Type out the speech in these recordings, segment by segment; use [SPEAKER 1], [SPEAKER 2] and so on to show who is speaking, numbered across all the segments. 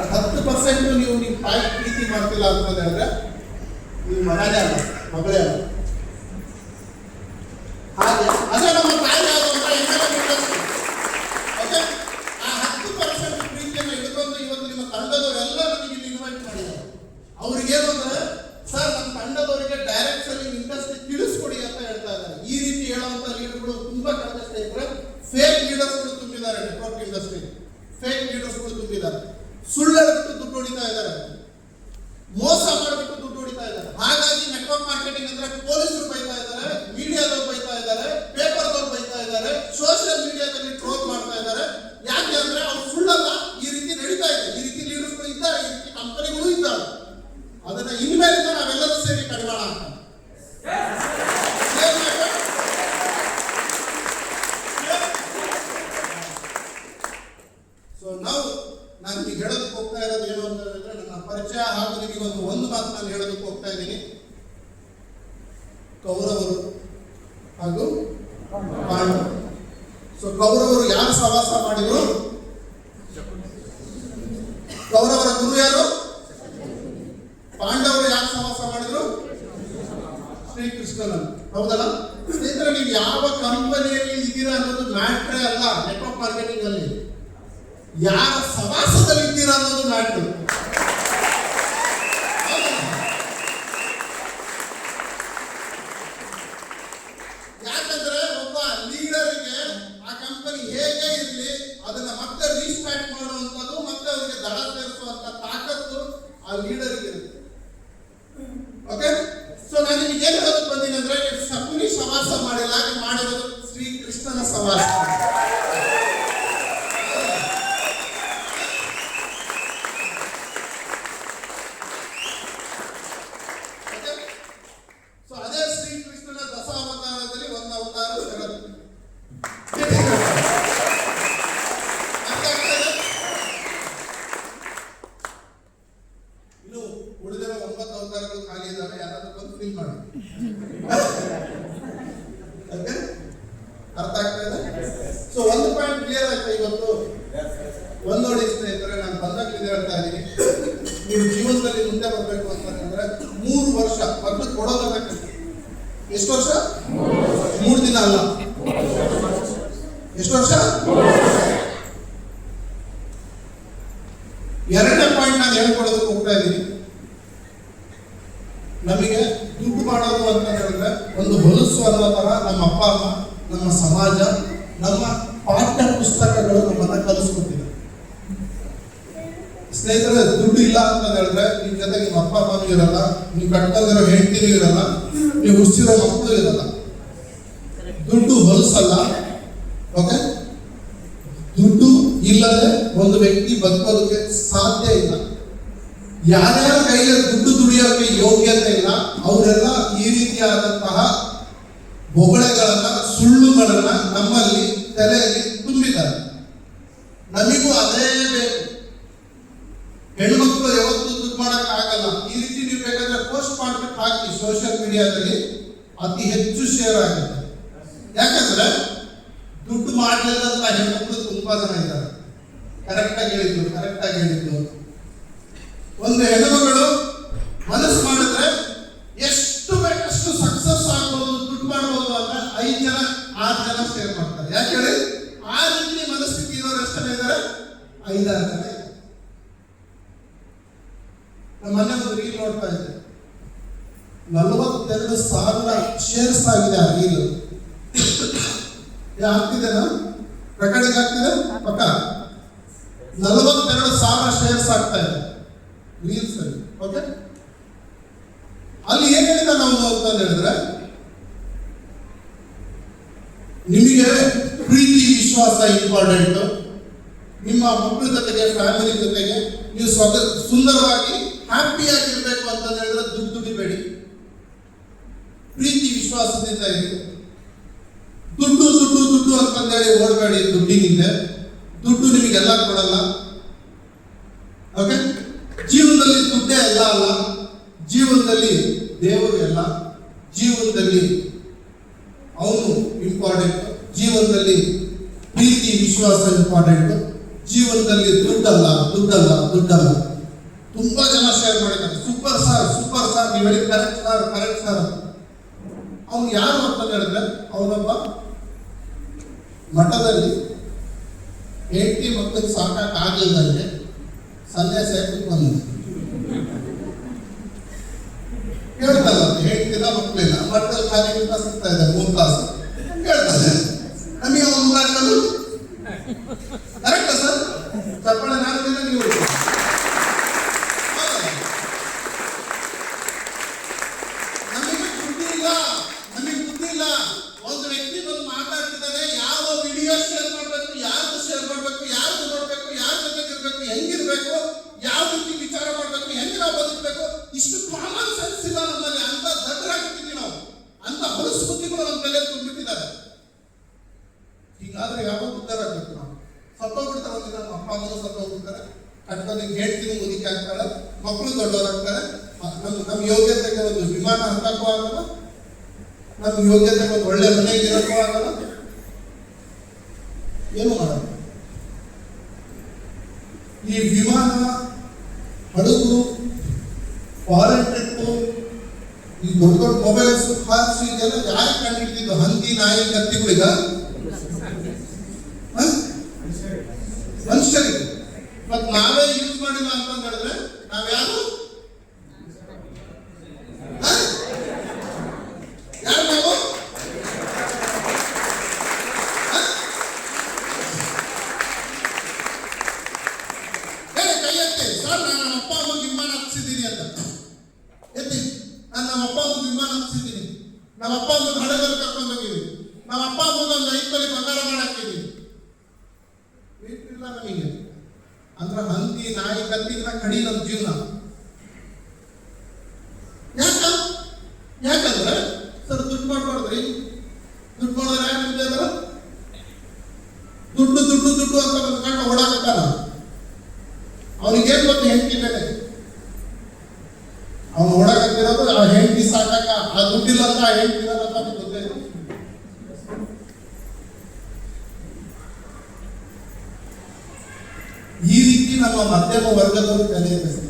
[SPEAKER 1] 10% ನೀವು ನಿಮ್ಮ ತಾಯಿ ಪ್ರೀತಿ ಮಾಡ್ತಿಲ್ಲ ಅಂತ ಹೇಳಿದ್ರೆ ನೀವು ಮಗನೇ ಅಲ್ಲ, ಮಗಳೇ ಅಲ್ಲ. ಹಾಗೆ ಅದೇ ನಮ್ಮ ತಾಯಿ ಓಕೆ, ಆ 10% ಪ್ರೀತಿಯನ್ನು ಹಿಡ್ಕೊಂಡು ಇವತ್ತು ನಿಮ್ಮ ತಂಡದವರೆಲ್ಲ ನನಗೆ ಇಲ್ಲಿ ಇನ್ವೈಟ್ ಮಾಡಿದ್ದಾರೆ. ಅವ್ರಿಗೇನು ಅಂದ್ರೆ, ಸರ್ ನಮ್ಮ ತಂಡದವರಿಗೆ ಡೈರೆಕ್ಟ್ ಸೆಲ್ಲಿಂಗ್ ಇಂಡಸ್ಟ್ರಿ ತಿಳಿಸ್ಕೊಡಿ ಅಂತ ಹೇಳ್ತಾ ಇದ್ದಾರೆ. ಈ ರೀತಿ ಹೇಳುವಂತ ಲೀಡರ್ಗಳು ತುಂಬಾ ಕಡಿಮೆ ಸ್ನೇಹಿತರೆ. ಫೇಕ್ ಲೀಡರ್ಸ್ಗಳು ತುಂಬಿದ್ದಾರೆ ನೆಟ್ವರ್ಕ್ ಇಂಡಸ್ಟ್ರಿ. ಫೇಕ್ ಲೀಡರ್ಸ್ಗಳು ತುಂಬಿದ್ದಾರೆ. ಸುಳ್ಳು ಹೇಳ್ಬಿಟ್ಟು ದುಡ್ಡು ಹೊಡಿತಾ ಇದ್ದಾರೆ, ಮೋಸ ಮಾಡಿಬಿಟ್ಟು ದುಡ್ಡು ಹೊಡಿತಾ ಇದ್ದಾರೆ. ಹಾಗಾಗಿ ನೆಟ್ವರ್ಕ್ ಮಾರ್ಕೆಟಿಂಗ್ ಅಂದ್ರೆ ಪೊಲೀಸರು ಬೈತಾ ಇದ್ದಾರೆ, ಮೀಡಿಯಾದವ್ರು ಬೈತಾ ಇದ್ದಾರೆ, ಪೇಪರ್ದವ್ರು ಬೈತಾ ಇದ್ದಾರೆ, ಸೋಷಿಯಲ್ ಮೀಡಿಯಾದಲ್ಲಿ ಟ್ರೋಲ್ ಮಾಡ್ತಾ ಇದ್ದಾರೆ. ಯಾಕೆ ಅಂದ್ರೆ ಅವ್ರು ಸುಳ್ಳಲ್ಲ, ಈ ರೀತಿ ನಡೀತಾ ಇದೆ, ಈ ರೀತಿ ಲೀಡರ್ಸ್ಗಳು ಇದ್ದಾರೆ, ಈ ರೀತಿ ಕಂಪನಿಗಳು ಇದ್ದಾರೆ. ಅದನ್ನ ಇನ್ಮೇಲಿಂದ ನಾವೆಲ್ಲರೂ ಸೇರಿ ಕಡಿವಾಣ ಅಂತ. ಸೊ ನಾನು ಈಗ ಹೇಳೋದಕ್ಕೆ ಹೋಗ್ತಾ ಇರೋದು ಏನು ಅಂತ ಹೇಳಿದ್ರೆ, ನನ್ನ ಪರಿಚಯ ಹಾಗೂ ನಿಮಗೆ ಒಂದು ಮಾತು ನಾನು ಹೇಳೋದಕ್ಕೆ ಹೋಗ್ತಾ ಇದ್ದೀನಿ. ಕೌರವರು ಹಾಗೂ ಪಾಂಡವರು. ಸೊ ಕೌರವರು ಯಾರು ಸವಾಸ ಮಾಡಿದ್ರು? ಕೌರವರ ಗುರು ಯಾರು? ಪಾಂಡವರು ಯಾರು ಸವಾಸ ಮಾಡಿದ್ರು? ಶ್ರೀಕೃಷ್ಣನ. ಹೌದಲ್ಲ ಸ್ನೇಹಿತರೆ? ನೀವು ಯಾವ ಕಂಪನಿಯಲ್ಲಿ ಇದ್ದೀರಾ ಅನ್ನೋದು ಮ್ಯಾಟ್ರೇ ಅಲ್ಲ. ನೆಟ್ವರ್ಕ್ ಮಾರ್ಕೆಟಿಂಗ್ ಅಲ್ಲಿ ಯಾರ ಸವಾಸದಲ್ಲಿ ಇದ್ದೀರಾ ಅನ್ನೋದು ಮ್ಯಾಟ್ರು. ಯಾಕಂದ್ರೆ ಒಬ್ಬ ಲೀಡರ್ಗೆ ಆ ಕಂಪನಿ ಹೇಗೆ ಇರಲಿ ಅದನ್ನ ಮತ್ತೆ ರೀಸ್ಟಾರ್ಟ್ ಮಾಡುವಂಥದ್ದು, ಮತ್ತೆ ಅವರಿಗೆ ದಡ ಸೇರಿಸುವಂತ ತಾಕತ್ತು ಆ ಲೀಡರ್ಗೆ ಇರುತ್ತೆ. ಓಕೆ, ಸೊ ನಾನು ನಿಮಗೆ ಏನು ಹೇಳೋದಕ್ಕೆ ಬಂದೀನಿ ಅಂದ್ರೆ, ಶಕುನಿ ಸವಾಸ ಮಾಡಿಲ್ಲ, ಮಾಡಿರೋದು ಶ್ರೀಕೃಷ್ಣನ ಸವಾಸ. ಸೊ ಅದೇ ಶ್ರೀಕೃಷ್ಣನ ದಶಾವತಾರದಲ್ಲಿ ಒಂದು ಅವತಾರ ಶರತ್. ಇನ್ನು ಉಳಿದಿರೋ 9 ಅವತಾರಗಳು ಖಾಲಿ ಇದ್ದಾವೆ, ಯಾರಾದ್ರೂ ಬಂದು ಫಿಲ್ ಮಾಡಿ. ಅರ್ಥ ಆಗ್ತಾ ಇದೆ? ಸೊ ಒಂದು ಪಾಯಿಂಟ್ ಕ್ಲಿಯರ್ ಆಯ್ತಾ ಇವತ್ತು? ಒಂದು ನೋಡಿ ಸ್ನೇಹಿತರೆ, ನಾನು ಬಂದಾಗಲಿಂದ ಹೇಳ್ತಾ ಇದ್ದೀನಿ, ನೀವು ಜೀವನದಲ್ಲಿ ಮುಂದೆ ಬರಬೇಕು ಅಂತಂದ್ರೆ 3 ವರ್ಷ ಮೊದಲು ಕೊಡೋದಕ್ಕೆ. ಎಷ್ಟು ವರ್ಷ? 3 ದಿನ ಅಲ್ಲ, ಎಷ್ಟು ವರ್ಷ? 2ನೇ ಪಾಯಿಂಟ್ ನಾನು ಹೇಳ್ಕೊಡೋದಕ್ಕೆ ಹೋಗ್ತಾ ಇದ್ದೀನಿ. ನಮಗೆ ದುಡ್ಡು ಮಾಡೋದು ಅಂತ ಹೇಳಿದ್ರೆ ಒಂದು ಹೊಲಸು ಅನ್ನೋ ತರ ನಮ್ಮ ಅಪ್ಪ ಅಮ್ಮ, ನಮ್ಮ ಸಮಾಜ, ನಮ್ಮ ಪಾಠ್ಯ ಪುಸ್ತಕಗಳು ನಮ್ಮನ್ನ ಕಲಿಸ್ಕೊಟ್ಟಿದೆ. ಸ್ನೇಹಿತರೆ, ದುಡ್ಡು ಇಲ್ಲ ಅಂತ ಹೇಳಿದ್ರೆ ನಿಮ್ ಜೊತೆ ನಿಮ್ಮ ಅಪ್ಪ ಅಮ್ಮನೂ ಇರಲ್ಲ, ನೀವು ಕಟ್ಟೋದಿರೋ ಹೆಂಡತಿನೂ ಇರಲ್ಲ, ನೀವು ಹುಟ್ಟಿಸಿರೋ ಮಕ್ಕಳು ಇರಲ್ಲ. ದುಡ್ಡು ಹೊಲಸಲ್ಲ. ಓಕೆ, ದುಡ್ಡು ಇಲ್ಲದೆ ಒಂದು ವ್ಯಕ್ತಿ ಬದುಕೋದಕ್ಕೆ ಸಾಧ್ಯ ಇಲ್ಲ. ಯಾರ್ಯಾರ ಕೈಯಲ್ಲಿ ದುಡ್ಡು ದುಡಿಯೋಕೆ ಯೋಗ್ಯತೆ ಇಲ್ಲ ಅವರೆಲ್ಲ ಈ ರೀತಿಯಾದಂತಹ ಬೊಗಳೆಗಳನ್ನ, ಸುಳ್ಳುಗಳನ್ನ ನಮ್ಮಲ್ಲಿ ತಲೆಯಲ್ಲಿ ತುಂಬಿದ್ದಾರೆ. ನಮಿಗೂ ಅದೇ ಬೇಕು. ಹೆಣ್ಮಕ್ಳು ಯಾವತ್ತೂ ದುಡ್ಡು ಮಾಡಕ್ ಆಗಲ್ಲ. ಈ ರೀತಿ ನೀವು ಬೇಕಾದ್ರೆ ಪೋಸ್ಟ್ ಮಾಡ್ಬಿಟ್ಟು ಹಾಕಿ ಸೋಷಿಯಲ್ ಮೀಡಿಯಾದಲ್ಲಿ, ಅತಿ ಹೆಚ್ಚು ಶೇರ್ ಆಗುತ್ತೆ. ಯಾಕಂದ್ರೆ ದುಡ್ಡು ಮಾಡಲಿಲ್ಲಂತ ಹೆಣ್ಮಕ್ಳು ತುಂಬಾ ಜನ ಇದ್ದಾರೆ. ಕರೆಕ್ಟಾಗಿ ಹೇಳಿದ್ದು. ಒಂದು ಹೆಣ್ಣುಮಗಳು ಮನಸ್ಸು ಮಾಡಿದ್ರೆ ಎಷ್ಟು ಬೇಕಷ್ಟು ಸಕ್ಸಸ್ ಆಗ್ಬೋದು, ದುಡ್ಡು ಮಾಡ್ಬೋದು ಅಂತ 5 ಜನ 6 ಜನ ಶೇರ್ ಮಾಡ್ತಾರೆ. ಯಾಕೆ ಹೇಳಿ? ಆ ರೀತಿ ಮನಸ್ಥಿತಿ ಇರೋರು ಎಷ್ಟು ಜನ ಇದ್ದಾರೆ? 5-6 ಜನ. ನಮ್ಮ ಮನೆ ಒಂದು ರೀಲ್ ನೋಡ್ತಾ ಇದ್ದೆ, 42,000 ಶೇರ್ಸ್ ಆಗಿದೆ ಆ ರೀಲ್. ಆಗ್ತಿದೆನಾ? ರೆಕಾರ್ಡಿಂಗ್ ಆಗ್ತಿದೆ ಪಕ್ಕ. 42,000 ಶೇರ್ಸ್ ಆಗ್ತಾ ಇದೆ ರೀಲ್ಸ್ ಅಲ್ಲಿ. ಓಕೆ, ಅಲ್ಲಿ ಏನ್ ಹೇಳಿದ ನಾವು ಅಂತ ಹೇಳಿದ್ರೆ, ನಿಮಗೆ ಪ್ರೀತಿ ವಿಶ್ವಾಸ ಇಂಪಾರ್ಟೆಂಟ್. ನಿಮ್ಮ ಮಕ್ಕಳ ಜೊತೆಗೆ, ಫ್ಯಾಮಿಲಿ ಜೊತೆಗೆ ನೀವು ಸುಂದರವಾಗಿ ಹ್ಯಾಪಿಯಾಗಿರ್ಬೇಕು ಅಂತ ಹೇಳಿದ್ರೆ ದುಡ್ಡು ದುಡಿಬೇಡಿ, ಪ್ರೀತಿ ವಿಶ್ವಾಸದಿಂದ ಇರಿ. ದುಡ್ಡು ದುಡ್ಡು ದುಡ್ಡು ಅಂತಂದೇಳಿ ಓಡಬೇಡಿ ದುಡ್ಡಿನಿಂದ. ದುಡ್ಡು ನಿಮಗೆಲ್ಲ ಕೊಡಲ್ಲ. ಓಕೆ, ಜೀವನದಲ್ಲಿ ದುಡ್ಡೇ ಎಲ್ಲ ಅಲ್ಲ, ಜೀವನದಲ್ಲಿ ದೇವರು ಎಲ್ಲ, ಜೀವನದಲ್ಲಿ ಅವನು ಇಂಪಾರ್ಟೆಂಟ್, ಜೀವನದಲ್ಲಿ ಪ್ರೀತಿ ವಿಶ್ವಾಸ ಇಂಪಾರ್ಟೆಂಟ್. ಜೀವನದಲ್ಲಿ ದುಡ್ಡಲ್ಲ ದುಡ್ಡಲ್ಲ ದುಡ್ಡಲ್ಲ. ತುಂಬಾ ಜನ ಶೇರ್ ಮಾಡಿದ್ದಾರೆ, ಸೂಪರ್ ಸರ್ ನೀವು ಹೇಳಿ ಕರೆಕ್ಟ್ ಸರ್. ಅವ್ನು ಯಾರು ಅಂತ ಹೇಳಿದ್ರೆ ಅವನೊಬ್ಬ ಮಠದಲ್ಲಿ ಹೆಂಡತಿ ಮಕ್ಕಳಿಗೆ ಸಾಕಾಗಲಿಲ್ಲಂಗೆ ಸನ್ಯಾಸ ಬಂದ ಹೇಳ್ತಲ್ಲ, ಹೆಂಡತಿಲ್ಲ ಮಕ್ಕಳಿಲ್ಲ, ಮಠದಲ್ಲಿ ಖಾಲಿ ಊಟ ಸಿಗ್ತಾ ಇದೆ 3 ತಾಸು ಹೇಳ್ತಾನೆ. ನಮಗೆ ಒಂದು ಹಾಕಲು ಕರೆಕ್ಟಾ ಸರ್? ಚಪ್ಪಾಳೆ ನಾಲ್ಕಿನ ನೀವು ನಮಗೆ ಬುದ್ಧಿ ಇಲ್ಲ. ಒಂದು ವ್ಯಕ್ತಿ ಬಂದು ಮಾತಾಡ್ತಿದ್ದಾನೆ, ಯಾವ ವಿಡಿಯೋ ಶೇರ್ ಮಾಡ್ಬೇಕು, ಯಾರ್ದು ಶೇರ್ ಮಾಡ್ಬೇಕು, ಯಾರ್ದು ನೋಡ್ಬೇಕು, ಯಾರ ಜೊತೆಗೆ ಇರ್ಬೇಕು, ಹೆಂಗಿರ್ಬೇಕು, ಯಾವ ರೀತಿ ವಿಚಾರ ಮಾಡ್ಬೇಕು, ಹೆಂಗ್ ನಾವು ಬದುಕಬೇಕು, ಇಷ್ಟು ಕಾಮನ್ ಸೆನ್ಸ್ ಇಲ್ಲ ನಮ್ಮಲ್ಲಿ. ಅಂತ ದಡ್ಡರಾಗ್ಬಿಟ್ಟಿದ್ವಿ ನಾವು, ಅಂತ ಹೊಲಸು ಬುದ್ಧಿಗಳು ನಮ್ಮ ತಲೆಯಲ್ಲಿ ತುಂಬಿಟ್ಟಿದ್ದಾರೆ. ಹೀಗಾದ್ರೆ ಯಾವಾಗ ಉದ್ಧಾರ ಆಗ್ಬೇಕು? ನಾವು ಸತ್ತೋಗ್ಬಿಡ್ತಾರೆ. ಒಂದಿನ ನಮ್ಮ ಅಪ್ಪ ಅಮ್ಮನೂ ಸತ್ತೋಗ್ಬಿಡ್ತಾರೆ, ಕಟ್ಕೊಂಡು ಹೇಳ್ತೀನಿ ಮುದುಕಿ ಆಗ್ತಾಳೆ, ಮಕ್ಕಳು ದೊಡ್ಡವರಾಗ್ತಾರೆ. ನಮ್ಮ ಯೋಗ್ಯತೆಗೆ ಒಂದು ವಿಮಾನ ಹತ್ತಕ್ಕೂ ಆಗಲ್ಲ, ನಮ್ಮ ಯೋಗ್ಯತೆಗೆ ಒಂದು ಒಳ್ಳೆ ಮನೆಗೆ ಇರೋಕ್ಕೂ ಆಗಲ್ಲ. ಏನು ಮಾಡೋದು? ಈ ವಿಮಾನ, ಹಡಗು, ಫಾರೆನ್ ಟ್ರಿಪ್ಪು, ಈ ದೊಡ್ಡ ದೊಡ್ಡ ಮೊಬೈಲ್ಸ್, ಕಾರ್ಸ್ ಇದೆಲ್ಲ ಯಾರಿಗೆ ಕಂಡಿಡ್ತಿದ್ದು? ಹಂದಿ, ನಾಯಿ, ಕತ್ತಿಗಳಿಗ? ಮನುಷ್ಯರಿಗೆ. ಮತ್ ನಾವೇ ಯೂಸ್ ಮಾಡಿಲ್ಲ ಅಂತ ಹೇಳಿದ್ರೆ ನಾವ್ಯಾರು? ಯಾರು ನಾವು? ಹೇಳಿ, ಕೈ ಎತ್ತಿ. ಸರ್, ನಾನು ನಮ್ಮ ಅಪ್ಪ ಅಮ್ಮಗೆ ವಿಮಾನ ಹತ್ತಿಸಿದ್ದೀನಿ ಅಂತ ಎತ್ತಿ. ನಾನು ನಮ್ಮ ಅಪ್ಪ ಅಮ್ಮಗೆ ವಿಮಾನ ಹತ್ತಿಸಿದ್ದೀನಿ, ನಮ್ಮ ಅಪ್ಪ ಅಮ್ಮಗೆ ಹಡಗಲ್ಲಿ ಕರ್ಕೊಂಡು ಹೋಗಿದ್ದೀನಿ, ನಮ್ಮ ಅಪ್ಪ ಅಮ್ಮಗೆ ಒಂದು 5 ತೊಲೆ ಬಂಗಾರ ಮಾಡಾಕಿದ್ದೀನಿ. ಇಲ್ಲ ನಮಗೆ ಅಂದ್ರೆ ಹಂದಿ, ನಾಯಿ, ಕತ್ತಿನ ಕಡಿ ನಮ್ಮ ಜೀವನ. ಯಾಕಂದ್ರೆ ಸರ್ ದುಡ್ಡು ಮಾಡ್ಬಾರ್ದ್ರಿ. ದುಡ್ಡು ಮಾಡಿದ್ರೆ ಯಾಕೆ ನಿಮ್ಗೆ ಅಂದ್ರೆ ದುಡ್ಡು ದುಡ್ಡು ದುಡ್ಡು ಅಂತ ಬಂದ್ಕೊಂಡು ಓಡಾಕತ್ತಾನ. ಅವನಿಗೇನ್ ಗೊತ್ತು ಹೆಂಡತಿ ಬೆಲೆ? ಅವನು ಓಡಾಕತ್ತಿರೋದು ಆ ಹೆಂಡತಿ ಸಾಕಾಕ, ಆ ದುಡ್ಡಿಲ್ಲ ಅಂತ ಆ ಹೆಂಡತಿ ಇರೋದು ಅಂತ ಗೊತ್ತೇ ಇಲ್ಲ. ಈ ರೀತಿ ನಮ್ಮ ಮಧ್ಯಮ ವರ್ಗದವರು ಕಲಿಯಬೇಕು.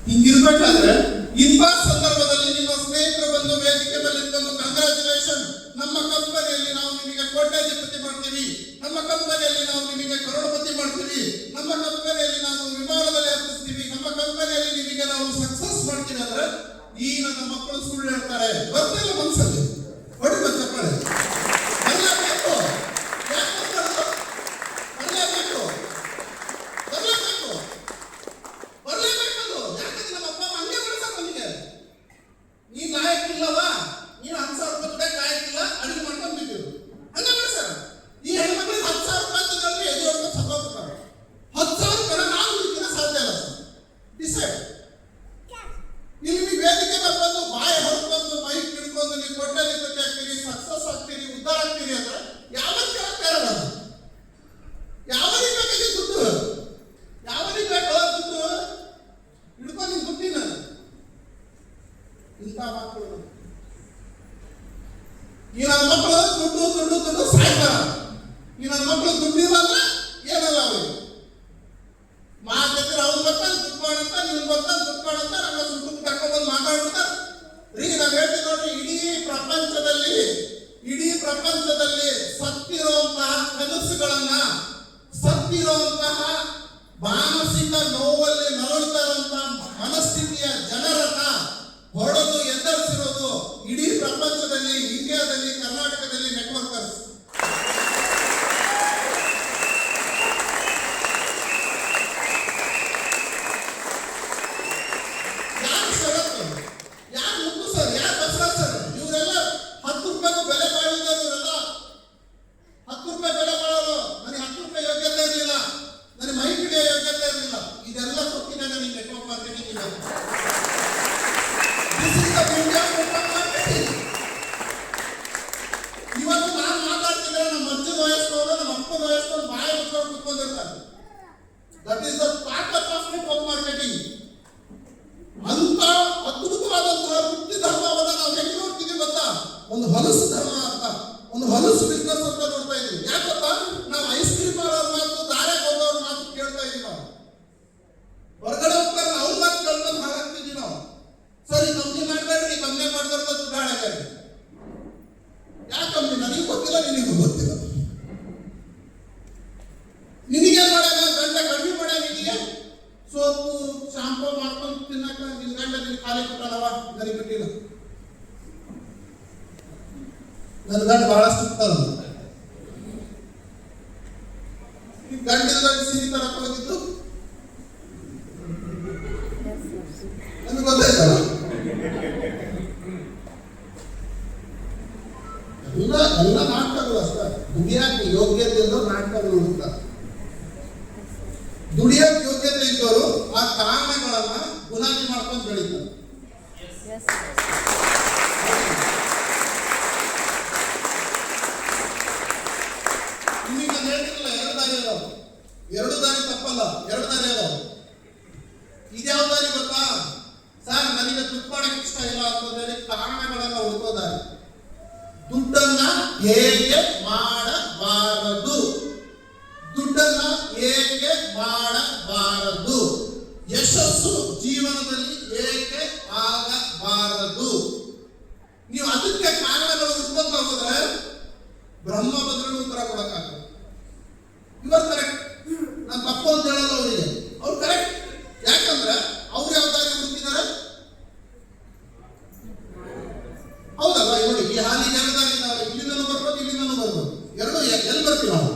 [SPEAKER 1] ಹಿಂಗಿರ್ಬೇಕಾದ್ರೆ ಇಂಥ ಸಂದರ್ಭದಲ್ಲಿ ನಿಮ್ಮ ಸ್ನೇಹಿತರು ಬಂದು ವೇದಿಕೆ ಮೇಲೆ ಇಟ್ಕೊಂಡು ಕಂಗ್ರಾಚುಲೇಷನ್, ನಮ್ಮ ಕಂಪನಿಯಲ್ಲಿ ನಾವು ನಿಮಗೆ ಕೋಟ್ಯಾಧಿಪತಿ ಮಾಡ್ತೀವಿ, ನಮ್ಮ ಕಂಪನಿಯಲ್ಲಿ ನಾವು ನಿಮಗೆ ಕರೋಡಪತಿ ಮಾಡ್ತೀವಿ, ನಮ್ಮ ಕಂಪನಿಯಲ್ಲಿ ನಾವು ವಿಮಾನದಲ್ಲಿ ಹತ್ತಿಸ್ತೀವಿ, ನಮ್ಮ ಕಂಪನಿಯಲ್ಲಿ ನಿಮಗೆ ನಾವು ಸಕ್ಸಸ್ ಮಾಡ್ತೀವಿ ಅಂದ್ರೆ ಈ ನನ್ನ ಮಕ್ಕಳು ಸುಳ್ಳು ಹೇಳ್ತಾರೆ. ಬರ್ತಿಲ್ಲ ಮನಸ್ಸಲ್ಲಿ ಹೊಡಿಬ ಚಪ್ಪಾಳೆ. ಬರಲೇಬೇಕು. ಯಾಕಂದ್ರೆ ನಮ್ಮ ಅಪ್ಪ ಹಂಗೆ ಬೆಳೆಸಾರ ನಮಗೆ. ನೀನ್ ಲಾಯಕ್ಕಿಲ್ಲವಾ, ನೀನು 10,000 ರೂಪಾಯಿ ಲಾಯಕ್ಕಿಲ್ಲ, ಅಡಿಗೆ ಮಾಡ್ಕೊಂಡು ಬಿಟ್ಟಿರು ಹಂಗೆ ಬೆಳೆಸಾರ. ಈ ಹೆಣ್ಮಕ್ಳಿಗೆ 10,000 ರೂಪಾಯಿ ಎದು ಹೊಡ್ಕೊಂಡು ಸತ್ತೋಗ್ತಾರೆ. 10,000 ರೂಪಾಯಿ ನಾವು ಇದಕ್ಕೆ ಸಾಧ್ಯ ಇಲ್ಲ ಸರ್. ಡಿಸೈಡ್. ಇಲ್ಲಿ ನೀವು ವೇದಿಕೆ ಮೇಲೆ ಬಂದು ಬಾಯಿ ಹೊಡ್ಕೊಂಡು ಮೈಕ್ ಹಿಡ್ಕೊಂಡು ನೀವು ಕೋಟ್ಯಾಧಿಪತಿ ಆಗ್ತೀರಿ, ಸಕ್ಸಸ್ ಆಗ್ತೀರಿ, ಉದ್ಧಾರ ಆಗ್ತೀರಿ ಅಂದ್ರೆ ಯಾವತ್ತು ಕೇಳಲ್ಲ. ಯಾವನಿಗೆ ಬೇಕಾಗಿ ದುಡ್ಡು? ಯಾವನಿಗೆ ಬೇಕು ದುಡ್ಡು? ಹಿಡ್ಕೊಂಡು ದುಡ್ಡಿನ ಇಂಥ ಮಕ್ಕಳು. ಈ ನನ್ನ ಮಕ್ಕಳು ದುಡ್ಡು ದುಡ್ಡು ದುಡ್ಡು ಸಾಯ್ತಾರ. ಈ ನನ್ನ ಮಕ್ಕಳು ದುಡ್ಡಿಲ್ಲ ಅಂದ್ರೆ ಏನಲ್ಲ ಅವ್ರಿಗೆ ಮಾತಾಡ್ತಾರೆ. ಅವ್ರು ಬರ್ತಾರೆ ದುಡ್ಡು ಮಾಡಂತ, ನೀವು ಬರ್ತಾರೆ ದುಡ್ಡು ಮಾಡಂತ, ನಮ್ಮ ದುಡ್ಡು ತಗೊಂಡ್ಬಂದು ಮಾತಾಡ್ಬಿಡ್ತಾರೆ. ನಾವು ಹೇಳ್ತೀವಿ ನೋಡ್ರಿ, ಇಡೀ ಪ್ರಪಂಚದಲ್ಲಿ ಸತ್ತಿರುವಂತಹ ಕನಸುಗಳನ್ನ, ಸತ್ತಿರುವಂತಹ ಮಾನಸಿಕ ನೋವಲ್ಲಿ ನರಳುತ್ತಾ ಇರುವಂತಹ ಮನಸ್ಥಿತಿಯ ಜನರನ್ನ ಹೊಡೆದು ಎದುರಿಸಿರೋದು ಇಡೀ ಪ್ರಪಂಚದಲ್ಲಿ, ಇಂಡಿಯಾದಲ್ಲಿ, ಕರ್ನಾಟಕದಲ್ಲಿ ನೆಟ್ವರ್ಕರ್ಸ್. ಯಾರು ಷರತ್ತು? ಯಾರು ಮುದ್ದು ಸರ್? ಯಾರು ಬಸವರಾಜ್ ಸರ್? ಇವರೆಲ್ಲ 10 ರೂಪಾಯಿಗೂ ಬೆಲೆ ಬಾಳಿದ್ರು. ಇವರೆಲ್ಲ 10 ರೂಪಾಯಿ ಬೆಲೆ ಬಾಳೋರು. ನನಗೆ 10 ರೂಪಾಯಿ ಯೋಗ್ಯತೆ ಇರಲಿಲ್ಲ, ನನಗೆ ಮೈ ಹಿಡಿಯೋ ಯೋಗ್ಯತೆ ಇರಲಿಲ್ಲ. ಇದೆಲ್ಲ ಸೊಕ್ಕಿನ ನನಗೆ ನೆಟ್ವರ್ಕ್ ಮಾರ್ಕೆಟಿಂಗ್ ಇದೆ. ಇವತ್ತು ನಾನು ಮಾತಾಡ್ತಿದ್ರೆ ನಮ್ಮ ಅಜ್ಜನ ವಯಸ್ಸವರು, ನಮ್ಮ ಅಪ್ಪನ ವಯಸ್ಸವರು ಬಾಯಿ ಮುಚ್ಕೊಂಡು ಕುತ್ಕೊಂಡಿರ್ತಾರೆ. ದಟ್ ಈಸ್ ದ ತಾಕತ್ ಆಫ್ ನೆಟ್ವರ್ಕ್ ಮಾರ್ಕೆಟಿಂಗ್. ಅಂತ ಅದ್ಭುತವಾದಂತಹ ವೃತ್ತಿ ಧರ್ಮವನ್ನು ನಾವು ಹೆಂಗೆ ನೋಡ್ತೀವಿ ಗೊತ್ತಾ? ಒಂದು ಹೊಲಸು ಧರ್ಮ ಅಂತ, ಒಂದು ಹೊಲಸು ಬಿಸ್ನೆಸ್ ಅಂತ ನೋಡ್ತಾ ಇದೀವಿ. ಯಾಕಪ್ಪ? ನಾವು ಐಸ್ ಕ್ರೀಮ್ ಮಾಡೋರ್ ಮಾತು, ದಾರೆ ಹೋಗೋರ್ ಮಾತು ಕೇಳ್ತಾ ಸೋಪು ಶಾಂಪೂ ಮಾಡ್ಕೊಂಡು ತಿನ್ನಕ ನಿನ್ ಗಂಡ ನಿನ್ ಖಾಲಿ ಕೊಟ್ಟಾನವ ನನಗೆ ಬಿಟ್ಟಿಲ್ಲ. ನನ್ನ ಗಂಡ ಬಹಳಷ್ಟು ಇರ್ತಾರ. ಗಂಡಿಲ್ದಾಗ ಸಿಹಿ ತರಕ ಹೋಗಿದ್ದು ನನಗೆ ಗೊತ್ತಾಯ್ತಲ್ಲ. ಎಲ್ಲ ನಾಟಕಗಳು ಅಷ್ಟೇ. ದುಡಿಯಕ್ಕೆ ಯೋಗ್ಯತೆ ಇದ್ದವ್ರು ನಾಟಕಗಳು ಹುಡುಕ್ತಾರೆ. ದುಡಿಯಕ್ಕೆ ಯೋಗ್ಯತೆ ಇದ್ದವರು ಆ ಕಾರಣಗಳನ್ನ ಬುನಾದಿ ಮಾಡ್ಕೊಂಡು ಬೆಳೀತಾರೆ. ನಿಮಗೆ ನಾನು ಹೇಳ್ತಿರಲ್ಲ, ಎರಡು ದಾರಿ ಅದಾವ. ಎರಡು ದಾರಿ ತಪ್ಪಲ್ಲ, ಎರಡು ದಾರಿ ಅದಾವ. ಇದ್ಯಾವ ದಾರಿ ಗೊತ್ತಾ? ಸರ್ ನನಗೆ ದುಡ್ಡು ಮಾಡಕ್ಕೆ ಇಷ್ಟ ಇಲ್ಲ ಅಂತಂದ್ರೆ ಕಾರಣಗಳನ್ನ ಹುಡುಕೋದಾರಿ. ದುಡ್ಡನ್ನ ಹೇಗೆ ಮಾಡಬಾರದು, ದುಡ್ಡನ್ನ ಹೇಗೆ ಮಾಡಬಾರದು, ಯಶಸ್ಸು ಜೀವನದಲ್ಲಿ ಹೇಗೆ ಆಗಬಾರದು. ನೀವು ಅದಕ್ಕೆ ಕಾರಣಗಳು ಹುಡ್ಕೊಂತ ಹೋದ್ರೆ ಬ್ರಹ್ಮ ಬದಲು ಉತ್ತರ ಕೊಡಕ್ಕಾಗಲ್ಲ. ಇವರು ಕರೆಕ್ಟ್, ನಾನು ತಪ್ಪು ಅಂತ ಹೇಳಲ್ಲ ಅವರಿಗೆ, ಅವ್ರು ಕರೆಕ್ಟ್. ಯಾಕಂದ್ರೆ ಅವ್ರು ಯಾವ ದಾರಿ ಹುಡುಕಿದ್ದಾರೆ? ಹೌದಲ್ಲ, ನೋಡಿ ಈ ಹಾಲಿಗೆ ಎರಡು ದಾರಿ ಇದ್ದಾವೆ. ಇಲ್ಲಿಂದನೂ ಬರ್ಬೋದು, ಇಲ್ಲಿಂದನೂ ಬರ್ಬೋದು. ಎರಡು ಎಲ್ಲಿ ಬರ್ತೀವಿ ನಾವು?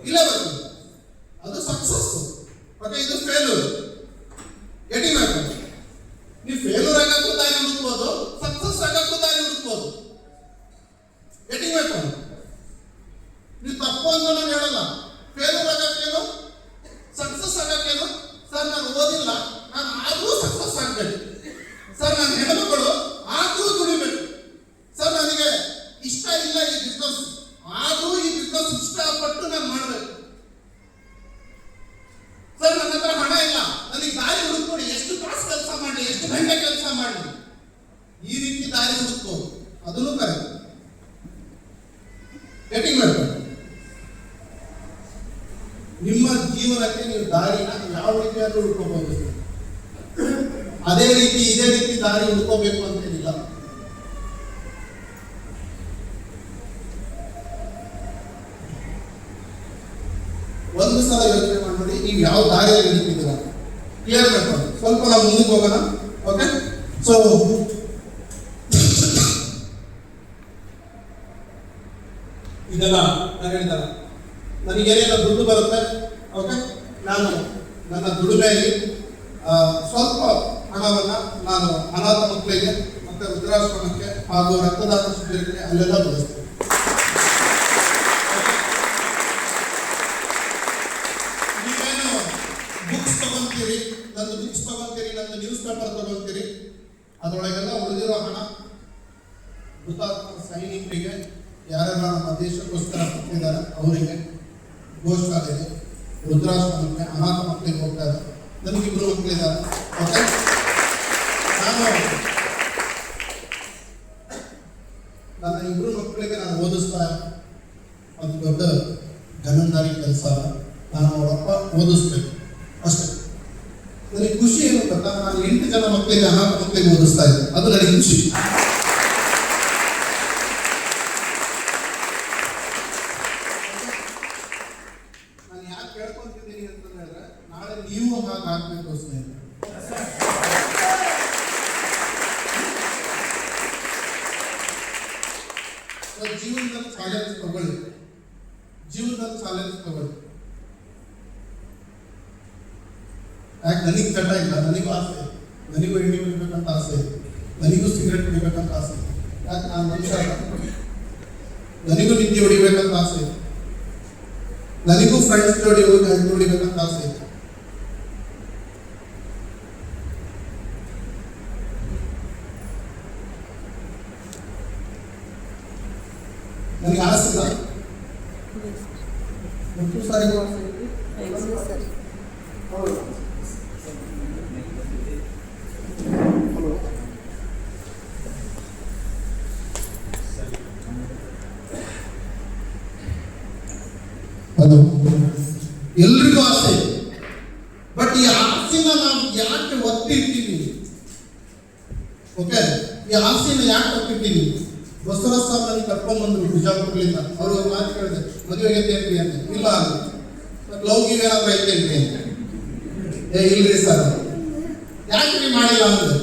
[SPEAKER 1] ಇಲ್ಲೇ ಬರ್ತೀವಿ. ಅದು ಸಕ್ಸಸ್. ಮತ್ತೆ ಇದು ಫೇಲ್ಯೂರ್. ಗೆಟಿಂಗ್ ಆಗ್ತದೆ. ನೀವು ಫೇಲ್ಯೂರ್ ಆಗಕ್ಕೂ ದಾರಿ ಹುಡುಕ್ಬೋದು, ಸಕ್ಸಸ್ ಆಗಕ್ಕೂ ದಾರಿ ಹುಡುಕ್ಬೋದು. ಗೆಟಿಂಗ್ ಆಗ್ತದೆ. ನೀವು ತಪ್ಪು ಅಂತ ನಾನು ಹೇಳಲ್ಲ. ಫೇಲ್ಯೂರ್ ಆಗಕ್ಕೇನು, ಸಕ್ಸಸ್ ಆಗಕ್ಕೇನು? ಸರ್ ನಾನು ಓದಿಲ್ಲ, ನಾನು ಆದ್ರೂ ಸಕ್ಸಸ್ ಆಗ್ಬೇಕು. ಸರ್ ನಾನು ಹೆಣ್ಮಕ್ಕಳು ಆದ್ರೂ ದುಡಿಬೇಕು. ಸರ್ ನನಗೆ ಇಷ್ಟ ಇಲ್ಲ ಈ ಬಿಸ್ನೆಸ್, ಆದ್ರೂ ಈ ಬಿಸ್ನೆಸ್ ಇಷ್ಟಪಟ್ಟು ನಾನು ಮಾಡಬೇಕು. ಸರ್ ನನ್ನ ಹತ್ರ ಹಣ ಇಲ್ಲ, ನನಗೆ ದಾರಿ ಹುಡುಕ್ಕೊಡಿ, ಎಷ್ಟು ತಾಸು ಕೆಲಸ ಮಾಡಲಿ, ಎಷ್ಟು ಗಂಟೆ ಕೆಲಸ ಮಾಡಲಿ, ಈ ರೀತಿ ದಾರಿ ಹುಡುಕ್ಬೋದು. ಅದನ್ನು ಕರೆಕ್ಟ್. ಗೆಟಿಂಗ್ ಮಾಡ್ಬೇಕು. ನಿಮ್ಮ ಜೀವನಕ್ಕೆ ನೀವು ದಾರಿನ ಯಾವ ರೀತಿಯಾದ್ರೂ ಹುಡ್ಕೋಬಹುದು. ಅದೇ ರೀತಿ ಇದೇ ರೀತಿ ದಾರಿ ಹುಡ್ಕೋಬೇಕು ಅಂತೇನಿಲ್ಲ. ಒಂದು ಸಲ ಯೋಚನೆ ಮಾಡಿ ನೀವು ಯಾವ ದಾರಿಯಲ್ಲಿ ನಡೀತಿದ್ದೀರಾ ಕ್ಲಿಯರ್ ಮಾಡ್ಕೊಂಡು ಸ್ವಲ್ಪ ನಾವು ಮುಂದಕ್ಕೆ ಹೋಗೋಣ. ಓಕೆ, ಸೊ ಇದೆಲ್ಲ ನಾನು ಹೇಳ್ತಾರೆ, ನನಗೇನೇನೋ ದುಡ್ಡು ಬರುತ್ತೆ. ಓಕೆ, ನಾನು ನನ್ನ ದುಡಿಮೆಯಲ್ಲಿ ಸ್ವಲ್ಪ ಹಣವನ್ನು ನಾನು ಅನಾಥ ಮಕ್ಕಳಿಗೆ ಮತ್ತು ವೃದ್ಧಾಶ್ರಮಕ್ಕೆ ಹಾಗೂ ರಕ್ತದಾನ ಶಿಬಿರಕ್ಕೆ ಅಲ್ಲೆಲ್ಲ ಬಳಸ್ತೇನೆ. ನೀವೇನು ಬುಕ್ಸ್ ತಗೊಂತೀರಿ, ನಂದು ಬುಕ್ಸ್ ತಗೊಂತೀರಿ, ನಂದು ನ್ಯೂಸ್ ಪೇಪರ್ ತಗೊಂತೀರಿ, ಅದರೊಳಗೆಲ್ಲ ಉಳಿದಿರೋ ಹಣ ಹುತಾತ್ಮ ಸೈನಿಕರಿಗೆ, ಯಾರೆಲ್ಲ ನಮ್ಮ ದೇಶಕ್ಕೋಸ್ಕರ ಕೊಟ್ಟಿದ್ದಾರೆ ಅವರಿಗೆ, ಗೋಶಾಲೆಗೆ, ವೃದ್ಧಾಶ್ರಮಕ್ಕೆ, ಅನಾಥ ಮಕ್ಕಳಿಗೆ ಹೋಗ್ತಾ ಇದ್ದಾರೆ. ನನಗಿಬ್ರು ಮಕ್ಕಳಿದ್ದಾರೆ. ಓಕೆ, ನನ್ನ ಇಬ್ರು ಮಕ್ಕಳಿಗೆ ನಾನು ಓದಿಸ್ತಾ ಅದು ದೊಡ್ಡ ಜವಾಬ್ದಾರಿ ಕೆಲಸ. ನಾನು ಅವರಪ್ಪ ಓದಿಸ್ಬೇಕು ಅಷ್ಟೇ. ನನಗೆ ಖುಷಿ ಏನು ಗೊತ್ತಾ, ನಾನು 8 ಜನ ಮಕ್ಕಳಿಗೆ, ಅನಾಥ ಮಕ್ಕಳಿಗೆ ಓದಿಸ್ತಾ ಇದ್ದೆ, ಅದು ನನಗೆ ಖುಷಿ. ನಾನು ಯಾಕೆ ಕೇಳ್ಕೊಂತಿದ್ದೀನಿ ಅಂತ ಹೇಳಿದ್ರೆ, ನಾಳೆ ನೀವು ಹಾಗೆ ಆಗ್ಬೇಕು ಸ್ನೇಹಿತರೆ. ಜೀವನದಲ್ಲಿ ಚಾಲೆಂಜ್ ತಗೊಳ್ಳಿ, ಜೀವನದಲ್ಲಿ ಚಾಲೆಂಜ್ ತಗೊಳ್ಳಿ. ಯಾಕೆ ನನಗೆ ಚಟ ಇಲ್ಲ, ನನಗೂ ಆಸೆ ಇದೆ, ನನಗೂ ಎಣ್ಣೆ ಕುಡಿಬೇಕಂತ ಆಸೆ ಇದೆ, ನನಗೂ ಸಿಗರೆಟ್ ಕುಡಿಬೇಕಂತ ಆಸೆ ಇದೆ. ಯಾಕೆ ನಾನು ಮನುಷ್ಯ, ನನಗೂ ನಿದ್ದೆ ಹೊಡಿಬೇಕಂತ ಆಸೆ ಇದೆ, ನನಗೂ ಫ್ರೆಂಡ್ಸ್ ಜೋಡಿ ಹೋಗಿ ಹಣ್ಣು ಹೊಡಿಬೇಕಂತ ಆಸೆ ಇದೆ. ನನಗೆ ಆಸೆ ಇಲ್ಲ, ಮತ್ತು ಸಾರಿಗೂ ಆಸೆ ಇದೆ. ಅದು ಎಲ್ರಿಗೂ ಆಸೆ ಇದೆ. ಬಟ್ ಈ ಆಸೆನ ನಾವು ಯಾಕೆ ಒತ್ತಿರ್ತೀವಿ? ಓಕೆ, ಈ ಆಸೆನ ಯಾಕೆ ಒತ್ತಿರ್ತೀವಿ? ಬಸವರಾಜ ಸ್ವಾಮಿ ನನಗೆ ಕರ್ಕೊಂಡ್ಬಂದ್ರು ಬಿಜಾಪುರದಿಂದ. ಅವರು ಮಾತು ಕೇಳಿದೆ, ಮದುವೆಗೆ ಐತೆ ಅಂತ. ಇಲ್ಲ, ಲವ್ ಗಿವ್ ಏನಾದ್ರು ಐತೆ ಅಂತ. ಇಲ್ರಿ ಸರ್, ಯಾಕೆ ಮಾಡಿಲ್ಲ ಅಂದ್ರೆ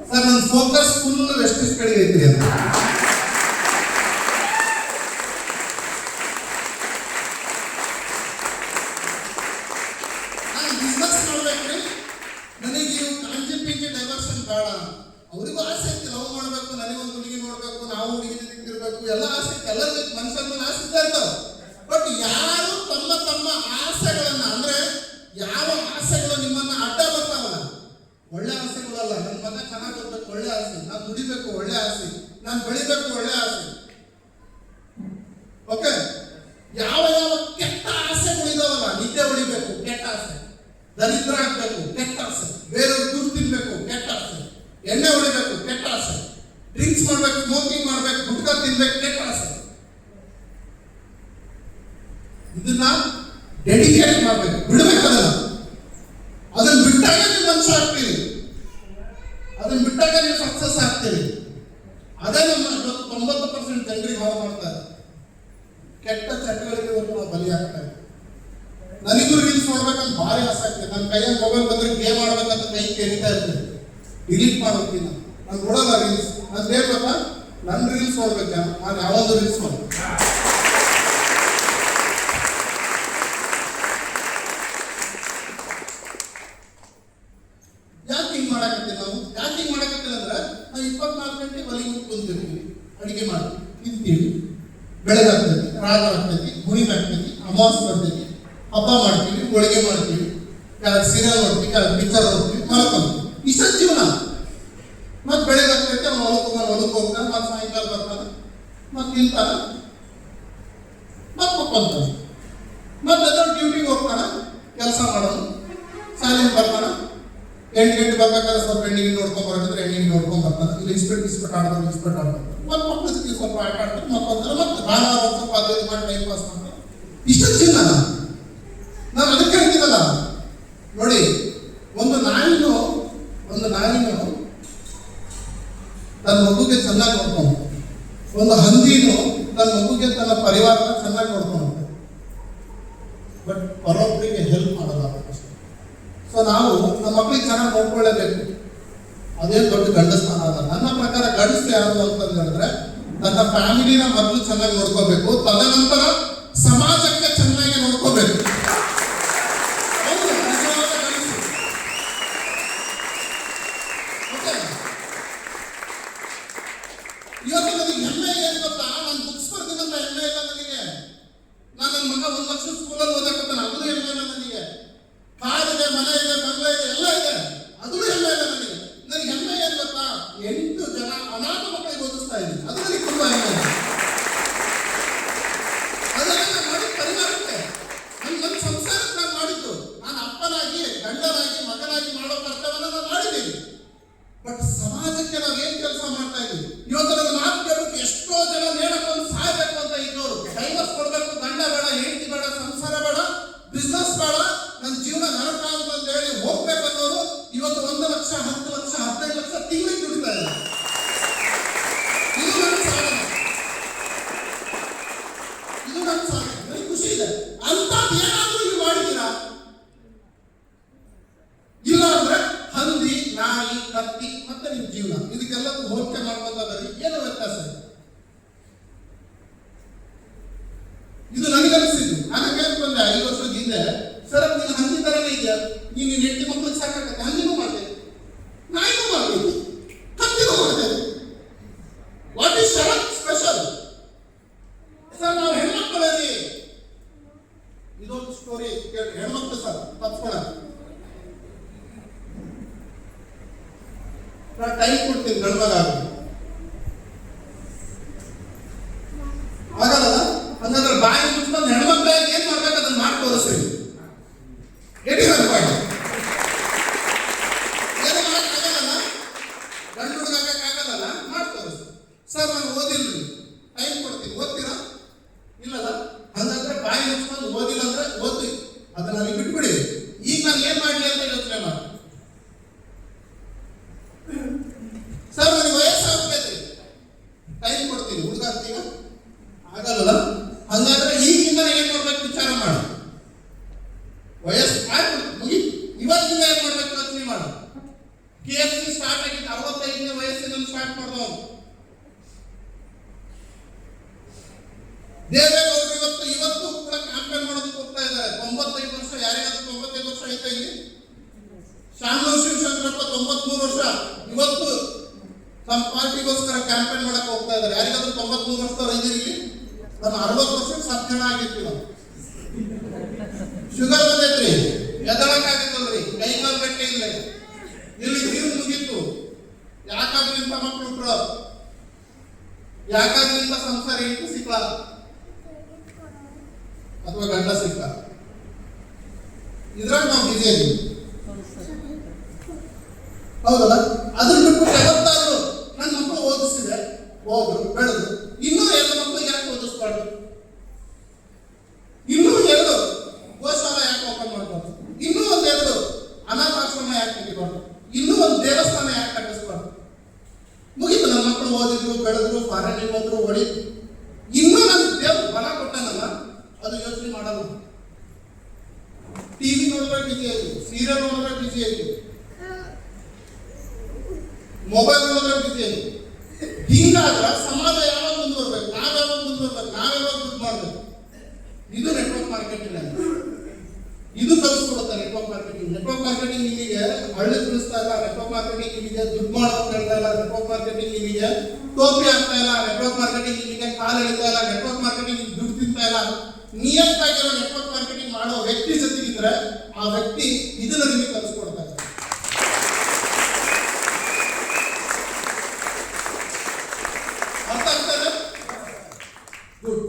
[SPEAKER 1] ಸರ್ ನನ್ನ ಫೋಕಸ್ ಫುಲ್ ವೆಸ್ಟೀಸ್ ಕಡೆಗೆ ಐತ್ರಿ ಅಂತ. ನಾನು ಬಿಸ್ನೆಸ್ ಮಾಡ್ಬೇಕ್ರಿ, ನನಗೆ ಇವು ಕಾಂಜಿ ಪಿಂಜಿ ಡೈವರ್ಷನ್ ಬೇಡ. ಅವ್ರಿಗೂ ಆಸೆ ಐತಿ, ಲವ್ ಮಾಡ್ಬೇಕು, ನನಗೊಂದು ಹುಡುಗಿ ನೋಡ್ಬೇಕು, ನಾವು ಹುಡುಗಿ ತಿರ್ಬೇಕು, ಎಲ್ಲ ಆಸೆ ಐತಿ, ಎಲ್ಲರಿಗೂ ಮನುಷ್ಯರ ಮೇಲೆ ಆಸೆ ಇರ್ತಾವ. ಬಟ್ ಯಾರು ತಮ್ಮ ತಮ್ಮ ಆಸೆಗಳನ್ನ, ಅಂದ್ರೆ ಯಾವ ಆಸೆಗಳು ನಿಮ್ಮನ್ನ ಅಡ್ಡ ಬರ್ತಾವಲ್ಲ, ಒಳ್ಳೆ ಆಸೆಗಳಲ್ಲ. ನನ್ನ ಮಗ ಚೆನ್ನಾಗಿ ಓದ್ಬೇಕು, ಒಳ್ಳೆ ಆಸೆ. ನಾನು ದುಡಿಬೇಕು, ಒಳ್ಳೆ ಆಸೆ. ನಾನು ಬೆಳಿಬೇಕು, ಒಳ್ಳೆ ಆಸೆ. ಓಕೆ, ಯಾವ ಯಾವ ಕೆಟ್ಟ ಆಸೆಗಳಿದಾವಲ್ಲ, ನಿದ್ದೆ ಹೊಡಿಬೇಕು, ಕೆಟ್ಟ ಆಸೆ. ದರಿದ್ರ ಆಗ್ಬೇಕು, ಕೆಟ್ಟ ಆಸೆ. ಬೇರೆಯವ್ರು ದುಡ್ಡು ತಿನ್ಬೇಕು, ಕೆಟ್ಟ ಆಸೆ. ಎಣ್ಣೆ ಹೊಡಿಬೇಕು, ಕೆಟ್ಟ ಆಸೆ. ಡ್ರಿಂಕ್ಸ್ ಮಾಡ್ಬೇಕು, ಸ್ಮೋಕಿಂಗ್ ಮಾಡ್ಬೇಕು, ಗುಟ್ಕಾ ತಿನ್ಬೇಕು, ಕೆಟ್ಟ ಆಸೆ. ಇದನ್ನ ಡೆಡಿಕೇಟ್ ಮಾಡ್ಬೇಕು, ಬಿಡ್ಬೇಕಲ್ಲ. ಅದನ್ನ ಬಿಟ್ಟಾಗ ನೀವು ಮನುಷ್ಯ ಆಗ್ತೀವಿ, ಅದನ್ನ ಬಿಟ್ಟಾಗ ನೀವು ಸಕ್ಸಸ್ ಆಗ್ತೀವಿ. ಅದೇ ನಮ್ಮ 90% ಜನರಿಗೆ ಹಾಳು ಮಾಡ್ತಾರೆ. ಕೆಟ್ಟ ಚಟುವಟಿಕೆಗಳು ನಾವು ಬಲಿ ಆಗ್ತಾರೆ. ನನಗೂ ರೀಲ್ಸ್ ನೋಡ್ಬೇಕಂತ ಭಾರಿ ಆಸೆ ಆಗ್ತದೆ. ನನ್ನ ಕೈಯಲ್ಲಿ ಮೊಬೈಲ್ ಬಂದ್ರೆ ಗೇಮ್ ಆಡ್ಬೇಕಂತ ಕೈ ಕೆರಿತಾ ಇರ್ತದೆ. ಡಿಲೀಟ್ ಮಾಡೋಕ್ಕಿಲ್ಲ, ನಾನು ನೋಡಲ್ಲ ರೀಲ್ಸ್. ನಾನು ಏನ್ ಗೊತ್ತಾ, ನನ್ನ ರೀಲ್ಸ್ ನೋಡ್ಬೇಕು, ನಾನು ಯಾವ್ದು ರೀಲ್ಸ್ ಮಾಡ್ಬೇಕು. ಯಾಕೆ ಹಿಂಗ್ ಮಾಡಕತ್ತೀವಿ ನಾವು? ಯಾಕೆ ಹಿಂಗ್ ಮಾಡಕತ್ತೀವಿ ಅಂದ್ರೆ ನಾವು 24 ಗಂಟೆ ಒಲಿಗೆ ಕುಂತಿರ್ತೀವಿ, ಅಡಿಗೆ ಮಾಡ್ತೀವಿ, ತಿಂತೀವಿ, ಬೆಳಗ್ಗೆ ಆಗ್ತೈತಿ, ರಾತ್ರಿ ಆಗ್ತೈತಿ, ಹುಣಿಮೆ ಆಗ್ತೈತಿ, ಅಮಾವಾಸ್ಯೆ ಬರ್ತೈತಿ, ಹಬ್ಬ ಮಾಡ್ತೀವಿ, ಹೋಳಿಗೆ ಮಾಡ್ತೀವಿ, ಸೀರಿಯಲ್ ನೋಡ್ತೀವಿ, ಪಿಕ್ಚರ್ ನೋಡ್ತೀವಿ, ಮಲ್ಕೊಂತೀವಿ. ಇಷ್ಟ ಜೀವನ. ಮತ್ತೆ ಬೆಳಗ್ಗೆ ಆಗ್ತೈತಿ, ಅವ್ನು ಹೊಲಕ್ಕೆ ಹೋಗ್ತಾನೆ, ಮತ್ತೆ ಸಾಯಂಕಾಲ ಬರ್ತಾನೆ, ಮತ್ತೆ ತಿಂತಾನ, ಮತ್ತೆ ಮಕ್ಕೊಂತಾನೆ, ಮತ್ತೆ ಡ್ಯೂಟಿಗೆ ಹೋಗ್ತಾನ, ಕೆಲಸ ಮಾಡೋನು, ಶಾಲೆಗೆ ಬರ್ತಾನ. 8 ಗಂಟೆ ಬರ್ಬೇಕಾದ್ರೆ ಸ್ವಲ್ಪ ಹೆಣ್ಣಿಗೆ ನೋಡ್ಕೊಂಡ್ ಬರೋದ್ರೆ ಹೆಣ್ಣಿಗೆ ನೋಡ್ಕೊಂಡ್ ಬರ್ತಾನೆ. ಇಲ್ಲಿ ಇಸ್ಪೆಟ್ ಆಡ್ತಾರೆ, ಮತ್ತೆ ಮಕ್ಕಳಿಗೆ ಸ್ವಲ್ಪ ಆಟ ಆಡ್ತಾರೆ, ಮಕ್ಕೊಂತಾರೆ, ಮತ್ತೆ ಭಾನುವಾರ ಸ್ವಲ್ಪ ಅದು ಮಾಡಿ ಟೈಮ್ ಪಾಸ್ ಮಾಡ್ತಾರೆ. ಇಷ್ಟ ಜೀವನ. ನಾನು ಅದಕ್ಕೆ ಹೇಳ್ತೀನಲ್ಲ ನೋಡಿ, ಒಂದು ನಾಯಿನು ತನ್ನ ಮಗುಗೆ ಚೆನ್ನಾಗಿ ನೋಡ್ಕೊಂಡು, ಒಂದು ಹಂದಿನು ತನ್ನ ಮಗುಗೆ ತನ್ನ ಪರಿವಾರನ ಚೆನ್ನಾಗಿ ನೋಡ್ಕೊಂಡು, ಬಟ್ ಪರೊಬ್ಬರಿಗೆ ಹೆಲ್ಪ್ ಮಾಡೋಲ್ಲ. ಸೊ ನಾವು ನಮ್ಮ ಮಕ್ಕಳಿಗೆ ಚೆನ್ನಾಗಿ ನೋಡ್ಕೊಳ್ಳೇಬೇಕು. ಅದೇನು ದೊಡ್ಡ ಗಂಡಸ್ಥಾನ ಅಲ್ಲ. ನನ್ನ ಪ್ರಕಾರ ಗಂಡಸ್ರು ಯಾರು ಅಂತಂದು ಹೇಳಿದ್ರೆ ನನ್ನ ಫ್ಯಾಮಿಲಿನ ಮೊದಲು ಚೆನ್ನಾಗಿ ನೋಡ್ಕೋಬೇಕು, ತದನಂತರ ಸಮಾಜಕ್ಕೆ ಚೆನ್ನಾಗಿ ನೋಡ್ಕೋಬೇಕು. ಇವತ್ತು ನನಗೆ ಹೆಮ್ಮೆ ಏನು ಗೊತ್ತಾ, ನಾನು ಬುಕ್ಸ್ ಬರ್ತೀನಂತ ಹೆಮ್ಮೆ ಇಲ್ಲ ನನಗೆ. ನಾನು ನನ್ನ ಮಗ 1 ಲಕ್ಷ ಸ್ಕೂಲಲ್ಲಿ ಓದಕತ್ತಾನೆ, ಅದು ಹೆಮ್ಮೆ ಇಲ್ಲ ನನಗೆ. ಕಾರಿದೆ, ಮನೆ ಇದೆ, ಬಂಗ್ಲೆ ಇದೆ, ಎಲ್ಲ ಇದೆ, ಅದು ಹೆಮ್ಮೆ ಇಲ್ಲ ನನಗೆ. ನನಗೆ ಹೆಮ್ಮೆ ಏನು ಗೊತ್ತಾ, 8 ಜನ ಅನಾಥ ಮಕ್ಕಳಿಗೆ ಓದಿಸ್ತಾ ಇದ್ದೀನಿ, ಅದು ನನಗೆ ತುಂಬಾ ಹೆಮ್ಮೆ ಇದೆ. ಅದೆಲ್ಲ ನಾನು ಮಾಡಿದ ಪರಿವಾರಕ್ಕೆ, ನನ್ನ ಸಂಸಾರಕ್ಕೆ ನಾನು ಮಾಡಿದ್ದು. ನಾನು ಅಪ್ಪನಾಗಿ, ಗಂಡನಾಗಿ, ಮಗನಾಗಿ ಮಾಡೋ ಕರ್ತವ್ಯನ ನಾನು ಮಾಡಿದ್ದೀನಿ. ಬಟ್ ಸಮಾಜಕ್ಕೆ ನಾವು ಏನ್ ಕೆಲಸ ಮಾಡ್ತಾ ಇದ್ದೀವಿ? ಇವತ್ತು ನನ್ನ ಮಾತು ಕೇಳಬೇಕು, ಎಷ್ಟೋ ಜನ ನೇಣಕೊಂಡು ಸಾಯ್ಬೇಕು ಅಂತ ಇದ್ದವರು, ಡೈವರ್ಸ್ ಕೊಡ್ಬೇಕು, ಗಂಡ ಬೇಡ, ಹೆಂಡತಿ ಬೇಡ, ಸಂಸಾರ ಬೇಡ, ಬಿಸ್ನೆಸ್ ಬೇಡ, ನನ್ನ ಜೀವನ ನರಕ ಅಂತ ಹೇಳಿ ಹೋಗ್ಬೇಕನ್ನೋರು ಇವತ್ತು 1 ಲಕ್ಷ, 10 ಲಕ್ಷ, 15 ಲಕ್ಷ ತಿಂಗಳಿಗೆ ದುಡಿತಾ ಇದ್ದಾರೆ. ಇದು ನನ್ನ ಸಾಧನೆ, ಇದು ನನ್ನ ಸಾಧನೆ. ನನಗೆ ಖುಷಿ ಇದೆ. ಅಂತದ್ದು ಏನಾದ್ರೂ ನೀವು ಮಾಡಿದ್ದೀರಾ? ಇಲ್ಲ ಅಂದ್ರೆ ಹಂದಿ, ನಾಯಿ, ಕತ್ತಿ, ಮತ್ತೆ ನಿಮ್ಮ ಜೀವನ, ಇದಕ್ಕೆಲ್ಲಕ್ಕೂ ಹೋಲಿಕೆ ಮಾಡ್ಕೊಂಡಾದ್ರೆ ಏನು ವ್ಯತ್ಯಾಸ ಇದೆ? ಇದು ನನಗನ್ಸಿದ್ದು. ನಾನು ಕೇಳ್ಕೊಂಡೆ 5 ವರ್ಷದ ಹಿಂದೆ, ಸರ್ ನೀನು ಹಂದಿ ತರನೇ ಇದೆಯಾ, ನೀನು ಹೆಂಡತಿ ಮಕ್ಕಳಿಗೆ ಸಾಕಾಗತ್ತೆ, ಹಂದಿನೂ ಮಾಡ್ತೇವೆ, ನಾಯಿನೂ ಮಾಡ್ತೇವೆ, ಕತ್ತಿನೂ ಮಾಡ್ತೇವೆ. What is special? ಸರ್ ನಾವು ಹೆಣ್ಮಕ್ಕಳಲ್ಲಿ ಇದೊಂದು ಸ್ಟೋರಿ ಕೇಳಿ, ಹೆಣ್ಮಕ್ಳು ಸರ್ ತಪ್ಪಿಸ್ಕೊಳ, ನಾನು ಟೈಮ್ ಕೊಡ್ತೀನಿ, ಗಂಡ್ಮಗ ಆಗಲ್ಲ. ಹಂಗಂದ್ರೆ ಬಾಯಿ ಮುಚ್ಕೊಂಡು ಹೆಣ್ಮಕ್ಳಾಗಿ ಏನ್ ಮಾಡ್ಬೇಕು ಅದನ್ನ ಮಾಡಿ ತೋರಿಸ್ರಿ. ಏನು ಮಾಡಕ್ಕಾಗಲ್ಲ, ಗಂಡು ಹುಡುಗಾಗಲ್ಲ, ಮಾಡಿ ತೋರಿಸ್ರಿ. ಸರ್ ನಾನು ಓದಿಲ್ರಿ, ಟೈಮ್ ಕೊಡ್ತೀನಿ, ಓದ್ತೀರಾ? ಇಲ್ಲಲ್ಲ. ಹಂಗಂದ್ರೆ ಬಾಯಿ ಮುಚ್ಕೊಂಡು ಓದಿಲ್ಲ ಅಂದ್ರೆ ಓದ್ತಿ, ಅದನ್ನ ನನಗೆ ಬಿಟ್ಬಿಡಿ. ಈಗ ನಾನು ಏನ್ ಮಾಡ್ಲಿ ಅಂತ ಯೋಚನೆ ಮಾಡಿ. ಸರ್ ನನಗೆ ವಯಸ್ಸಾಗ KFC ಸ್ಟಾರ್ಟ್ ಆಗಿದ್ದು 65ನೇ ವಯಸ್ಸಿನಲ್ಲಿ ಸ್ಟಾರ್ಟ್ ಮಾಡಿದವ. ದೇವೇಗೌಡರು ಇವತ್ತು ಕೂಡ ಕ್ಯಾಂಪೇನ್ ಮಾಡೋದಕ್ಕೆ ಹೋಗ್ತಾ ಇದ್ದಾರೆ. 95 ವರ್ಷ, ಯಾರಿಗಾದ್ರೂ 95 ವರ್ಷ ಐತೆ ಇಲ್ಲಿ? ಶಾಮನೂರು ಶಿವಶಂಕರಪ್ಪ 93 ವರ್ಷ, ಇವತ್ತು ನಮ್ಮ ಪಾರ್ಟಿಗೋಸ್ಕರ ಕ್ಯಾಂಪೇನ್ ಮಾಡಕ್ಕೆ ಹೋಗ್ತಾ ಇದ್ದಾರೆ. ಯಾರಿಗಾದ್ರೂ 93 ವರ್ಷದವ್ರು ಇದ್ದೀರಿ ಇಲ್ಲಿ? ನಮ್ಮ 60 ವರ್ಷಕ್ಕೆ ಸಾಧನೆ ಆಗಿರ್ತೀವಿ ನಾವು. ಶುಗರ್ ಬಂದೈತ್ರಿ, ಎದಳಕ್ಕಾಗತ್ತಲ್ರಿ, ಕೈಕಾಲು ಗಟ್ಟೆ ಇಲ್ಲ, ಇಲ್ಲಿ ನೀರು ಮುಗೀತು. ಯಾಕಾದ್ರೂ ಇಂಥ ಮಕ್ಕಳು ಹುಟ್ಟರು? ಯಾಕಾದ್ರೂ ಇಂಥ ಸಂಸಾರ ಹೆಂಡತಿ ಸಿಕ್ಕಲ ಅಥವಾ ಗಂಡ ಸಿಕ್ಕ? ಇದ್ರಾಗ ನಾವು ಬಿಜಿ ಆಗಿದ್ದೀವಿ, ಹೌದಲ್ಲ? ಅದ್ರ ಬಿಟ್ಟು ಯಾವತ್ತಾದ್ರು ನನ್ನ ಮಕ್ಕಳು ಓದಿಸಿದೆ, ಹೋದ್ರು, ಬೆಳೆದ್ರು, ಇನ್ನೂ 2 ಮಕ್ಕಳು ಯಾಕೆ ಓದಿಸ್ಬಾರ್ದು? ಇನ್ನೂ 2 ಗೋಶಾಲ ಯಾಕೆ ಓಪನ್ ಮಾಡ್ಬಾರ್ದು? ಇನ್ನೂ 2 ಅನಾಥಾಶ್ರಮ ಯಾಕೆ ತೆಗಿಬಾರ್ದು? ಇನ್ನೂ 1 ದೇವಸ್ಥಾನ ಯಾಕೆ ಕಟ್ಟಿಸ್ಬಾರ್ದು? ಮುಗೀತು, ನನ್ನ ಮಕ್ಕಳು ಓದಿದ್ರು, ಬೆಳೆದ್ರು, ಫಾರಿನಿಗೆ ಹೋದ್ರು, ಹೊಡಿತು. ಇನ್ನೂ ನನ್ನ ದೇವ್ರು ಬಲ ಕೊಟ್ಟನಲ್ಲ, ಅದು ಯೋಚನೆ ಮಾಡಲ್ಲ. ಟಿವಿ ನೋಡಿದ್ರೆ ಬಿಜಿ ಆಗಿ, ಸೀರಿಯಲ್ ನೋಡಿದ್ರೆ ಬಿಜಿ ಆಗಿ, ಮೊಬೈಲ್ ನೋಡಿದ್ರೆ ಬಿಜಿ ಆಗಿ. ಹಿಂಗಾದ್ರೆ ಸಮಾಜ ಯಾವಾಗ ಮುಂದುವರ್ಬೇಕು? ನಾವ್ಯಾವಾಗ ಮುಂದುವರ್ಬೇಕು? ನಾವ್ಯಾವಾಗ ದುಡ್ಡು ಮಾಡ್ಬೇಕು? ಇದು ನೆಟ್ವರ್ಕ್ ಮಾರ್ಕೆಟಿಂಗ್ ಅಂತ. ಇದು ಕಲಿಸ್ಕೊಡುತ್ತೆ ನೆಟ್ವರ್ಕ್ ಮಾರ್ಕೆಟಿಂಗ್. ನೆಟ್ವರ್ಕ್ ಮಾರ್ಕೆಟಿಂಗ್ ನಿಮಗೆ ಹಳ್ಳಿ ತಿಳಿಸ್ತಾ ಇಲ್ಲ, ನೆಟ್ವರ್ಕ್ ಮಾರ್ಕೆಟಿಂಗ್ ನಿಮಗೆ ದುಡ್ಡು ಮಾಡೋದು ಹೇಳ್ತಾ ಇಲ್ಲ, ನೆಟ್ವರ್ಕ್ ಮಾರ್ಕೆಟಿಂಗ್ ನಿಮಗೆ ಟೋಪಿ ಆಗ್ತಾ ಇಲ್ಲ, ನೆಟ್ವರ್ಕ್ ಮಾರ್ಕೆಟಿಂಗ್ ನಿಮಗೆ ಕಾಲು ಎಳಿತಾ ಇಲ್ಲ, ನೆಟ್ವರ್ಕ್ ಮಾರ್ಕೆಟಿಂಗ್ ದುಡ್ಡು ತಿಂತಾ ಇಲ್ಲ. ನಿಯತ್ತಾಗಿರೋ ನೆಟ್ವರ್ಕ್ ಮಾರ್ಕೆಟಿಂಗ್ ಮಾಡೋ ವ್ಯಕ್ತಿ ಜೊತೆಗಿದ್ರೆ ಆ ವ್ಯಕ್ತಿ ಇದನ್ನ ನಿಮಗೆ ಕಲಿಸ್ಕೊಡ್ತಾ ಇದ್ದಾರೆ. ಅರ್ಥ ಆಗ್ತದೆ? ಗುಡ್.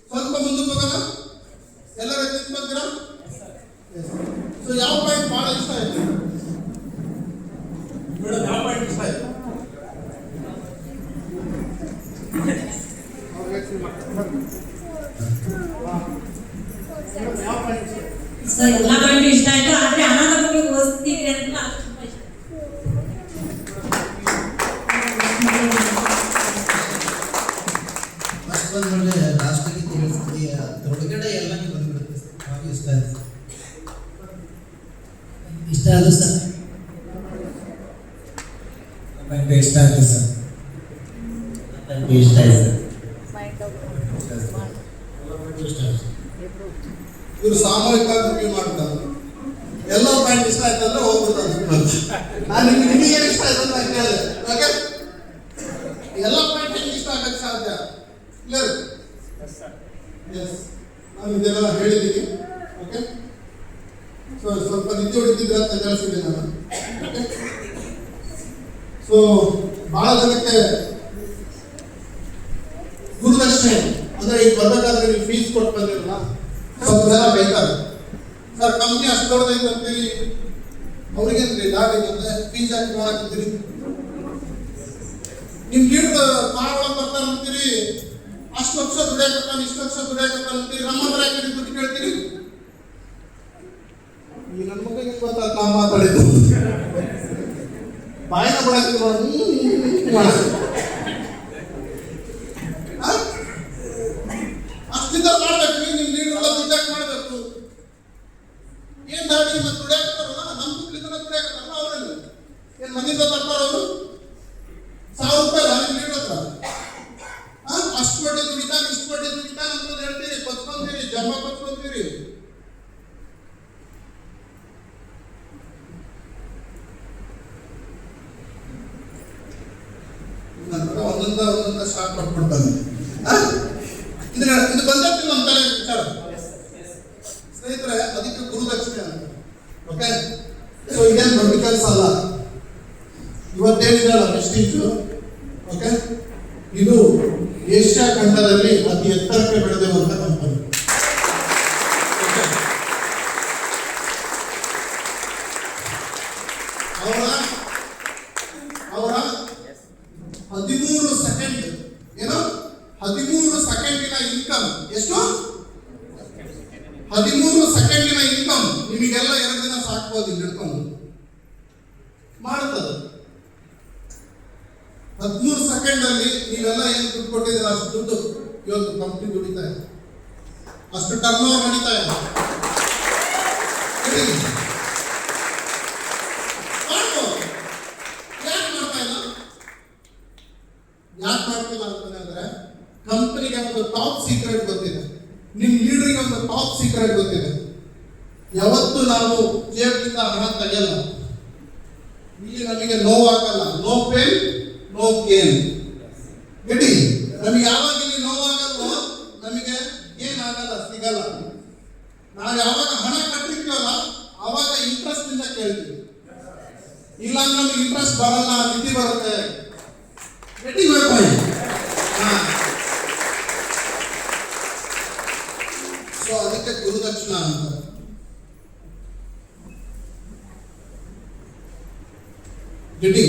[SPEAKER 1] ಸ್ವಲ್ಪ ಮುಂದಕ್ಕೆ ಹೋಗೋಣ. ಎಲ್ಲರೂ ಎತ್ತಿಗೆ ಬಂದಿರಾ? ಸೊ ಯಾವ ಪಾಯಿಂಟ್ ಬಹಳ ಇಷ್ಟ ಆಯ್ತು ಮೇಡಮ್? ಯಾವ ಪಾಯಿಂಟ್ ಇಷ್ಟ ಆಯ್ತು?
[SPEAKER 2] ಸರ್ ಎಲ್ಲ ಪಾಯಿಂಟ್ ಇಷ್ಟ ಆಯ್ತು, ಆದ್ರೆ ಅನಾಥ ಮಕ್ಕಳಿಗೆ ಓದಿಸ್ತೀವಿ ಅಂತ ಅಷ್ಟು ತುಂಬಾ ಇಷ್ಟ.
[SPEAKER 3] ಲಾಸ್ಟಿಗೆ ತಿಳಿಸ್ತೀವಿ, ಹೊರಗಡೆ ಎಲ್ಲ ಬಂದ್ಬಿಡುತ್ತೆ. ಹಾಗೆ ಇಷ್ಟ ಆಯ್ತು. ಇಷ್ಟ ಆಯ್ತು ಸರ್, ಇಷ್ಟ ಆಯ್ತು ಸರ್, ಇಷ್ಟ ಆಯ್ತು ಸರ್.
[SPEAKER 1] ಇವರು ಸಾಮೂಹಿಕವಾಗಿ ರಿವ್ಯೂ ಮಾಡ್ತಾರೆ. ಎಲ್ಲ ಪಾಯಿಂಟ್ ಇಷ್ಟ ಆಯ್ತಂದ್ರೆ ಹೋಗ್ಬಿಡ್ತಾರೆ. ನಾನು ನಿಮಗೆ ಇಷ್ಟ ಆಯ್ತು ಅಂತ ಕೇಳಿದೆ. ಓಕೆ, ಎಲ್ಲ ಪಾಯಿಂಟ್ ಹೆಂಗೆ ಇಷ್ಟ ಆಗಕ್ಕೆ ಸಾಧ್ಯ? ಕ್ಲಿಯರ್? ಎಸ್, ನಾನು ಇದೆಲ್ಲ ಹೇಳಿದ್ದೀನಿ. ಓಕೆ, ಸೊ ಸ್ವಲ್ಪ ನಿದ್ದೆ ಹೊಡಿತಿದ್ರೆ ಅಂತ ತಿಳಿಸಿದ್ದೀನಿ ನಾನು. ಓಕೆ, ಸೊ ಬಹಳ ಜನಕ್ಕೆ ಗುರುದಕ್ಷಿಣೆ ಅಂದ್ರೆ ಈಗ ಬರ್ಬೇಕಾದ್ರೆ ನೀವು ಫೀಸ್ ಕೊಟ್ಟು ಬಂದಿರಲ್ಲ, ಸ್ವಲ್ಪ ಜನ ಬೈತಾರೆ, ಸರ್ ಕಂಪ್ನಿ ಅಷ್ಟು ದೊಡ್ಡದೈತೆ ಅಂತೀರಿ, ಅವ್ರಿಗೇನ್ರಿ ಲಾಭ ಐತೆ ಫೀಸ್ ಹಾಕಿ ಮಾಡಾಕತ್ತೀರಿ, ನಿಮ್ ಲೀಡರ್ ಕಾರ್ ಒಳಗೆ ಬರ್ತಾರ ಅಂತೀರಿ, ಅಷ್ಟು ಲಕ್ಷ ದುಡಿಯಾಕತ್ತಾನ, ಇಷ್ಟು ಲಕ್ಷ ದುಡಿಯಾಕತ್ತಾನ ಅಂತೀರಿ, ನಮ್ಮ ಹತ್ರ ಯಾಕೆ ದುಡ್ಡು ಕೇಳ್ತೀರಿ? ಈ ನನ್ನ ಮಗನಿಗೆ ಗೊತ್ತಾಗ ನಾವು ಮಾತಾಡಿದ್ದು ಬಾಯಿನ ಬಿಡಾಕ್ತೀವಿ ಅಷ್ಟಿಂದ ಮಾಡ್ಬೇಕು. ನಿಮ್ ಲೀಡರ್ ಎಲ್ಲ ದುಡ್ಡಾಕ್ ಮಾಡ್ಬೇಕು. ಏನ್ ದಾಡಿ ಮತ್ತೆ ದುಡಿಯಾಕತ್ತಾರಲ್ಲ, ನಮ್ಮ ದುಡ್ಡಿಂದ ದುಡಿಯಾಕತ್ತಾರಲ್ಲ, ಅವ್ರೇನು ಏನ್ ಮನೆಯಿಂದ ತರ್ತಾರ ಅವರು? 1000 ರೂಪಾಯಿ ನಿಮ್ ಲೀಡರ್ ಹತ್ರ ಅಷ್ಟು ಬಡ್ಡಿ ದುಡಿತಾನ, ಇಷ್ಟು ಬಡ್ಡಿ ದುಡಿತಾನ ಅಂತ ಹೇಳ್ತೀರಿ, ಕೊಚ್ಕೊಂತೀರಿ, ಜಮಾ ಕೊಚ್ಕೊಂತೀರಿ. ನಂತರ ಒಂದೊಂದ ಶಾಕ್ ಕೊಟ್ಬಿಡ್ತಾನೆ. ಇದು ಬಂದಿರ್ತೀವಿ ನಮ್ಮ ತಲೆ ವಿಚಾರ ಸ್ನೇಹಿತರೆ. ಅದಕ್ಕೆ ಗುರುದಕ್ಷಿಣೆ ಅಂತ. ಓಕೆ, ಸೊ ಇದೇನು ದೊಡ್ಡ ಕೆಲಸ ಅಲ್ಲ. ಇವತ್ತೇನಿದೆಯಲ್ಲ ವೆಸ್ಟೀಜು, ಓಕೆ, ಇದು ಏಷ್ಯಾ ಖಂಡದಲ್ಲಿ ಅತಿ ಎತ್ತರಕ್ಕೆ ಬೆಳೆದಿರುವಂತ ಕಂಪನಿ. ಅವರ 13 ಸೆಕೆಂಡ್ ಏನು 13 ಸೆಕೆಂಡಿನ ಇನ್ಕಮ್ ಎಷ್ಟು? 13 ಸೆಕೆಂಡಿನ ಇನ್ಕಮ್ ನಿಮಗೆಲ್ಲ 2 ದಿನ ಸಾಕ್ಬೋದು ಇಲ್ಲಿ ಹಿಡ್ಕೊಂಡು ಮಾಡ್ತದೆ. 13 ಸೆಕೆಂಡ್ ಅಲ್ಲಿ ನೀವೆಲ್ಲ ಏನು ದುಡ್ಡು ಕೊಟ್ಟಿದ್ದೀರ ಅಷ್ಟು ದುಡ್ಡು ಇವತ್ತು ಕಂಪ್ನಿ ದುಡಿತಾ ಇದೆ, ಅಷ್ಟು ಟರ್ನ್ ಓವರ್ ನಡೀತಾ ಇದೆ. ಸೀಕ್ರೆಟ್ ಗೊತ್ತಿದೆ. ಯಾವತ್ತು ನಾವು ಜೇಬಿನಿಂದ ಹಣ ತೆಗೆಯಲ್ಲ. ಇಲ್ಲಿ ನಮಗೆ ನೋವಾಗಲ್ಲ. No pain no gain. ಗಡಿ ನಮಗೆ ಯಾವಾಗ ಇಲ್ಲಿ ನೋವಾಗಲ್ವೋ ನಮಗೆ ಏನಾಗಲ್ಲ, ಸಿಗಲ್ಲ. ನಾವು ಯಾವಾಗ ಹಣ ಕಟ್ಟಿರ್ತೀವಲ್ಲ ಅವಾಗ ಇಂಟ್ರೆಸ್ಟ್ ಇಂದ ಕೇಳ್ತೀವಿ. ಇಲ್ಲ ಅಂದ್ರೆ ನಮ್ಗೆ ಇಂಟ್ರೆಸ್ಟ್ ಬರಲ್ಲ, ನಿಧಿ ಬರುತ್ತೆ. ಗಟ್ಟಿ ಮಾಡ್ಕೊಳ್ಳಿ. ಸೊ ಅದಕ್ಕೆ ಗುರುದಕ್ಷಿಣ ಅಂತ. ಗಟ್ಟಿ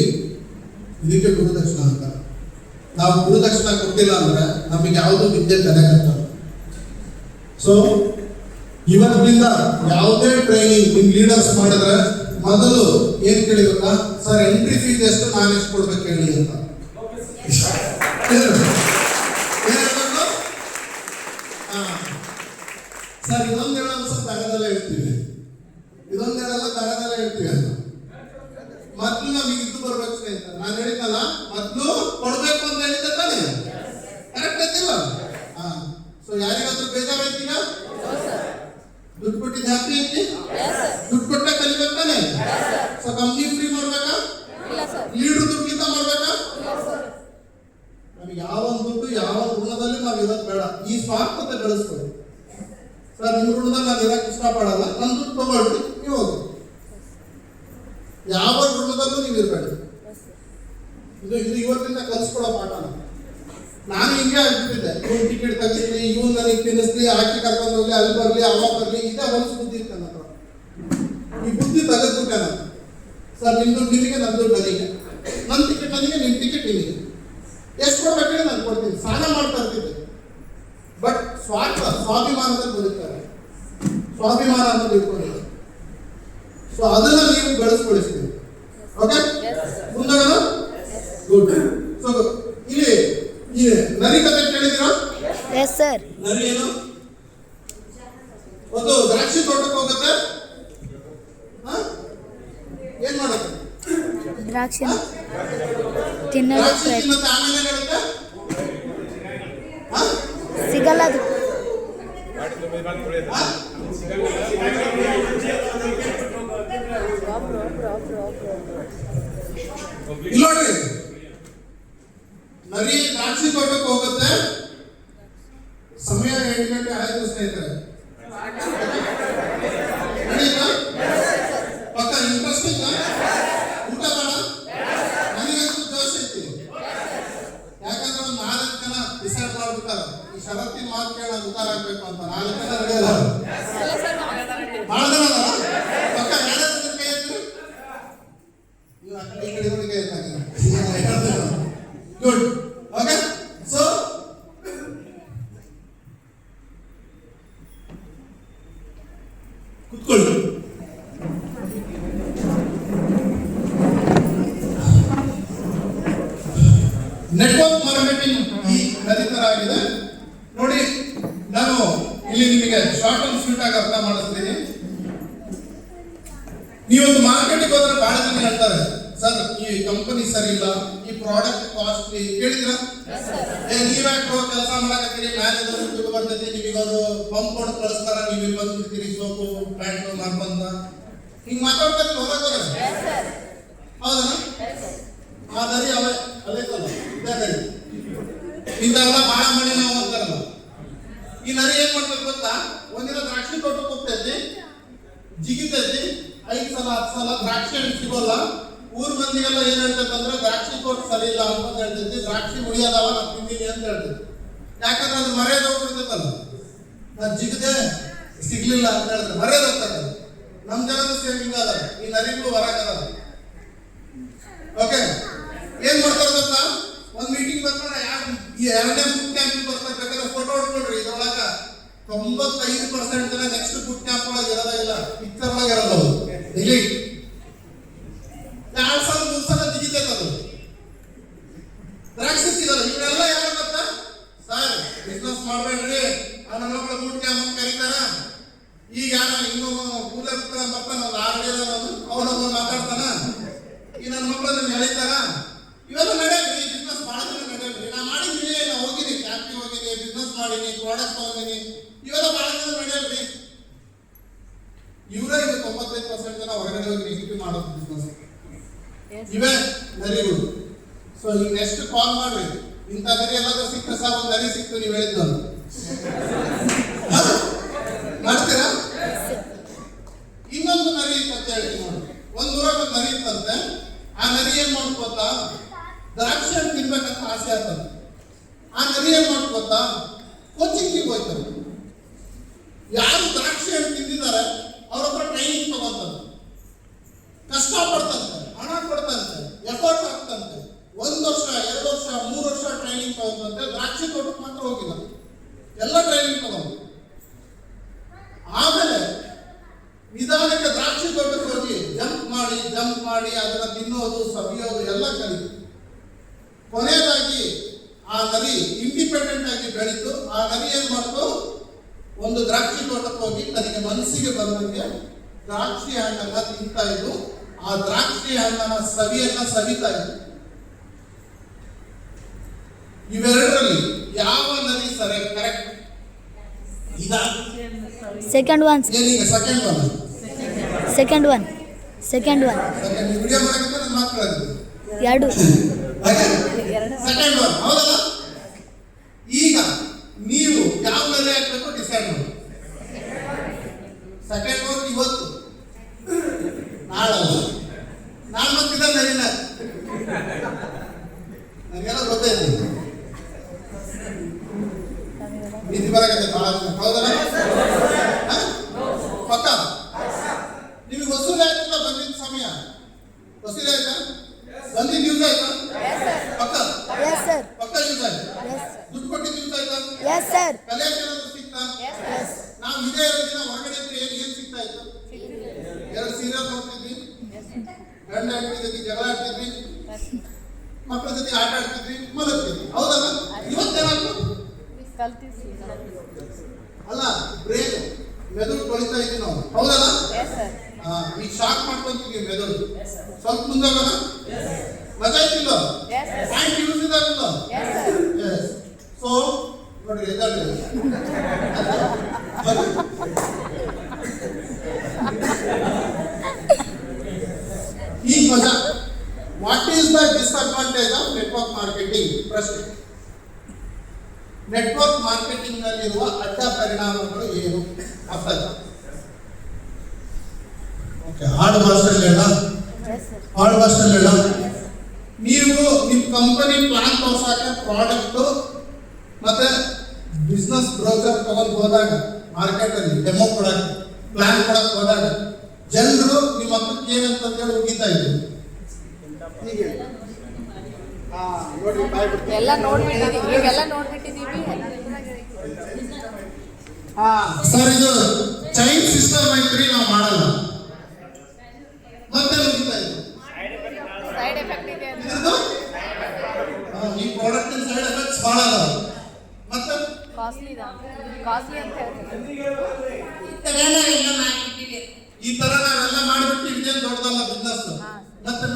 [SPEAKER 1] ಇದಕ್ಕೆ ಗುರುದಕ್ಷಿಣ ಅಂತ. ನಾವು ಗುರುದಕ್ಷಿಣ ಕೊಟ್ಟಿಲ್ಲ ಅಂದ್ರೆ ನಮಗೆ ಯಾವುದು ವಿದ್ಯೆ ತಲೆ ಕಟ್ಟಲ್ಲ. ಸೊ ಇವತ್ತಿನಿಂದ ಯಾವುದೇ ಟ್ರೈನಿಂಗ್ ನಿಮ್ ಲೀಡರ್ಸ್ ಮಾಡಿದ್ರೆ ಮೊದಲು ಏನ್ ಕೇಳಿಬೇಕಾ, ಸರ್ ಎಂಟ್ರಿ ಫೀಸ್ ಎಷ್ಟು, ನಾನು ಎಷ್ಟು ಕೊಡ್ಬೇಕು ಹೇಳಿ ಅಂತ. ಸರ್ ಇದೊಂದು ಹೇಳೋದು ಸ್ವಲ್ಪ ತಗದಲ್ಲೇ ಹೇಳ್ತೀವಿ, ಇದೊಂದು ಹೇಳಲ್ಲ ತಗದಲ್ಲೇ ಹೇಳ್ತೀವಿ ಅಂತ. ಮೊದ್ಲು ನಮಗೆ ಇದು ಬರ್ಬೇಕು ಸ್ನೇಹಿತರೆ. ನಾನು ಹೇಳಿದ್ನಲ್ಲ, ಮೊದ್ಲು ಕೊಡ್ಬೇಕು ಅಂತ ಹೇಳಿದ್ದೆ ತಾನೆ, ಕರೆಕ್ಟ್ ಐತಿಲ್ಲ? ಸೊ ಯಾರಿಗಾದ್ರೂ ಬೇಜಾರೈತೀಗ? ದುಡ್ಡು ಕೊಟ್ಟಿದ್ದು ಹ್ಯಾಪಿ ಐತಿ? ದುಡ್ಡು ಕೊಟ್ಟೆ ಕಲಿಬೇಕು ತಾನೆ? ಸೊ ಕಂಪ್ನಿ ಫ್ರೀ ಮಾಡ್ಬೇಕಾ? ಲೀಡ್ರು ದುಡ್ಡಿಂದ ಮಾಡ್ಬೇಕಾ? ನಮಗೆ ಯಾವ ದುಡ್ಡು ಯಾವ ಋಣದಲ್ಲಿ ನಾವು ಇರೋದು ಬೇಡ. ಈ ಸ್ವಾರ್ಥತೆ ಬೆಳೆಸ್ಕೊಳ್ಳಿ. ಸರ್ ನಿಮ್ಮ ಋಣದಲ್ಲಿ ನಾನು ಇರಕ್ಕೆ ಇಷ್ಟಪಡಲ್ಲ, ನನ್ನ ದುಡ್ಡು ತಗೊಳ್ಳಿ, ನೀವು ಹೋಗಿ. ಯಾವ ಋಣದಲ್ಲೂ ನೀವು ಇರಬೇಡಿ. ಇದು ಇವತ್ತಿಂದ ಕಲಿಸ್ಕೊಡೋ ಪಾಠ. ನಾನು ಹಿಂಗೆ ಆಗ್ಬಿಟ್ಟಿದ್ದೆ. ಇವನ್ ಟಿಕೆಟ್ ತೆಗಿಸ್ಲಿ, ಇವನ್ ನನಗೆ ತಿನ್ನಿಸ್ಲಿ, ಹಾಕಿ ಕರ್ಕೊಂಡು ಹೋಗ್ಲಿ, ಅಲ್ಲಿ ಬರ್ಲಿ, ಅವಾಗ ಬರ್ಲಿ, ಇದೇ ಹೊಲಸು ಬುದ್ಧಿ ಇತ್ತು ನನ್ನ ಹತ್ರ. ಈ ಬುದ್ಧಿ ತೆಗೆದ್ಬಿಟ್ಟೆ ನಾನು. ಸರ್ ನಿಮ್ ದುಡ್ಡು ನಿಮಗೆ, ನನ್ನ ದುಡ್ಡು ನನಗೆ, ನನ್ನ ಟಿಕೆಟ್ ನನಗೆ, ನಿಮ್ಮ ಟಿಕೆಟ್ ನಿಮಗೆ. ಎಷ್ಟು ಕೊಡ್ಬೇಕಂದ್ರೆ ನಾನು ಕೊಡ್ತೀನಿ. ಸಾಲ ಮಾಡ್ತಾ ಇರ್ತಿದ್ದೆ. ಬಟ್ ಸ್ವಾರ್ಥ ಸ್ವಾಭಿಮಾನದಲ್ಲಿ ಬದುಕ್ತಾರೆ. ಸ್ವಾಭಿಮಾನ ಅಂತ ತಿಳ್ಕೊಂಡಿಲ್ಲ. ಸೊ ಅದನ್ನ ನೀವು ಬೆಳೆಸ್ಕೊಳಿಸ್ತೀವಿ. ಓಕೆ, ಮುಂದೋಗೋಣ. ಗುಡ್. ಸೊ ಇಲ್ಲಿ ಈ ನರಿ ಕತೆ ಕೇಳಿದಿರಾ?
[SPEAKER 4] Yes sir.
[SPEAKER 1] ನರಿ ಏನು? ಒಂದು ದ್ರಾಕ್ಷಿ ತೋಟಕ್ಕೆ ಹೋಗುತ್ತೆ. ಏನ್ ಮಾಡುತ್ತೆ?
[SPEAKER 4] ದ್ರಾಕ್ಷಿ
[SPEAKER 1] ದ್ರಾಕ್ಷಿ
[SPEAKER 4] ತಿನ್ನೋದು
[SPEAKER 1] ತಿನ್ನುತ್ತೆ. ಆಮೇಲೆ ಹೇಳುತ್ತೆ
[SPEAKER 4] ಸಿಗಲ್ಲ ಅದು.
[SPEAKER 1] ಇಲ್ಲಿ ನೋಡ್ರಿ, ನರಿ ದ್ರಾಕ್ಷಿ ತೋಟಕ್ಕೆ ಹೋಗುತ್ತೆ. ಸಮಯ 8 ಗಂಟೆ ಆಯ್ತು ಸ್ನೇಹಿತರೆ. ನಡೀತಾ ಪಕ್ಕ ಇಂಟ್ರೆಸ್ಟ್ ಐತಾ? ಊಟ ಬೇಡ? ನನಗಂತೂ ಜೋಶ್ ಐತಿ. ಯಾಕಂದ್ರೆ ಒಂದು 4 ಜನ ಡಿಸೈಡ್ ಮಾಡ್ಬಿಟ್ಟಾರ ಈ ಷರತ್ತಿನ ಮಾತು ಕೇಳ ಉತ್ತಾರ ಆಗ್ಬೇಕು ಅಂತ. 4 ಜನ ನಡೆಯಲ್ಲ, ಬಹಳ ಜನ ಅದಾರ. ಪಕ್ಕ ಯಾರಾದ್ರೂ ಕೈ ಎತ್ತಿ. ನೀವು ಆ ಕಡೆ ಈ ಕಡೆ ನೋಡಿ ಕೈ ಎತ್ತಾಕಿಲ್ಲ. ಗುಡ್. ಓಕೆ, ಸೊ ಕುತ್ಕೊಳ್ಳಿ. ನೆಟ್ವರ್ಕ್ ಮಾರ್ಕೆಟಿಂಗ್ ಈ ನದಿ ತರ ಆಗಿದೆ ನೋಡಿ. ನಾನು ಇಲ್ಲಿ ನಿಮಗೆ ಶಾರ್ಟ್ ಅಂಡ್ ಸ್ವೀಟ್ ಆಗಿ ಅರ್ಥ ಮಾಡಿಸ್ತೀನಿ. ನೀವೊಂದು ಮಾರ್ಕೆಟಿಗೆ ಹೋದ್ರೆ ಬಹಳ ಜನ ಹೇಳ್ತಾರೆ, ಸರ್ ಈ ಕಂಪನಿ ಸರಿ ಇಲ್ಲ, ಈ ಪ್ರಾಡಕ್ಟ್ ಕಾಸ್ಟ್ಲಿ. ಕೇಳಿದ್ರ? ನೀವ್ಯಾಕ್ರೋ ಕೆಲಸ ಮಾಡಕತ್ತೀರಿ, ಮ್ಯಾನೇಜರ್ ದುಡ್ಡು ಬರ್ತೈತಿ, ನಿಮಗವರು ಪಂಪ್ ಕೊಟ್ಟು ಕಳಿಸ್ತಾರ, ನೀವು ಇಲ್ಲಿ ಬಂದ್ಬಿಡ್ತೀರಿ ಸೋಪು ಪ್ಯಾಂಟು ಮಾಡ್ಬಂದ ಹಿಂಗ್ ಮಾತಾಡ್ತಾರೆ. ಹೊರಗೆ ಹೋದ್ರೆ ಹೌದಾ? ಆ ನರಿ ಅಲ್ಲೈತಲ್ಲ, ಇದೇ ನರಿ. ಇಂಥವೆಲ್ಲ ಬಹಳ ಮನೆ ನಾವು ಹೋಗ್ತಾರಲ್ಲ. ಈ ನರಿ ಏನ್ ಮಾಡ್ಬೇಕು ಗೊತ್ತಾ? ಒಂದಿನ ದ್ರಾಕ್ಷಿ ತೋಟಕ್ಕೆ ಹೋಗ್ತೈತಿ, ಜಿಗಿತೈತಿ. 5 ಸಲ 10 ಸಲ ದ್ರಾಕ್ಷಿ ಹಣ್ಣು ಸಿಗೋಲ್ಲ. ಊರ್ ಮಂದಿಗೆಲ್ಲ ಏನ್ ಹೇಳ್ತೈತಂದ್ರೆ ದ್ರಾಕ್ಷಿ ತೋಟ ಸರಿ ಇಲ್ಲ ಅಂತ ಹೇಳ್ತೈತಿ. ದ್ರಾಕ್ಷಿ ಮುಡಿಯೋದವ ನಾವು ತಿಂದೀನಿ ಅಂತ ಹೇಳ್ತೈತಿ. ಯಾಕಂದ್ರೆ ಅದು ಮರ್ಯಾದೆ ಹೋಗ್ಬಿಡ್ತೈತಲ್ಲ. ನಾನು ಜಿಗದೆ ಸಿಗ್ಲಿಲ್ಲ ಅಂತ ಹೇಳಿದ್ರೆ ಮರ್ಯಾದೆ ಹೋಗ್ತದೆ. ನಮ್ ಜನರು ಸೇವಿಂಗ್ ಅದ, ಈ ನರಿಗಳು ಹೊರಗದ. ಓಕೆ, ಏನ್ ಮಾಡ್ತಾರೆ ಗೊತ್ತಾ? ಒಂದ್ ಮೀಟಿಂಗ್ ಬರ್ತಾರೆ, ಈ 2ನೇ ಬುಕ್ ಕ್ಯಾಂಪ್ ಬರ್ತಾರೆ. ಬೇಕಾದ್ರೆ ಫೋಟೋ ಹೊಡ್ಕೊಳ್ರಿ. ಇದ್ರೊಳಗ 95% ಜನ ನೆಕ್ಸ್ಟ್ ಬುಕ್ ಕ್ಯಾಂಪ್ ಒಳಗೆ ಇರೋದೇ ಇಲ್ಲ, ಪಿಕ್ಚರ್ ಒಳಗೆ ಇರೋದು. ಇಲ್ಲಿ 2 ಸಲ 3 ಸಲ ಜಿಗಿತೈತೆ ಅದು. ದ್ರಾಕ್ಷಿ ಸಿಗಲ್ಲ. ಇವರೆಲ್ಲ ಯಾರು ಗೊತ್ತಾ? ಸರ್ ಬಿಸ್ನೆಸ್ ಮಾಡ್ಬೇಡ್ರಿ, ನನ್ನ ಮಕ್ಕಳು ಬುಕ್ ಕ್ಯಾಂಪ್ ಕರೀತಾರ. ಈಗ ಯಾರ ಇನ್ನೂ ಕೂಲರ್ ಬರ್ತಾನ, ಒಂದು 6 ಡೇದ ಅವನೊಬ್ಬ ಮಾತಾಡ್ತಾನ. ಈ ನನ್ನ ಮಕ್ಕಳು ನಿಮ್ಗೆ ಹೇಳಿತಾರ. ಇವೆಲ್ಲ ನಡೆಯಲ್ರಿ, ಬಿಸ್ನೆಸ್ ಬಹಳ ಜನ ನಡೆಯಲ್ರಿ. ನಾ ಮಾಡಿದ್ದೀನಿ, ನಾ ಹೋಗಿನಿ, ಕ್ಯಾಂಪಿಗೆ ಹೋಗಿನಿ, ಬಿಸ್ನೆಸ್ ಮಾಡೀನಿ, ಪ್ರಾಡಕ್ಟ್ ತಗೊಂಡಿನಿ. ಇವೆಲ್ಲ ಬಹಳ ಜನ ನಡೆಯಲ್ರಿ. ಇವೇ ನರಿಗಳು. ಸೊ ಈಗ ನೆಕ್ಸ್ಟ್ ಕಾಲ್ ಮಾಡ್ರಿ, ಇಂಥ ನರಿ ಎಲ್ಲಾದ್ರೂ ಸಿಕ್ಕ ಸಹ ಒಂದು ನರಿ ಸಿಕ್ತು ನೀವು ಹೇಳಿದ್ದು ಮಾಡ್ತೀರಾ? ಇನ್ನೊಂದು ನರಿ ಇತ್ತಂತ ಹೇಳ್ತೀನಿ ನೋಡಿ. ಒಂದು ಊರಾಗ ಒಂದು ನರಿ ಇತ್ತಂತೆ. ಆ ನರಿ ಏನ್ ಮಾಡ್ಕೋತಾ, ದ್ರಾಕ್ಷಿ ಹಣ್ಣು ತಿನ್ಬೇಕಂತ ಆಸೆ ಆಗ್ತದೆ. ಆ ನರಿ ಏನ್ ಮಾಡ್ಕೋತಾ, ಕೋಚಿಂಗಿಗೆ ಹೋಯ್ತಾರೆ. ಯಾರು ದ್ರಾಕ್ಷಿ ಹಣ್ಣು ತಿಂದಿದ್ದಾರೆ ಅವ್ರ ಹತ್ರ ಟ್ರೈನಿಂಗ್ ತಗೋತಾರೆ, ಕಷ್ಟ ಪಡ್ತಂತೆ, ಹಣ ಕೊಡ್ತಂತೆ, ಎಫರ್ಟ್ ಆಗ್ತಂತೆ. 1 ವರ್ಷ 2 ವರ್ಷ 3 ವರ್ಷ ಟ್ರೈನಿಂಗ್ ತಗೊಂಡಂತೆ. ದ್ರಾಕ್ಷಿ ತೋಟಕ್ಕೆ ಮಾತ್ರ ಹೋಗಿಲ್ಲ, ಎಲ್ಲ ಟ್ರೈನಿಂಗ್ ತಗೊಂಡು ಆಮೇಲೆ ನಿಧಾನಕ್ಕೆ ದ್ರಾಕ್ಷಿ ತೋಟಕ್ಕೆ ಹೋಗಿ ಜಂಪ್ ಮಾಡಿ ಅದನ್ನ ತಿನ್ನೋದು, ಸವಿಯೋದು ಎಲ್ಲ ಕಲಿತು. ಕೊನೆಯದಾಗಿ ಆ ನರಿ ಇಂಡಿಪೆಂಡೆಂಟ್ ಆಗಿ ಬೆಳೀತು. ಆ ನರಿ ಏನ್ ಮಾಡ್ತು, ಒಂದು ದ್ರಾಕ್ಷಿ ತೋಟಕ್ಕೆ ಹೋಗಿ ತನಗೆ ಮನಸ್ಸಿಗೆ ಬಂದಂಗೆ ದ್ರಾಕ್ಷಿ ಹಣ್ಣನ್ನ ತಿಂತಾ ಇದ್ದು, ಆ ದ್ರಾಕ್ಷಿ ಹಣ್ಣನ ಸವಿಯನ್ನ ಸವಿತಾ ಇದ್ದು. ಇವೆರಡರಲ್ಲಿ ಯಾವ ನರಿ ಸರಿ ಕರೆಕ್ಟ್?
[SPEAKER 4] Second one.
[SPEAKER 1] ಏನೀಗ ಸೆಕೆಂಡ್ ಒನ್ ವಿಡಿಯೋ ಮಾಡಕ್ಕೆ ನಾನು ಮಾತಾಡೋದು
[SPEAKER 4] 2
[SPEAKER 1] ಸೆಕೆಂಡ್ ಒನ್, ಹೌದಲ್ಲ? ಈಗ ನೀವು ಯಾವ ನರಿ ಹಾಕ್ಬೇಕು ಡಿಸೈಡ್ ಮಾಡಿ. ಸೆಕೆಂಡ್ ಒನ್ ಇವತ್ತು, ನಾಳಲ್ಲ. ನಾನು ಮತ್ತಿದ ನರಿನ ನನಗೆಲ್ಲ ಗೊತ್ತೈತಿ, ನಿಧಿ ಬರಕತ್ತೆ ಬಹಳ ಜನ, ಹೌದಲ್ಲ? ಪಕ್ಕ ನಿಮಗೆ ವಸೂಲಿ ಆಯ್ತಲ್ಲ? ಬಂದಿದ್ದ ಸಮಯ ವಸೂಲಿ ಆಯ್ತಾ? ಬಂದಿದ್ದು ಯೂಸ್ ಆಯ್ತಾ? ಪಕ್ಕ ಪಕ್ಕ ಯೂಸ್ ಆಯ್ತು. ದುಡ್ಡು ಕೊಟ್ಟಿದ್ದು ಯೂಸ್ ಆಯ್ತಾ? ಕಲೆಕ್ಷನ್ ಏನಾದ್ರು ಸಿಗ್ತಾ? ನಾವು ಇದೇ 2 ದಿನ ಹೊರಗಡೆ ಇದ್ರೆ ಏನ್ ಸಿಗ್ತಾ ಇತ್ತು? 2 ಸೀರಿಯಲ್ ನೋಡ್ತಿದ್ವಿ, ಗಂಡ ಹೆಂಡತಿ ಜೊತೆ ಜಗಳ ಆಡ್ತಿದ್ವಿ, ಮಕ್ಕಳ ಜೊತೆ ಆಟ ಆಡ್ತಿದ್ವಿ, ಮಲಗ್ತಿದ್ವಿ, ಹೌದಲ್ಲ? ಇವತ್ತೇನಾದ್ರು ಅಲ್ಲ, ಬ್ರೇನ್ ಮೆದುಳು ತೊಳಿತಾ ಇದ್ವಿ ನಾವು, ಹೌದಲ್ಲ? ಈಗ ಶಾಕ್ ಮಾಡ್ಕೊಂತೀವಿ ಮೆದುಳು. ಸ್ವಲ್ಪ ಮುಂದೋಗೋಣ, ಮಜಾ ಇತ್ತಿಲ್ಲ? ಪಾಯಿಂಟ್ ಯೂಸ್ ಇದಾಗಿಲ್ಲ? ಸೊ ನೋಡಿ, ರಿಸಲ್ಟ್ ಈಗ ಮಜಾ. What is the disadvantage of network marketing? ಪ್ರಶ್ನೆ. ನೆಟ್ವರ್ಕ್ ಮಾರ್ಕೆಟಿಂಗ್ ನಲ್ಲಿರುವ ಅಡ್ಡ ಪರಿಣಾಮಗಳು ಏನು? ಅರ್ಥ ಆಯ್ತಾ? ಓಕೆ, ಹಾರ್ಡ್ ಭಾಷೆಯಲ್ಲಿ ಹೇಳ. ನೀವು ನಿಮ್ಮ ಕಂಪನಿ ಪ್ಲಾನ್ ತೋರ್ಸಕ್ಕೆ ಪ್ರಾಡಕ್ಟ್ ಮತ್ತೆ ಬಿಸ್ನೆಸ್ ಬ್ರೋಚರ್ ತಗೊಂಡು ಹೋದಾಗ, ಮಾರ್ಕೆಟ್ ಅಲ್ಲಿ ಡೆಮೋ ಕೊಡಕ್ಕೆ, ಪ್ಲಾನ್ ಕೊಡಕ್ಕೆ ಹೋದಾಗ ಜನರು ನಿಮ್ಮ ಹತ್ರಕ್ಕೆ ಏನಂತ ಹೇಳಿ ಉಗಿತಾ ಇದ್ರು.
[SPEAKER 5] ಎಲ್ಲ ನೋಡ್ಬಿಟ್ಟಿದೀವಿ.
[SPEAKER 1] ಸರ್, ಇದು ಚೈನ್ ಸಿಸ್ಟಮ್ ಐತ್ರಿ, ನಾವು ಮಾಡಲ್ಲ. ಮತ್ತೆ ಉಗಿತಾ ಇದ್ರು.
[SPEAKER 5] ಸೈಡ್ ಎಫೆಕ್ಟ್ ಇದೆ ಅಂತ.
[SPEAKER 1] ಈ ಪ್ರಾಡಕ್ಟ್ ಸೈಡ್ ಎಫೆಕ್ಟ್ಸ್ ಬಹಳ ಅದಾವ. ಮತ್ತೆ
[SPEAKER 5] ಕಾಸ್ಟ್ಲಿ ಅಂತ ಹೇಳ್ತಾರೆ.
[SPEAKER 1] ಈ ತರ ನಾವೆಲ್ಲ ಮಾಡಿಬಿಟ್ಟು ಇದೇನು ದೊಡ್ಡದಲ್ಲ ಬಿಸ್ನೆಸ್. ಮತ್ತೆ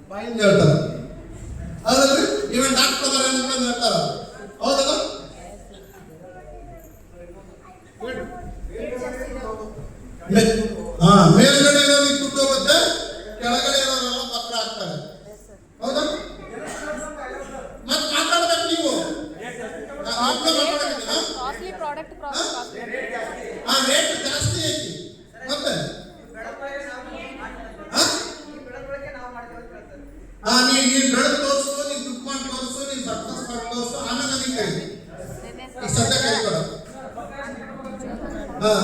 [SPEAKER 1] ಬಾಯಿಂದ ಹೇಳ್ತಾರೆ, ಹೌದಲ್ರಿ? ಇವನ್ ಡಾಕ್ಟರ್ ಅದಾರ ಅಂತ ಹೇಳ್ತಾರ, ಹೌದಲ್ಲ? ಮೇಲ್ಗಡೆ ಇರೋರಿಗೆ ದುಡ್ಡು ಹೋಗುತ್ತೆ, ಕೆಳಗಡೆ ಇರೋರೆಲ್ಲ ಪತ್ರ ಹಾಕ್ತಾರೆ, ಹೌದಾ? ಮತ್ತೆ ಮಾತಾಡ್ಬೇಕು ನೀವು.
[SPEAKER 5] ಕಾಸ್ಟ್ಲಿ ಪ್ರಾಡಕ್ಟ್
[SPEAKER 1] ರೇಟ್ ಜಾಸ್ತಿ ಐತಿ. ಮತ್ತೆ ನೀನ್ ಬೆಳೆದು ತೋರಿಸು, ನೀನ್ ದುಡ್ಡು ಮಾಡಿ ತೋರಿಸು, ನೀನ್ ಸಕ್ಸಸ್ ಮಾಡಿ ತೋರಿಸು, ಆಮೇಲೆ ನನಗೆ ಕೈ ಈಗ ಸದ್ಯ ಕೈ ಕೊಡ.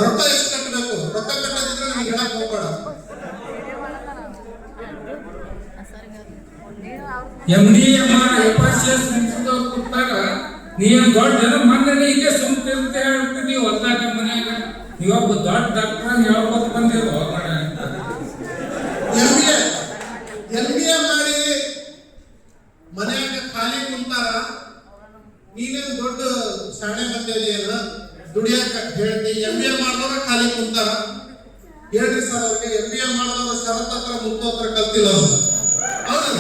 [SPEAKER 1] ರೊಕ್ಕ ಎಷ್ಟು ಕಟ್ಟಬೇಕು? ರೊಕ್ಕ ಕಟ್ಟದಿದ್ರೆ ನನಗೆ ಹೇಳಕ್ ಹೋಗ್ಬೇಡ.
[SPEAKER 6] MD FRCS ಮುಗಿಸಿದವ್ರು ಕೂತಾಗ ನೀನು ದೊಡ್ಡ ಜನ ಮಣ್ಣಲ್ಲಿ ಇಲ್ಲೇ ಸುಮ್ತಿರ್ತೆ ಹೇಳ್ತಿದ್ವಿ. ಹೊಲ್ದಾಗ ಮನ್ಯಾಗ ನೀವೊಬ್ಬ ದೊಡ್ಡ ಡಾಕ್ಟರ್ ಹೇಳ್ಕೊತ ಬಂದಿರೋ
[SPEAKER 1] MBA ಮಾಡಿ ಮನ್ಯಾಗ ಖಾಲಿ ಕುಂತಾರ. ನೀನೇನು ದೊಡ್ಡ ಶಾಣೆ ಬಂದಿದೆಯಲ್ಲ, ದುಡಿಯಾಕ ಹೇಳ್ತಿ. MBA ಮಾಡಿದವ್ರ ಖಾಲಿ ಕುಂತಾರ. ಹೇಳ್ರಿ ಸರ್ ಅವ್ರಿಗೆ, MBA ಮಾಡಿದವ್ರ ಶರತ್ ಹತ್ರ ಮುತ್ತೋತ್ರ ಕಲ್ತಿಲ್ಲ ಅವ್ರು, ಹೌದಲ್ಲ?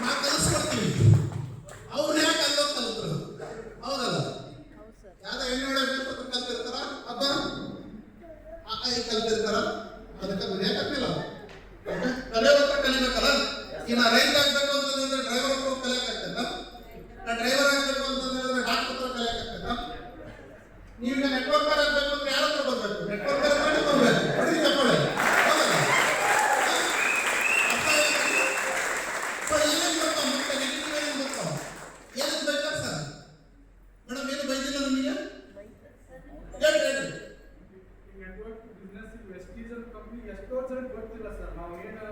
[SPEAKER 1] ನಾ ಕಲಿಸ್ಕೊಡ್ತೀವಿ, ಅವ್ರು ಯಾಕೆ ಅಲ್ಲೋ ಕಲಿತರು, ಹೌದಲ್ಲ? ಯಾವ್ದೋ ಹೆಣ್ಣೊಳೆ ಕಲ್ತಿರ್ತಾರ. ಅಬ್ಬ ಈಗ ಕಲ್ತಿರ್ತಾರ, ಅದಕ್ಕೆ ದುಡಿಯಕತ್ತಿಲ್ಲ. ಕಲಿಯೋದಕ್ಕ ಕಲಿಬೇಕಲ್ಲ. ಈಗ ನಾ ರೈತ ಆಗ್ಬೇಕು ಅಂತಂದ್ರೆ ಡ್ರೈವರ್ ಹತ್ರ ಕಲಿಯಕಾಗ್ತದ, ನಾ ಡ್ರೈವರ್ ಆಗ್ಬೇಕು ಅಂತಂದ್ರೆ ಡಾಕ್ಟರ್ ಹತ್ರ ಕಲಿಯಕಾಗ್ತದ. ನೀವೀಗ ನೆಟ್ವರ್ಕರ್ ಆಗ್ಬೇಕು ಅಂದ್ರೆ ಯಾರ ಹತ್ರ ಬರ್ಬೇಕು? ನೆಟ್ವರ್ಕರ್ ಹತ್ರ ಬರ್ಬೇಕು. ಹೊಡಿ ತಗೊಳ್ಳಿ. ಏನೇನು ಬರ್ತಾವ ಮತ್ತೆ ನೆಗೆಟಿವ್ ಏನೇನು ಬರ್ತಾವ? ಏನಕ್ಕೆ ಬೇಕಾ ಸರ್? ಮೇಡಮ್ ಏನು ಬೈದಿಲ್ಲ ನಮಗೆ? ಹೇಳಿ ಹೇಳಿ.
[SPEAKER 7] ನೆಟ್ವರ್ಕ್ ಬಿಸ್ನೆಸ್ ವೆಸ್ಟೀಸ್ ಅಂತ ಕಂಪ್ನಿ ಎಷ್ಟೋ ಜನ ಗೊತ್ತಿಲ್ಲ ಸರ್. ನಾವು ಏನು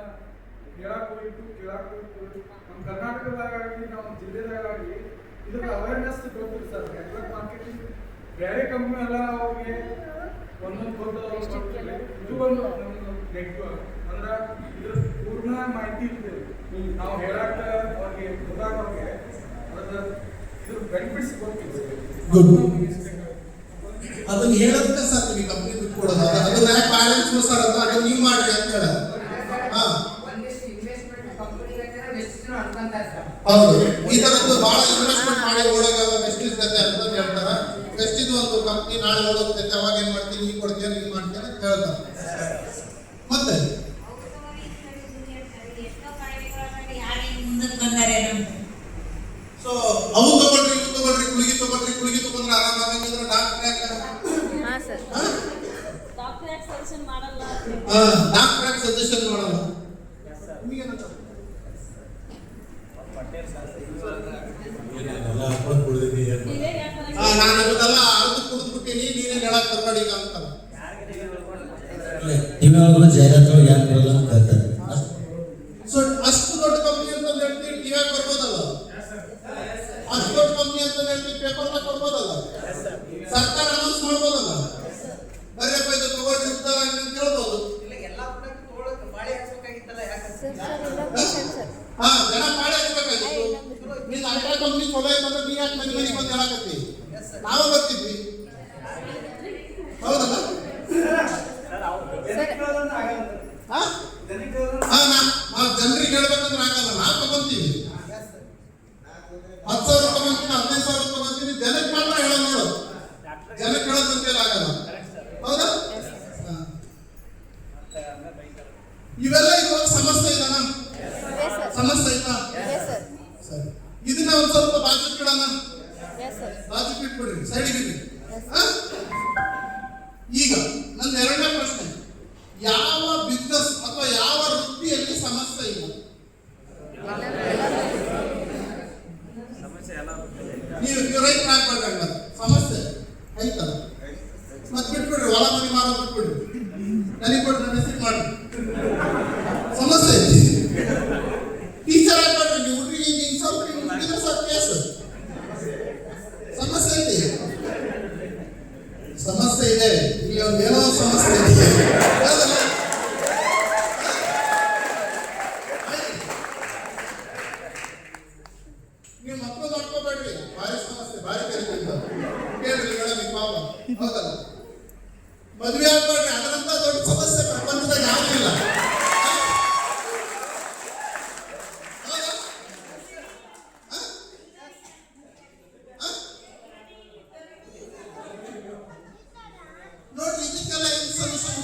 [SPEAKER 7] ಹೇಳಕ್ ಹೋಗಿದ್ದು ಕೇಳಕ್ ಹೋಗಿದ್ದು ನಮ್ಮ ಕರ್ನಾಟಕದಾಗಲಿ ನಮ್ಮ ಜಿಲ್ಲೆದಾಗಲಿ ಇದಕ್ಕೆ ಅವೇರ್ನೆಸ್ ಗೊತ್ತಿಲ್ಲ ಸರ್. ನೆಟ್ವರ್ಕ್ ಮಾರ್ಕೆಟಿಂಗ್ ಬೇರೆ ಕಂಪ್ನಿ ಎಲ್ಲ ಅವ್ರಿಗೆ ಒಂದೊಂದು ಗೊತ್ತಿಲ್ಲ. ಇದು ಒಂದು ನೆಟ್ವರ್ಕ್ ಅಂದ್ರೆ ಇದ್ರ ಪೂರ್ಣ ಮಾಹಿತಿ ಇರ್ತದೆ. ನಾವು ಹೇಳಕ್ಕ ಅವ್ರಿಗೆ ಗೊತ್ತಾಗೋರಿಗೆ ಅದ್ರ ಇದ್ರ ಬೆನಿಫಿಟ್ಸ್ ಗೊತ್ತಿಲ್ಲ ಸರ್.
[SPEAKER 1] ಅದನ್ನ ಹೇಳೋದಕ್ಕೆ ಸರ್ ನಿಮಗೆ ಕಂಪ್ನಿ ದುಡ್ಡು ಕೊಡೋದು. ಅದನ್ನ ಯಾಕೆ ಬ್ಯಾಲೆನ್ಸ್ ಸರ್ ಅಂತ ಅದನ್ನ ನೀವು ಮಾಡಿ ಅಂತ ಹೇಳ. ಹೌದು, ಈ ತರದ್ದು ಬಹಳ ಇನ್ವೆಸ್ಟ್ಮೆಂಟ್ ಮಾಡಿ ಒಳಗೆ ವೆಸ್ಟೀಸ್ ಜೊತೆ ಅಂತ ಹೇಳ್ತಾರ. ವೆಸ್ಟೀಸ್ ಒಂದು ಕಂಪ್ನಿ ನಾಳೆ ಹೋಗ್ತೈತೆ, ಅವಾಗ ಏನ್ ಮಾಡ್ತೀನಿ, ನೀವು ಕೊಡ್ತೀಯ, ನೀವು ಮಾಡ್ತೀಯ ಅಂತ ಹೇಳ್ತಾರೆ. ಮತ್ತೆ ಸೊ ಅವು ತಗೊಳ್ರಿ, ಇವು ತಗೊಳ್ರಿ, ಗುಳಿಗೆ ತಗೊಳ್ರಿ, ಗುಳಿಗೆ ತಗೊಂಡ್ರೆ ಆರಾಮಾಗಿದ್ರೆ ಡಾಕ್ಟರ್ ಯಾಕೆ
[SPEAKER 5] ಹಾಂ ಸರ್.
[SPEAKER 2] ಡಾಕ್ಟರ್ ಯಾಕೆ ಸಜೆಷನ್ ಮಾಡಲ್ಲ?
[SPEAKER 1] ಡಾಕ್ಟರ್ ಯಾಕೆ ಸಜೆಷನ್ ಮಾಡಲ್ಲ? ನಿಮಗೇನಂತ ನಾನು ಅದನ್ನೆಲ್ಲ ಅರ್ಧ ಕುಡಿದ್ಬಿಟ್ಟಿನಿ, ನೀನೇನು ಹೇಳಕ್ ಬರ್ಬೇಡಿ ಈಗ ಅಂತ.
[SPEAKER 3] ಟಿವಿ ಜಾಹೀರಾತು ಯಾಕೆ ಬರಲ್ಲ ಅಂತ ಹೇಳ್ತಾರೆ.
[SPEAKER 1] ಸೊ ಅಷ್ಟು ದೊಡ್ಡ ಕಂಪ್ನಿ ಅಂತ ಹೇಳ್ತೀವಿ, ಟಿವಿಯಾಗ ಬರ್ಬೋದಲ್ಲ? ಅಷ್ಟು ದೊಡ್ಡ ಕಂಪ್ನಿ ಅಂತ ಹೇಳ್ತೀವಿ, ಪೇಪರ್ನಾಗ ಕೊಡ್ಬೋದಲ್ಲ? ಸರ್ಕಾರ ಅನೌನ್ಸ್ ಮಾಡ್ಬೋದಲ್ಲ? ಬರ್ಯಪ್ಪ ಇದು ತಗೊಳ್ಳಿ ಉದ್ದಾರ ಅಂತ ಹೇಳ್ಬೋದು. ಹಾ, ಜನ ಪಾಳೆ ಹಾಕ್ಬೇಕಾಗಿತ್ತು. ನೀನು ಅಡ್ಡ ಕಂಪ್ನಿ ಚಲೋ ಐತಂದ್ರೆ ನೀ ಯಾಕೆ ಮನೆ ಮನೆಗೆ ಬಂದು ಹೇಳಕತ್ತಿ? ನಾವೇ ಬರ್ತಿದ್ವಿ, ಹೌದಲ್ಲ? ಜನರಿಗೆ ಹೇಳ್ಬೇಕಂದ್ರೆ ಆಗಲ್ಲ, ನಾವು ತಗೊಂತೀವಿ. 10,000 ತಗೊಂತೀನಿ, 15,000 ತಗೊಂತೀನಿ, ಜನಕ್ಕೆ ಮಾತ್ರ ಹೇಳೋ ನೋಡು. ಜನಕ್ಕೆ ಹೇಳೋದಂತೇಳಿ ಆಗಲ್ಲ, ಹೌದಾ? ಇವೆಲ್ಲ ಇವಾಗ ಸಮಸ್ಯೆ ಇದೆನಾ? ಸಮಸ್ಯೆ ಇಲ್ಲ ಸರಿ. ಇದನ್ನ ಒಂದು ಸ್ವಲ್ಪ ಬಾಜು ಇಡೋಣ, ಬಾಜು ಇಟ್ಬಿಡ್ರಿ, ಸೈಡಿಗೆ ಇಡ್ರಿ. ಈಗ ನನ್ನ ಎರಡನೇ ಪ್ರಶ್ನೆ, ಯಾವ ಬಿಸ್ನೆಸ್ ಅಥವಾ ಯಾವ ವೃತ್ತಿಯಲ್ಲಿ ಸಮಸ್ಯೆ ಇಲ್ಲ? ನೀವು ರೈತರ ಆಗ್ಬೇಕಲ್ಲ, ಸಮಸ್ಯೆ ಐತಲ್ಲ, ಮತ್ತೆ ಬಿಟ್ಬಿಡ್ರಿ, ಹೊಲ ಮನೆ ಮಾರೋ ಬಿಟ್ಬಿಡ್ರಿ, ನನಗೆ ಕೊಟ್ಟು ಮೆಸೇಜ್ ಮಾಡಿ, ಸಮಸ್ಯೆ ಐತಿ. ಟೀಚರ್ ಆಗ್ಬೇಡ್ರಿ, ನೀವು ಹುಡುಗಿ ಹಿಂಗೆ ಸ್ವಲ್ಪ ಹುಡುಗಿದ್ರೆ ಸ್ವಲ್ಪ ಕೇಸ್, ಸಮಸ್ಯೆ ಐತಿ. ಸಮಸ್ಯೆ ಇದೆ, ಇಲ್ಲಿ ಒಂದು ಏನೋ ಸಮಸ್ಯೆ ಇದೆ. ನೀವು ಮಕ್ಕಳು ಮಾಡ್ಕೋಬೇಡ್ರಿ, ಭಾರಿ ಸಮಸ್ಯೆ, ಭಾರಿ ಕರಿತಿದ್ದ ಕೇಳ್ರಿ ಮೇಡಮ್, ಈ ಪಾಪ, ಹೌದಲ್ಲ? ಮದುವೆ ಆಗ್ಬೇಡ್ರಿ, ಅದರಂತ ದೊಡ್ಡ ಸಮಸ್ಯೆ ಪ್ರಪಂಚದಾಗ ಯಾವುದೂ ಇಲ್ಲ. ನೋಡ್ರಿ, ಇದಕ್ಕೆಲ್ಲ ಏನು ಸೊಲ್ಯೂಷನ್?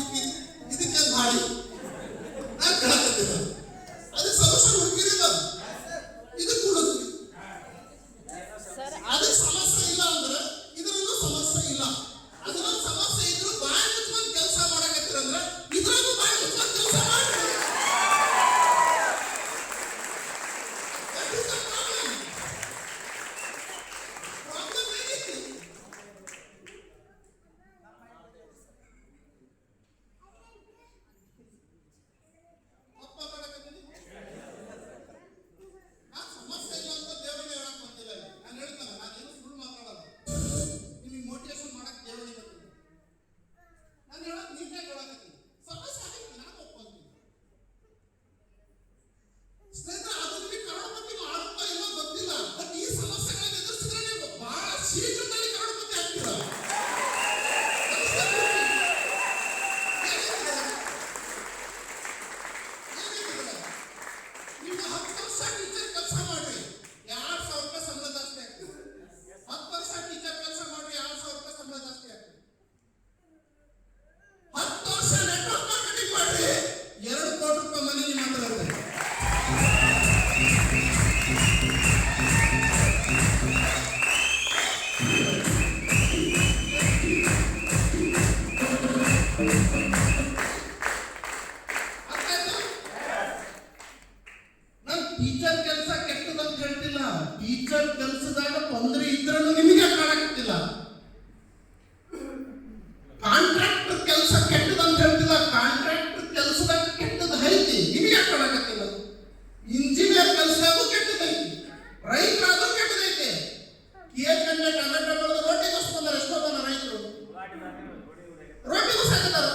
[SPEAKER 1] ಸಾಕಿದಾರ,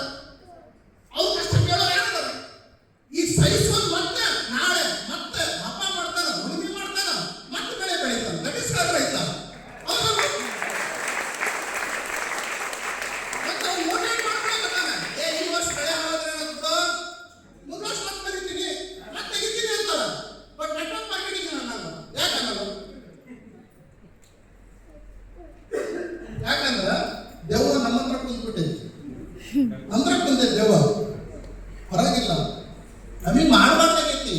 [SPEAKER 1] ಅವ್ರ ಕಷ್ಟ ಕೇಳೋರು ಯಾರಿದಾರ? ಈ ಸಹಿಸೋದು ಮತ್ತೆ ನಾಳೆ ಮತ್ತೆ ಹಬ್ಬ ಮಾಡ್ತಾನ, ಉಳುಮೆ ಮಾಡ್ತಾನ, ಮತ್ತೆ ಬೆಳೆ ಬೆಳಿತಾನ, ನಟಿಸ್ತಾರ ರೈತ. ಮತ್ತೆ ಅವ್ನು ಮೋಟಿವೇಟ್ ಮಾಡ್ಕೊಳಕತ್ತಾನ, ಈ ವರ್ಷ ಬೆಳೆ ಹಾಳಾದ್ರೆ ಏನಾಗ್ತದ, ಮುಂದ್ ವರ್ಷ ಮತ್ತೆ ಬರೀತೀನಿ, ಮತ್ತೆ ತೆಗಿತೀನಿ ಅಂತಾರ. ಬಟ್ ನೆಟ್ವರ್ಕ್ ಮಾರ್ಕೆಟಿಂಗ್ ಅನ್ನಲ್ಲ. ಯಾಕನ್ನಲ್ಲ? ಯಾಕಂದ್ರ ದೆವ್ವ ನಮ್ಮ ಹತ್ರ ಕುಂದ್ಬಿಟ್ಟೈತಿ, ಅಂದ್ರೆ ಕುಂದೈತಿ ದೆವ್ವ, ಹೊರಗಿಲ್ಲ. ನಮಗ್ ಮಾಡಬಾರ್ದಾಗೈತಿ,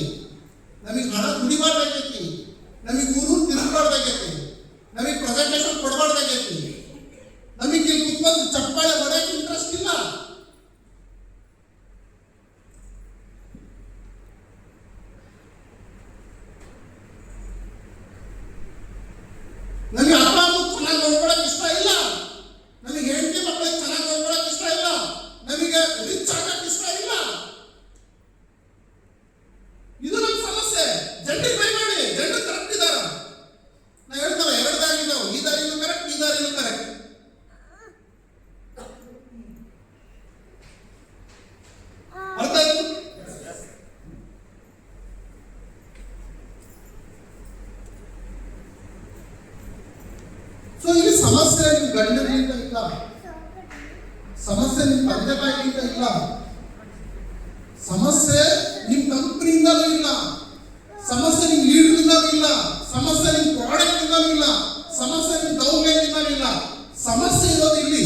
[SPEAKER 1] ನಮಗ್ ಹಣ ದುಡಿಬಾರ್ದಾಗೈತಿ, ನಮಗ್ ಊರು ತಿರುಗಬಾರ್ದಾಗೈತಿ, ನಮಗ್ ಪ್ರೆಸೆಂಟೇಶನ್ ಕೊಡಬಾರ್ದಾಗೈತಿ, ನಮಗ್ ಇಲ್ಲಿ ಕುತ್ಕೊಂಡು ಚಪ್ಪಾಳೆ ಹೊಡೆಯಕ್ಕೆ ಇಂಟ್ರೆಸ್ಟ್ ಇಲ್ಲ. ನಮಗೆ ಅಪ್ಪ ಅಮ್ಮ ಚೆನ್ನಾಗಿ ನೋಡ್ಕೊಳಕ್ ಇಷ್ಟ ಇಲ್ಲ, ನಮಗೆ ಹೆಂಡತಿ ಮಕ್ಕಳಿಗೆ ಚೆನ್ನಾಗಿ ನೋಡ್ಕೊಳಕ್ ಇಷ್ಟ ಇಲ್ಲ, ನಮಗೆ ರಿಚ್ ಆಗಕ್ ಇಷ್ಟ ಇಲ್ಲ. ಇದು ನಮ್ಮ ಸಮಸ್ಯೆ. ಜನರಿಗೆ ಬೈ ಮಾಡಿ, ಜನರು ಕರೆಕ್ಟ್ ಇದಾರ. ನಾ ಹೇಳ್ತಾರ ಎರಡು ದಾರಿ ಇದಾವ, ಈ ದಾರಿನೂ ಕರೆಕ್ಟ್, ಈ ದಾರಿನೂ ಕರೆಕ್ಟ್. ಅರ್ಥ ಆಯ್ತು? ಸೊ ಇಲ್ಲಿ ಸಮಸ್ಯೆ ನಿಮ್ ಗಂಡನಿಂದ ಇಲ್ಲ, ಸಮಸ್ಯೆ ನಿಮ್ ತಂದೆ ತಾಯಿಯಿಂದ ಇಲ್ಲ, ಸಮಸ್ಯೆ ನಿಮ್ ಕಂಪನಿಯಿಂದಲೂ ಇಲ್ಲ, ಸಮಸ್ಯೆ ನಿಮ್ ಲೀಡರ್ದಿಂದಲೂ ಇಲ್ಲ, ಸಮಸ್ಯೆ ನಿಮ್ ಪ್ರಾಡಕ್ಟ್ ಇಂದಲೂ ಇಲ್ಲ, ಸಮಸ್ಯೆ ನಿಮ್ ದೌರ್ಬಲ್ಯದಿಂದಲೂ ಇಲ್ಲ. ಸಮಸ್ಯೆ ಇರೋದು ಇಲ್ಲಿ.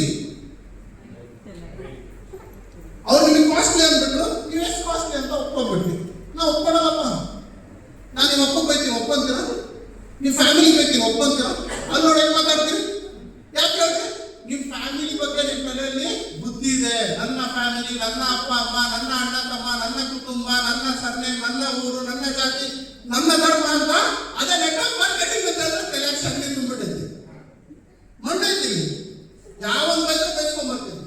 [SPEAKER 1] ಅವ್ರು ನಿಮಗೆ ಕಾಸ್ಟ್ಲಿ ಅಂದ್ಬಿಟ್ರು, ನೀವು ಎಷ್ಟು ಕಾಸ್ಟ್ಲಿ ಅಂತ ಒಪ್ಕೊಂಡ್ಬಿಟ್ರಿ. ನಾ ಒಪ್ಕೊಳ್ಳಲ್ಲಪ್ಪ, ನಾನು ನಿಮ್ಮ ಅಪ್ಪ ಬೈತೀನಿ, ಒಪ್ಪಂತೀರ? ನಿಮ್ಮ ಫ್ಯಾಮಿಲಿ ಬೈತೀನಿ, ಒಪ್ಪಂತೀರ? ಅಲ್ಲಿ ನೋಡಿ ಹೆಂಗ್ ಮಾತಾಡ್ತೀರಿ? ಯಾಕೆ ಹೇಳ್ತೀರಿ? ನಿಮ್ಮ ಫ್ಯಾಮಿಲಿ ಬಗ್ಗೆ ನಿಮ್ಮ ತಲೆಯಲ್ಲಿ ಬುದ್ಧಿ ಇದೆ. ನನ್ನ ಫ್ಯಾಮಿಲಿ, ನನ್ನ ಅಪ್ಪ ಅಮ್ಮ, ನನ್ನ ಅಣ್ಣ ತಮ್ಮ, ನನ್ನ ಕುಟುಂಬ, ನನ್ನ ಸರ್ನೇಮ್, ನನ್ನ ಊರು, ನನ್ನ ಜಾತಿ, ನನ್ನ ಧರ್ಮ ಅಂತ ಅದೇ ನೆಟ್ವರ್ಕ್ ಮಾರ್ಕೆಟಿಂಗ್ ಅಂತ ಹೇಳಿದ್ರೆ ತಲೆಯಾಗ ಸಂಗತಿ ತುಂಬಿಟ್ಟೈತಿ, ಮಂಡೈತೀವಿ. ಯಾವೊಂದು ಬೈದ್ರೆ ಬೈಸ್ಕೊಂಡ್ಬರ್ತೀವಿ,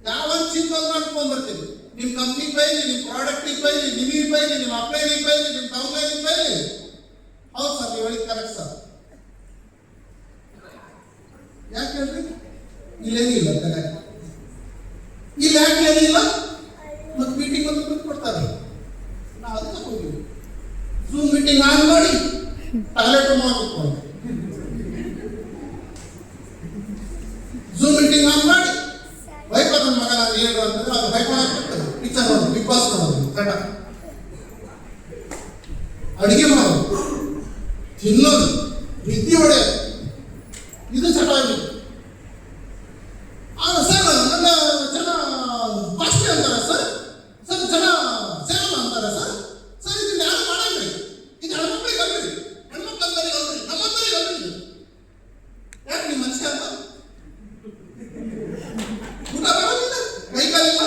[SPEAKER 1] ಯಾವೊಂದು ಚಿಂತ ಮಾಡ್ಕೊಂಡ್ಬರ್ತೀವಿ. ನಿಮ್ಮ ಕಂಪ್ನಿಗೆ ಬೈಲಿ, ನಿಮ್ಮ ಪ್ರಾಡಕ್ಟಿಗೆ ಬೈಲಿ, ನಿಮಗೆ ಬೈಲಿ, ನಿಮ್ಮ ಅಪ್ಲೈನಿಗೆ ಬೈಲಿ, ನಿಮ್ಮ ಡೌನ್ಲೈನಿಗೆ ಬೈಲಿ. ಹೌದು ಸರ್, ನೀವು ಹೇಳಿದ ಕರೆಕ್ಟ್ ಸರ್. ಯಾಕೆ ಹೇಳ್ರಿ? ಇಲ್ಲೇನಿಲ್ಲ ತಲೆ, ಇಲ್ಲಿ ಯಾಕೆ ಏನಿಲ್ಲ? ಮತ್ತೆ ಮೀಟಿಂಗ್ ಒಂದು ಬಿಟ್ಕೊಡ್ತಾರೆ. ನಾವು ಅದಕ್ಕೆ ಹೋಗಿ ಝೂಮ್ ಮೀಟಿಂಗ್ ಆನ್ ಮಾಡಿ ಟಾಯ್ಲೆಟ್ ಮಾಡಬೇಕು, ಝೂಮ್ ಮೀಟಿಂಗ್ ಆನ್ ಮಾಡಿ ಬೈಕೋದ ಮಗ ನಾನು ಏನು ಅಂತಂದ್ರೆ ಅದು ಬೈಕೊಳಕ್ಕೆ ಪಿಕ್ಚರ್ ಮಾಡೋದು, ಬಿಗ್ ಬಾಸ್ ನೋಡೋದು, ಕಟ ಅಡಿಗೆ ಮಾಡೋದು, ತಿನ್ನೋದು, ಬಿದ್ದಿ ಹೊಡೆಯೋದು, ಇದು ಚಟ ಆಗಿದೆ. ಸರ್ ನನ್ನ ಜನ ಕಾಸ್ಟ್ಲಿ ಅಂತಾರೆ ಸರ್, ಸರ್ ಜನ ಸೇರಲ್ಲ ಅಂತಾರೆ ಸರ್. ಸರ್ ಇದನ್ನ ಯಾರು ಮಾಡಲ್ರಿ, ಇದು ಹೆಣ್ಮಕ್ಳಿಗೆ ಅಲ್ರಿ, ಹೆಣ್ಮಕ್ಳಂದರಿಗೆ ಅಲ್ರಿ, ನಮ್ಮಂದರಿಗೆ ಅಲ್ರಿ. ಯಾಕೆ ನಿಮ್ಮ ಮನುಷ್ಯ ಅಂತ ಊಟ ಬರೋದಿಲ್ಲ, ಕೈಕಾಲಿಲ್ಲ,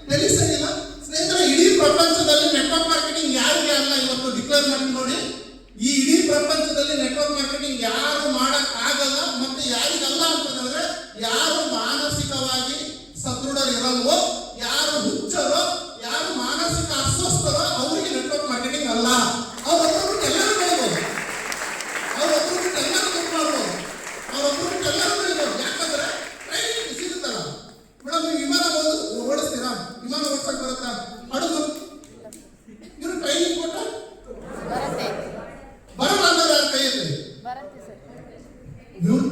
[SPEAKER 1] ತಲೆ ಸರಿಯಿಲ್ಲ. ಸ್ನೇಹಿತರೆ, ಇಡೀ ಪ್ರಪಂಚದಲ್ಲಿ ನೆಟ್ವರ್ಕ್ ಮಾರ್ಕೆಟಿಂಗ್ ಯಾರಿಗೆ ಅಲ್ಲ ಇವತ್ತು ಡಿಕ್ಲೇರ್ ಮಾಡಿ ನೋಡಿ. ಈ ಇಡೀ ಪ್ರಪಂಚದಲ್ಲಿ ನೆಟ್ವರ್ಕ್ ಮಾರ್ಕೆಟಿಂಗ್ ಯಾರು ಮಾಡಕ್ ಆಗಲ್ಲ, ಮತ್ತೆ ಯಾರಿಗಲ್ಲ ಅಂತಂದ್ರೆ ಯಾರು ಮಾನಸಿಕವಾಗಿ ಸದೃಢರು ಇರಲ್ವೋ, ಯಾರು ಹುಚ್ಚರೋ, ಯಾರು ಮಾನಸಿಕ ಅಸ್ವಸ್ಥರೋ ಅವರಿಗೆ ನೆಟ್ವರ್ಕ್ ಮಾರ್ಕೆಟಿಂಗ್ ಅಲ್ಲ. ಅವ್ರೊಬ್ಬರು ಬಿಟ್ಟು ಎಲ್ಲರೂ ಬೆಳಿಬೋದು, ಅವ್ರೊಬ್ಬರು ಬಿಟ್ಟು ಎಲ್ಲರೂ ದುಡ್ಡು ಮಾಡ್ಬೋದು, ಅವ್ರೊಬ್ಬರು ಬಿಟ್ಟು ಎಲ್ಲರೂ ಬೆಳಿಬೋದು. ಯಾಕಂದ್ರೆ ಟ್ರೈನಿಂಗ್ ಸಿಗುತ್ತಲ್ಲ. ಮೇಡಮ್ ನೀವು ವಿಮಾನ ಓಡಿಸ್ತೀರಾ? ವಿಮಾನ ಓಡಿಸಕ್ ಬರುತ್ತಾ? ಹಡಗು ಇವರು ಟ್ರೈನಿಂಗ್ ಕೊಟ್ಟ
[SPEAKER 5] ಬರುತ್ತೆ
[SPEAKER 1] ಬರಲ್ಲ ಅಂದ್ರೆ ಯಾರು ಕೈ ಎತ್ತಿ?
[SPEAKER 5] ಬರುತ್ತೆ ಸರ್.
[SPEAKER 1] ಇವ್ರು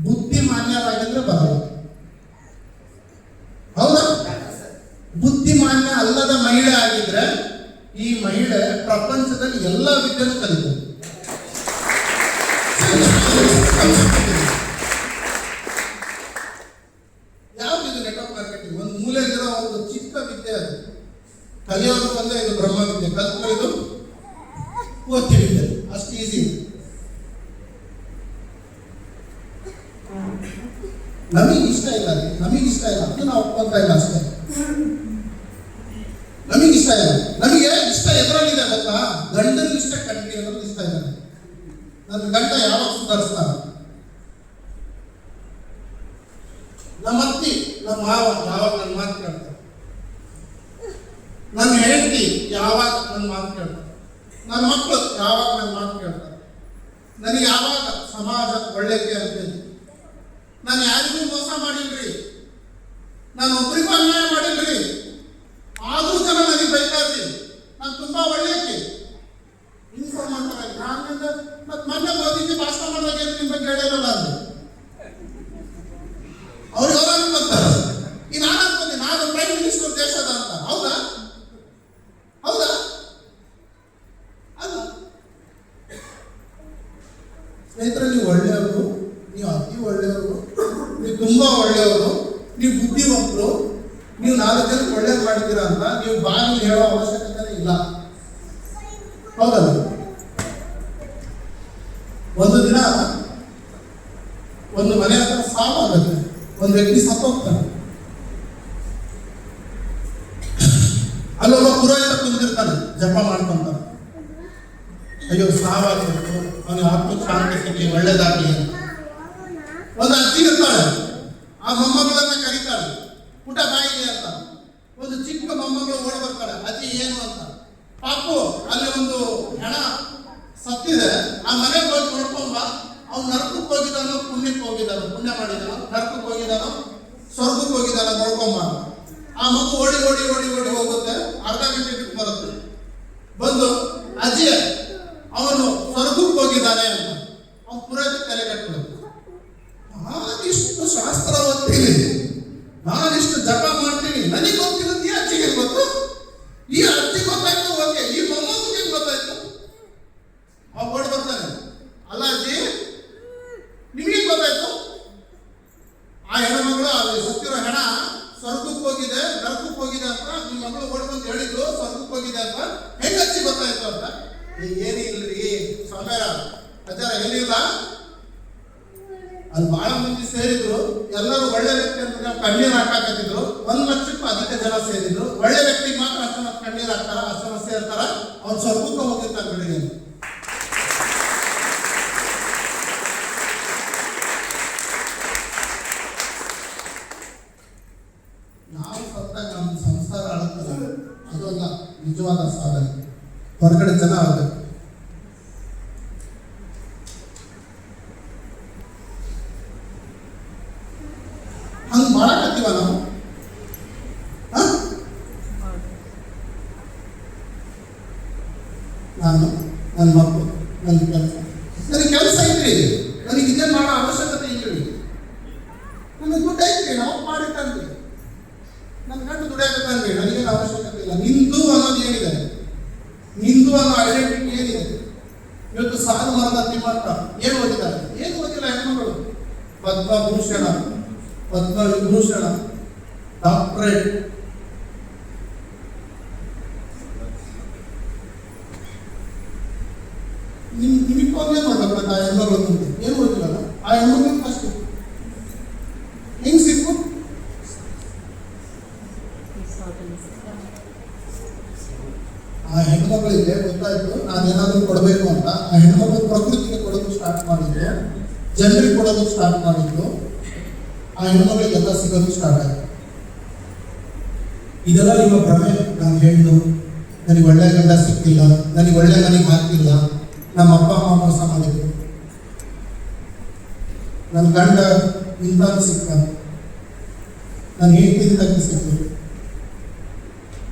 [SPEAKER 1] ಬುದ್ಧಿಮಾನ್ಯರಾಗಿದ್ರೆ ಬರಲ್ಲ. ಹೌದಾ? ಬುದ್ಧಿಮಾನ್ಯ ಅಲ್ಲದ ಮಹಿಳೆ ಆಗಿದ್ರೆ ಈ ಮಹಿಳೆ ಪ್ರಪಂಚದಲ್ಲಿ ಎಲ್ಲ ವಿದ್ಯೆನೂ ಕಲಿತು. ಯಾವ್ದಿದು ನೆಟ್ವರ್ಕ್ ಮಾರ್ಕೆಟಿಂಗ್? ಒಂದು ಮೂಲೆಗಿರೋ ಒಂದು ಚಿಕ್ಕ ವಿದ್ಯೆ ಅದು. ಕಲಿಯೋದು ಒಂದೇ, ಇದು ಬ್ರಹ್ಮ ವಿದ್ಯೆ. ಕಲ್ತ್ಕೊಳ್ಳೋದು ಓದ್ತೀವಿ, ಅಷ್ಟು ಈಸಿ. ನಮಗಿಷ್ಟ ಇಲ್ಲ, ನಮಗಿಷ್ಟ ಇಲ್ಲ, ಅದು ನಾವು ಒಪ್ಕೊಂತ ಇಲ್ಲ ಅಷ್ಟೇ. ನಮಗಿಷ್ಟ ಇಲ್ಲ. ನಮಗೆ ಇಷ್ಟ ಎದರಲ್ಲಿದೆ ಗೊತ್ತಾ? ಗಂಡನ ಇಷ್ಟ ಕಂಡಿ ಅನ್ನೋದು ಇಷ್ಟ ಇಲ್ಲ. ನನ್ನ ಗಂಡ ಯಾವಾಗ ಸುಧಾರಿಸ್ತಾನೆ, ನಮ್ಮ ಅತ್ತಿ ನಮ್ಮ ಮಾವ ಯಾವಾಗ ನನ್ನ ಮಾತು ಕೇಳ್ತಾರೆ, ನನ್ನ ಹೆಂಡತಿ ಯಾವಾಗ ನನ್ನ ಮಾತು ಕೇಳ್ತಾರೆ, ನನ್ನ ಮಕ್ಕಳು ಯಾವಾಗ ನನ್ನ ಮಾತು ಕೇಳ್ತಾರೆ, ನನಗೆ ಯಾವಾಗ ಸಮಾಜ ಒಳ್ಳೆಯದೇ ಅಂತೇಳಿ. ನಾನು ಯಾರಿಗೂ ಮೋಸ ಮಾಡಿಲ್ರಿ, ನಾ ನೀವು ಒಳ್ಳೆಯವರು, ನೀವು ಅತಿ ಒಳ್ಳೆಯವರು, ನೀವು ತುಂಬಾ ಒಳ್ಳೆಯವರು, ನೀವು ಬುದ್ಧಿವಂತರು, ನೀವು 4 ಜನಕ್ಕೆ ಒಳ್ಳೇದು ಮಾಡ್ತೀರಾ ಅಂತ ನೀವು ಬಾಯಲ್ಲಿ ಹೇಳೋ ಅವಶ್ಯಕತೆ ಇಲ್ಲ. ಹೌದಲ್ಲ? ಒಂದು ದಿನ ಒಂದು ಮನೆ ಹತ್ರ ಸಾವಾಗುತ್ತೆ, ಒಂದು ವ್ಯಕ್ತಿ ಸತ್ತೋಗ್ತಾನೆ. ಅಲ್ಲೊಬ್ಬ ಪುರೋಹಿತ ಕುಂತಿರ್ತಾನೆ, ಜಪ ಮಾಡ್ಕೊಂತ, ಅಯ್ಯೋ ಸಾವಾಗಬೇಕು, ಅವನಿಗೆ ಆತ್ಮ ಶಾಂತಿ ಸಿಗಲಿ, ಒಳ್ಳೇದಾಗಲಿ ಅಂತ. ಒಂದು ಅಜ್ಜಿ ಇರ್ತಾಳೆ, ಆ ಮೊಮ್ಮಗಳನ್ನ ಕರೀತಾಳೆ, ಪುಟ ಬಾಯಿಗೆ ಅಂತ. ಒಂದು ಚಿಕ್ಕ ಮೊಮ್ಮಗಳು ಓಡಿ ಬರ್ತಾಳೆ, ಅಜ್ಜಿ ಏನು ಅಂತ. ಪಾಪು ಅಲ್ಲಿ ಒಂದು ಹೆಣ ಸತ್ತಿದೆ, ಆ ಮನೆಗೆ ಹೋಗಿ ನೋಡ್ಕೊಂಬ, ಅವ್ನು ನರಕಕ್ಕೆ ಹೋಗಿದ್ದಾನೋ ಪುಣ್ಯಕ್ಕೆ ಹೋಗಿದ್ದಾನೋ, ಪುಣ್ಯ ಮಾಡಿದಾನೋ ನರಕಕ್ಕೆ ಹೋಗಿದ್ದಾನೋ ಸ್ವರ್ಗಕ್ಕೆ ಹೋಗಿದ್ದಾನೋ ನೋಡ್ಕೊಂಬ. ಆ ಮಗು ಓಡಿ ಓಡಿ ಓಡಿ ಓಡಿ ಹೋಗುತ್ತೆ, ಅರ್ಧ ಗಂಟೆ ಬಿಟ್ಟು ಬರುತ್ತೆ. ಬಂದು ಅಜ್ಜಿ ಅವನು ಸ್ವರ್ಗಕ್ಕೆ ಹೋಗಿದ್ದಾನೆ ಅಂತ ಅವ್ನು ಪುರೋಹಿತ ತಲೆ ಕಟ್ಬಿಡುತ್ತೆ. ನಾನಿಷ್ಟು ಶಾಸ್ತ್ರ ಓದ್ತೀನಿ, ನಾನಿಷ್ಟು ಜಪ ಮಾಡ್ತೀನಿ, ನನಗೆ ಗೊತ್ತಿರೋದು ಈ ಅಜ್ಜಿಗೆ ಗೊತ್ತು, ಈ ಅಜ್ಜಿ ಗೊತ್ತಾಯ್ತು, ಓಕೆ, ಈ ಮೊಮ್ಮಗಿಗೆ ಗೊತ್ತಾಯ್ತು. ಅವ್ ಓಡಿ ಬರ್ತಾನೆ, ಅಲ್ಲ ಅಜ್ಜಿ ನಿಮಗೆ ಗೊತ್ತಾಯ್ತು? ಆ ಹೆಣ್ಮಗಳು ಅಲ್ಲಿ ಸತ್ತಿರೋ ಹೆಣ ಸ್ವರ್ಗಕ್ಕೆ ಹೋಗಿದೆ ನರಕಕ್ಕೆ ಹೋಗಿದೆ ಅಂತ ನಿಮ್ಮ ಮಗಳು ಓಡಿ ಬಂದು ಹೇಳಿದ್ರು, ಸ್ವರ್ಗಕ್ಕೆ ಹೋಗಿದೆ ಅಂತ ಹೆಂಗ ಅಜ್ಜಿ ಗೊತ್ತಾಯ್ತು ಅಂತ. ಏನಿಲ್ರಿ ಸ್ವಾಮ್ಯಾರ, ಅಜ್ಜಾರ ಏನಿಲ್ಲ, ಅಲ್ಲಿ ಬಹಳ ಮಂದಿ ಸೇರಿದ್ರು, ಎಲ್ಲರೂ ಒಳ್ಳೆ ವ್ಯಕ್ತಿ ಅಂತ ನಾವು ಕಣ್ಣೀರು ಹಾಕಾಕತ್ತಿದ್ರು. 1 ಲಕ್ಷಕ್ಕೂ ಅಧಿಕ ಜನ ಸೇರಿದ್ರು. ಒಳ್ಳೆ ವ್ಯಕ್ತಿಗೆ ಮಾತ್ರ ಅಷ್ಟು ಕಣ್ಣೀರು ಹಾಕ್ತಾರ, ಅಷ್ಟು ಸೇರ್ತಾರ, ಅವ್ನು ಸ್ವರ್ಗಕ್ಕೆ ಹೋಗಿರ್ತಾರೆ ಬೆಳಿಗ್ಗೆ. ನಾವು ಸತ್ತಾಗ ನಮ್ಮ ಸಂಸಾರ ಆಳುತ್ತಲ್ಲ, ಅದಲ್ಲ ನಿಜವಾದ ಸಾಧನೆ. ಹೊರಗಡೆ ಜನ ಆಗಬೇಕು. ಹಂಗೆ ಮಾಡಕತ್ತೀವ ನಾವು. ನಾನು ನನ್ನ ಮಕ್ಕಳು, ನನ್ನ ಕೆಲಸ, ನನಗೆ ಕೆಲಸ ಐತ್ರಿ, ನನಗೆ ಇದೇ ಮಾಡೋ ಅವಶ್ಯಕತೆ ಇಲ್ರಿ. ನನಗೆ ದುಡ್ಡು ಐತ್ರಿ, ನಾವು ಮಾಡಿಟ್ಟನ್ರಿ, ನನ್ನ ಗಂಟು ದುಡಿಯಾಕತ್ತಾನ್ರಿ, ನನಗೇನು ಅವಶ್ಯಕತೆ ಇಲ್ಲ. ನಿಂದು ಅನ್ನೋದು ಏನಿದೆ, ನಿಂದು ಅನ್ನೋ ಐಡೆಂಟಿಟಿ ಏನಿದೆ? ಇವತ್ತು ಸಾಲು ಮರದ ತಿಮ್ಮಕ್ಕ ಏನು ಓದಿದ್ದಾರೆ? ಏನು ಓದಿಲ್ಲ ಹೆಣ್ಮಗಳು. ಪದ್ಮಭೂಷಣ, ಪದ್ಮವಿಭೂಷಣ, ಡಾಕ್ಟರೇಟ್. ನಿಮಗೆ ಏನ್ ಮಾಡ್ಬೇಕು? ಆ ಹೆಣ್ಮಗಳು ಮುಂದೆ ಏನು ಓದಿಲ್ಲ, ಆ ಹೆಣ್ಮಗಳು ಫಸ್ಟ್ ಹೆಂಗ್ ಸಿಕ್ಕು? ಆ ಹೆಣ್ಮಗಳಿಗೆ ಗೊತ್ತಾಯ್ತು ನಾನೇನಾದ್ರೂ ಕೊಡಬೇಕು ಅಂತ. ಆ ಹೆಣ್ಮಗಳು ಪ್ರಕೃತಿಗೆ ಕೊಡೋದು ಸ್ಟಾರ್ಟ್ ಮಾಡಿದ್ರು, ಜನರಿಗೆ ಕೊಡೋದು ಸ್ಟಾರ್ಟ್ ಮಾಡಿದ್ರು. ಆ ಹೆಣ್ಮಗಳಿಗೆಲ್ಲ ಸಿಗೋದು ಸ್ಟಾರ್ಟ್ ಆಯ್ತು. ಇದೆಲ್ಲ ನಿಮ್ಮ ಭ್ರಮೆ. ನಾನು ಹೇಳಿದ್ದು ನನಗೆ ಒಳ್ಳೆ ಗಂಡ ಸಿಕ್ಕಿಲ್ಲ, ನನಗೆ ಒಳ್ಳೆ ಮನೆಗೆ ಹಾಕಿಲ್ಲ, ನಮ್ಮ ಅಪ್ಪ ಅಮ್ಮ ಮೋಸ ಮಾಡಿದ್ರು, ನನ್ನ ಗಂಡ ಇಂಥ ಸಿಕ್ಕ, ನಾನು ಹೇಳ್ತಿದ್ದಕ್ಕೆ ಸಿಕ್ಕಿದ್ರು,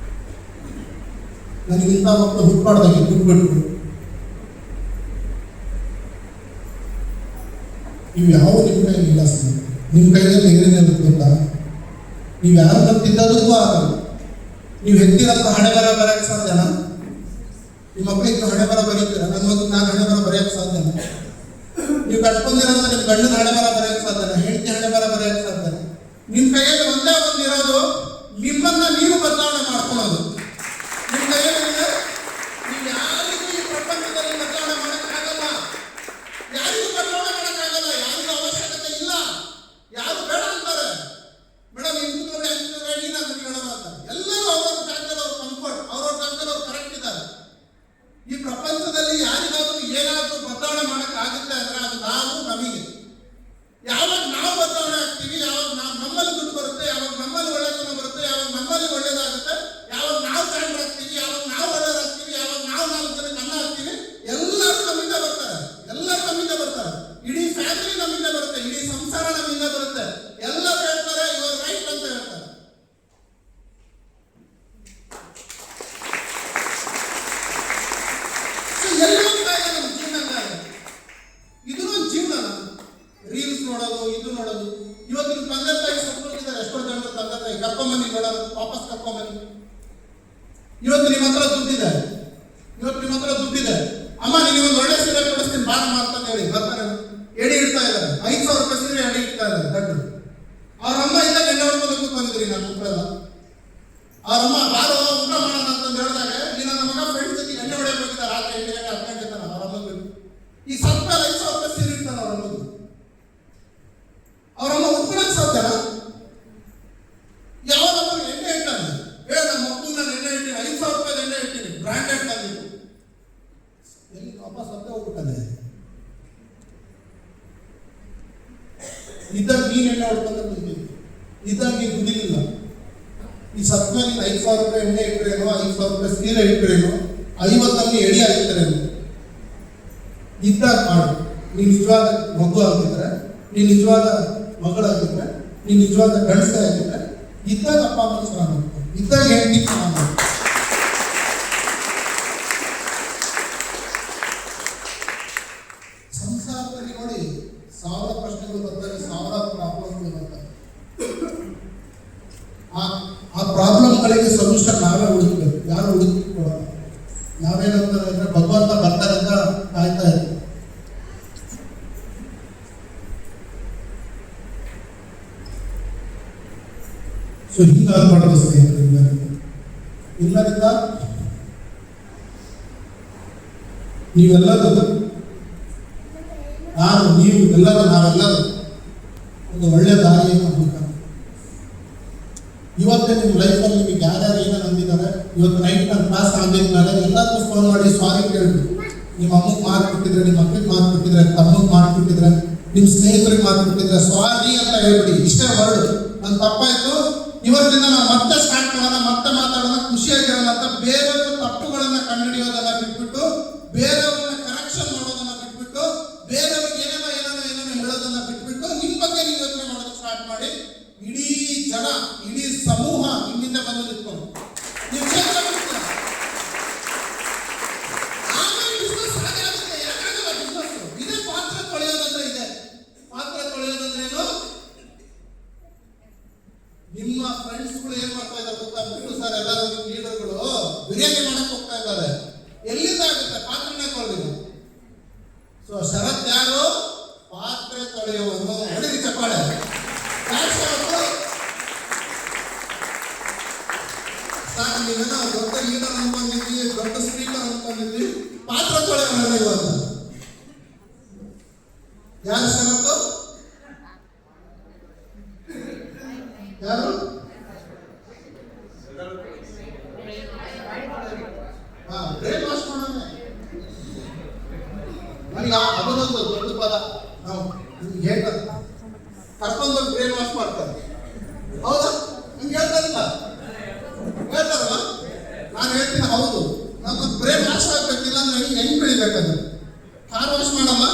[SPEAKER 1] ನನಗಿಂತ ಮಕ್ಕಳು ಹುಟ್ಪಾಡ್ದಾಗೆ ಹುಟ್ಬಿಟ್ರು. ಇವು ಯಾವ ನಿಮ್ಮ ಕೈಯಲ್ಲಿ ಇಲ್ಲ ಸರ್. ನಿಮ್ಮ ಕೈಯಲ್ಲಿ ಏನೇನು ಗೊತ್ತಾ? ನೀವು ಯಾರು ತಿದ್ದದಕ್ಕೂ ಆಗಲ್ಲ. ನೀವು ಹೆತ್ತಿರಂತ ಹಣೆ ಬರ ಬರೆಯಕ್ಕೆ ಸಾಧ್ಯನಾ? ನಿಮ್ಮ ಮಕ್ಕಳಿಗೆ ಹಣೆ ಬರ ಬರೀತೀರ, ನನ್ನ ಮಗು ನಾನು ಹಣೆ ಬರ ಬರೆಯಕ್ಕೆ ಸಾಧ್ಯನಾ? ನೀವು ಕಟ್ಕೊಂಡಿರೋಂಥ ನಿಮ್ಮ ಗಂಡನ ಹಣೆ ಬರ ಬರೆಯಕ್ಕೆ ಸಾಧ್ಯನಾ? ಹೆಂಡತಿ ಹಣೆ ಬರ ಬರೆಯಕ್ಕೆ ಸಾಧ್ಯನಾ? ನಿಮ್ಮ ಕೈಯಲ್ಲಿ ಒಂದೇ ಒಂದು ಇರೋದು ನಿಮ್ಮನ್ನ ನೀವು ಬದಲಾವಣೆ ಮಾಡ್ಕೊಳ್ಳೋದು. ನಿಮ್ಮ ಕೈಯಲ್ಲಿ ನೀವು ಯಾರಿಗೂ ಈ ಪ್ರಪಂಚದಲ್ಲಿ ಬದಲಾವಣೆ ಮಾಡೋಕ್ಕಾಗಲ್ಲ, ಯಾರಿಗೂ ಬದಲಾವಣೆ ಮಾಡೋಕ್ಕಾಗಲ್ಲ, ಯಾರಿಗೂ ಅವಶ್ಯಕತೆ ಇಲ್ಲ. ಯಾರು ಬೇಡ ಅಂತಾರೆ, ಮೇಡಮ್ ಇಂಥವ್ರೆ ಅಂತಾರೆ, ನೀನಾದ್ರು ಬೇಡ ಅಂತಾರೆ. ಎಲ್ಲರೂ ಅವ್ರವ್ರ ಜಾಗದಲ್ಲಿ ಅವ್ರ ಕಂಫರ್ಟ್, ಅವ್ರವ್ರ ಜಾಗದಲ್ಲಿ ಅವ್ರು ಕರೆಕ್ಟ್ ಇದ್ದಾರೆ. ಈ ಪ್ರಪಂಚದಲ್ಲಿ ಯಾರಿಗಾದ್ರೂ ಏನಾದ್ರೂ ಬದಲಾವಣೆ ಮಾಡೋಕ್ಕಾಗುತ್ತೆ ಅಂದ್ರೆ ಅದು ನಾವು ನಮಗೆ. ಯಾವಾಗ ನಾವು ಬದಲಾವಣೆ ಆಗ್ತೀವಿ, ಯಾವಾಗ ನಮ್ಮಲ್ಲಿ ದುಡ್ಡು ಬರುತ್ತೆ, ಯಾವಾಗ ನಮ್ಮಲ್ಲಿ ಒಳ್ಳೆತನ ಬರುತ್ತೆ, ಯಾವಾಗ ನಮ್ಮಲ್ಲಿ ಒಳ್ಳೇದಾಗುತ್ತೆ, ಯಾವಾಗ ನಾವು ಕಂಡ್ರಾಗ್ತೀವಿ, ಯಾವಾಗ ನಾವು ಒಳ್ಳೆದಾಗ್ತೀವಿ, ಯಾವಾಗ ನಾವು 4 ಜನಕ್ಕೆ ಅನ್ನ ಹಾಕ್ತೀವಿ, ಎಲ್ಲರೂ ನಮ್ಮಿಂದ ಬರ್ತಾರೆ. ಎಲ್ಲರೂ ನಮ್ಮಿಂದ ಬರ್ತಾರೆ. ಇಡೀ ಫ್ಯಾಮಿಲಿ ನಮ್ಮಿಂದ ಬರುತ್ತೆ, ಇಡೀ ಸಂಸಾರ ನಮ್ಮಿಂದ ಬರುತ್ತೆ. ಎಲ್ಲರೂ ಹೇಳ್ತಾರೆ ಇವರು ರೈಟ್ ಅಂತ ಹೇಳ್ತಾರೆ. ಎಲ್ಲ ನಮ್ಮ ಜೀವನ ಇದು ಒಂದು ಜೀವನ. ರೀಲ್ಸ್ ನೋಡೋದು, ಇದು ನೋಡೋದು. ಇವತ್ತು ನಿಮ್ಮ ತಂದೆ ತಾಯಿ ಸತ್ತೋಗಿದ್ದಾರೆ, ಎಷ್ಟೋ ಜನರು ತಂದೆ ತಾಯಿ ಕರ್ಕೊಂಬನ್ನಿ ನೋಡೋದು, ವಾಪಸ್ ಕರ್ಕೊಂಬನ್ನಿ. ಇವತ್ತು ನಿಮ್ಮ ಹತ್ರ ದುಡ್ಡಿದೆ, ಇವತ್ತು ನಿಮ್ಮ ಹತ್ರ ದುಡ್ಡಿದೆ, ಅಮ್ಮ ನಿಮಗೆ ಒಂದು ಒಳ್ಳೆ ಸೀರೆ ಕೊಡಿಸ್ತೀನಿ ಬಾಣ ಮಾಡ್ತಾನೆ ಹೇಳಿ ಬರ್ತಾರೆ. ಎಡಿ ಇಡ್ತಾ ಇದ್ದಾರೆ, 5,000 ರೂಪಾಯಿ ಸೀರೆ ಎಡಿ ಇಡ್ತಾ ಇದ್ದಾರೆ ದಡ್ಡು. ಅವ್ರ ಅಮ್ಮ ಇದ್ದಾಗ ಎಣ್ಣೆ ಹೊಡ್ಕೊಂಡು ಕೂತ್ಕೊಂಡಿದ್ರಿ ನಾನು ಮಕ್ಕಳೆಲ್ಲ. ಅವ್ರ ಅಮ್ಮ ಬಾರೋ ಊಟ ಮಾಡೋಣ ಅಂತಂದು ಹೇಳಿದಾಗ ನೀನು ನನ್ನ ಮಗ ಫ್ರೆಂಡ್ಸ್ ಜೊತೆ ಎಣ್ಣೆ ಹೊಡೆಯಕ್ಕೆ ಹೋಗಿದ್ದ ರಾತ್ರಿ 8 ಗಂಟೆ 10 ಗಂಟೆ ತನ ಅವ್ರ ಅಮ್ಮ ಈ ಸತ್ತ 5,000 ರೂಪಾಯಿ ಸೀರೆ ಇಡ್ತಾನೆ ಅವ್ರ ಅಮ್ಮದು. ಅವ್ರ ಅಮ್ಮ ಉಟ್ಕೊಳಕ್ ಸಾಧ್ಯನಾ? ಯಾವ ಎಣ್ಣೆ ಇಟ್ಟಾನೆ ನಮ್ಮ ಮಕ್ಕಳು ನಾನು ಎಣ್ಣೆ ಇಟ್ಟಿನಿ, 5,000 ರೂಪಾಯಿ ಎಣ್ಣೆ ಇಟ್ಟಿನಿ, ಬ್ರಾಂಡೆಡ್ ತಂದಿದ್ದು. ಎಲ್ಲಿ ಪಾಪ ಸತ್ತ ಹೋಗ್ಬಿಟ್ಟಾನೆ. ಇದ್ದಾಗ ನೀನ್ ಎಣ್ಣೆ ಹೊಡ್ಕೊಂಡ ಬಂದಿದ್ದು, ಇದ್ದಾಗ ನೀನು ದುಡಿಲಿಲ್ಲ. ಈ ಸತ್ತ ಮೇಲೆ 5,000 ರೂಪಾಯಿ ಎಣ್ಣೆ ಇಟ್ಟರೇನೋ, 5,000 ರೂಪಾಯಿ ಸೀರೆ ಇಟ್ಟರೇನೋ, 50 ಎಡಿ ಆಗಿದ್ದಾರೇನೋ. ಇದ್ದಾಗ ಮಾಡು. ನೀನು ನಿಜವಾದ ಮಗು ಆಗಿದ್ರೆ, ನೀನು ನಿಜವಾದ ಮಗಳಾಗಿದ್ರೆ, ನೀನು ನಿಜವಾದ ಗಂಡಸ ಆಗಿದ್ರೆ ಇದ್ದಾಗ ಅಪ್ಪ ಅಮ್ಮ ಚೆನ್ನಾಗಿ ಮಾಡ್ಕೊ, ಇದ್ದಾಗ ಹೆಂಡತಿ ಚೆನ್ನಾಗಿ ಮಾಡ್ಕೊ. ಸಂಸಾರದಲ್ಲಿ ನೋಡಿ 1,000 ಪ್ರಶ್ನೆಗಳು ಬರ್ತಾರೆ, 1,000 ಪ್ರಾಬ್ಲಮ್ಗಳು ಬರ್ತಾರೆ. ಆ ಪ್ರಾಬ್ಲಮ್ಗಳಿಗೆ ಸೊಲ್ಯೂಷನ್ ನಾವೇ ಹುಡುಕ್ಬೇಕು, ಯಾರು ಹುಡುಕಿಕೊಡೋಣ. ನಾವೇನಂತಾರೆ ಅಂದ್ರೆ ಭಗವಂತ ಬರ್ತಾರೆ ಅಂತ ಕಾಯ್ತಾ ಇದ್ದೀವಿ. ಸೊ ಹಿಂಗಾಗ್ಬಾರ್ದು ಸ್ನೇಹಿತರೆ. ಇಲ್ಲರಿಂದ ನೀವೆಲ್ಲರೂ, ನಾನು, ನೀವು ಎಲ್ಲರೂ, ನಾವೆಲ್ಲರೂ ಒಂದು ಒಳ್ಳೆ ದಾರಿಯನ್ನು ಹುಡುಕ. ಇವತ್ತೇ ನಿಮ್ಮ ಲೈಫಲ್ಲಿ ನಿಮಗೆ ಯಾರ್ಯಾರು ಏನೇನು ಅಂದಿದ್ದಾರೆ, ಇವತ್ತು ನೈಟ್ ನನ್ನ ಕ್ಲಾಸ್ ಆಗಿದ್ಮೇಲೆ ಎಲ್ಲರಿಗೂ ಫೋನ್ ಮಾಡಿ ಸಾರಿ ಕೇಳ್ಬಿಟ್ಟು, ನಿಮ್ಮ ಅಮ್ಮಗೆ ಮಾತು ಕೊಟ್ಟಿದ್ರೆ, ನಿಮ್ಮ ಮಕ್ಕಳಿಗೆ ಮಾತು ಕೊಟ್ಟಿದ್ರೆ, ತಮ್ಮಗೆ ಮಾತು ಕೊಟ್ಟಿದ್ರೆ, ನಿಮ್ಮ ಸ್ನೇಹಿತರಿಗೆ ಮಾತು ಕೊಟ್ಟಿದ್ರೆ ಸಾರಿ ಅಂತ ಹೇಳ್ಬಿಡಿ. ಇಷ್ಟೇ ವರ್ಡ್, ನನ್ನ ತಪ್ಪಾಯ್ತು, ಇವತ್ತಿಂದ ನಾವು ಮತ್ತೆ ಸ್ಟಾರ್ಟ್ ಮಾಡೋಣ, ಮತ್ತೆ ಮಾತಾಡೋಣ, ಖುಷಿಯಾಗಿರೋಣ ಅಂತ ಬೇರೆಯವ್ರ ತಪ್ಪುಗಳನ್ನ ಕಂಡುಹಿಡಿಯೋದನ್ನ ಬಿಟ್ಬಿಟ್ಟು, ಬೇರೆಯವ್ರನ್ನ ಕರೆಕ್ಷನ್ ಮಾಡೋದನ್ನ ಬಿಟ್ಬಿಟ್ಟು, ಬೇರೆಯವ್ರಿಗೆ ಏನೇನೋ ಹೇಳೋದನ್ನ ಬಿಟ್ಬಿಟ್ಟು ನಿಮ್ಮ ಬಗ್ಗೆ ನೀವು ಯೋಚನೆ ಮಾಡೋದಕ್ಕೆ ಸ್ಟಾರ್ಟ್ ಮಾಡಿ. ಇಡೀ ಜನ, ಇಡೀ ಸಮೂಹ ನಿಮ್ಮಿಂದ ಬಂದು ನಿಂತ್ಕೊಂಡು ನೀವು ಕ್ಷೇತ್ರ ಬಿಡ್ತೀರ. ಆಮೇಲೆ ಬಿಸ್ನೆಸ್ ಹಾಗೆ ಆಗುತ್ತೆ. ಯಾಕಾಗಲ್ಲ ಬಿಸ್ನೆಸ್? ಇದೇ ಪಾತ್ರ ತೊಳೆಯೋದಂದ್ರೆ ಇದೆ. ಪಾತ್ರ ತೊಳೆಯೋದಂದ್ರೇನು? ನಿಮ್ಮ ಫ್ರೆಂಡ್ಸ್ಗಳು ಏನ್ ಮಾಡ್ತಾ ಇದ್ದಾರೆ ಗೊತ್ತಾ? ಬಿಟ್ಟು ಸರ್ ಎಲ್ಲರೂ ನಿಮ್ಮ ಲೀಡರ್ಗಳು ಬಿರಿಯಾನಿ ಮಾಡಕ್ ಹೋಗ್ತಾ ಇದ್ದಾರೆ. ಎಲ್ಲಿಂದ ಆಗುತ್ತೆ? ಪಾತ್ರನೇ ತೊಳೆದಿಲ್ಲ. ಸೊ ಶರತ್ ಯಾರು? ಪಾತ್ರೆ ತೊಳೆಯುವವನು. ಹೊಡಿರಿ ಚಪ್ಪಾಳೆ. ಸರ್ ನೀವೇನೋ ದೊಡ್ಡ ಲೀಡರ್ ಅನ್ಕೊಂಡಿದ್ವಿ, ದೊಡ್ಡ ಸ್ಪೀಕರ್ ಅನ್ಕೊಂಡಿದ್ವಿ, ಪಾತ್ರ ತೊಳೆಯುವವನ ಇವತ್ತು ಯಾರು? ಶರತ್ತು ಯಾರು? ಬ್ರೇನ್ ವಾಶ್ ಮಾಡೋಣ. ನನಗೆ ಅದನ್ನೊಂದು ದೊಡ್ಡ ಪದ ನಾವು ನಿಮ್ಗೆ ಹೇಳ್ತಾರೆ, ಕರ್ಕೊಂಡೋಗಿ ಬ್ರೇನ್ ವಾಶ್ ಮಾಡ್ತಾರೆ. ಹೌದಾ? ನಿಮ್ಗೆ ಹೇಳ್ತಾರಲ್ಲ, ಹೇಳ್ತಾರಲ್ಲ, ನಾನು ಹೇಳ್ತೀನಿ ಹೌದು. ನಮ್ಮ ಬ್ರೇನ್ ವಾಶ್ ಆಗ್ಬೇಕಿಲ್ಲ ಅಂದ್ರೆ ಹೆಂಗ್ ಬೆಳಿಬೇಕಂದ್ರೆ, ಕಾರ್ ವಾಶ್ ಮಾಡಲ್ಲ,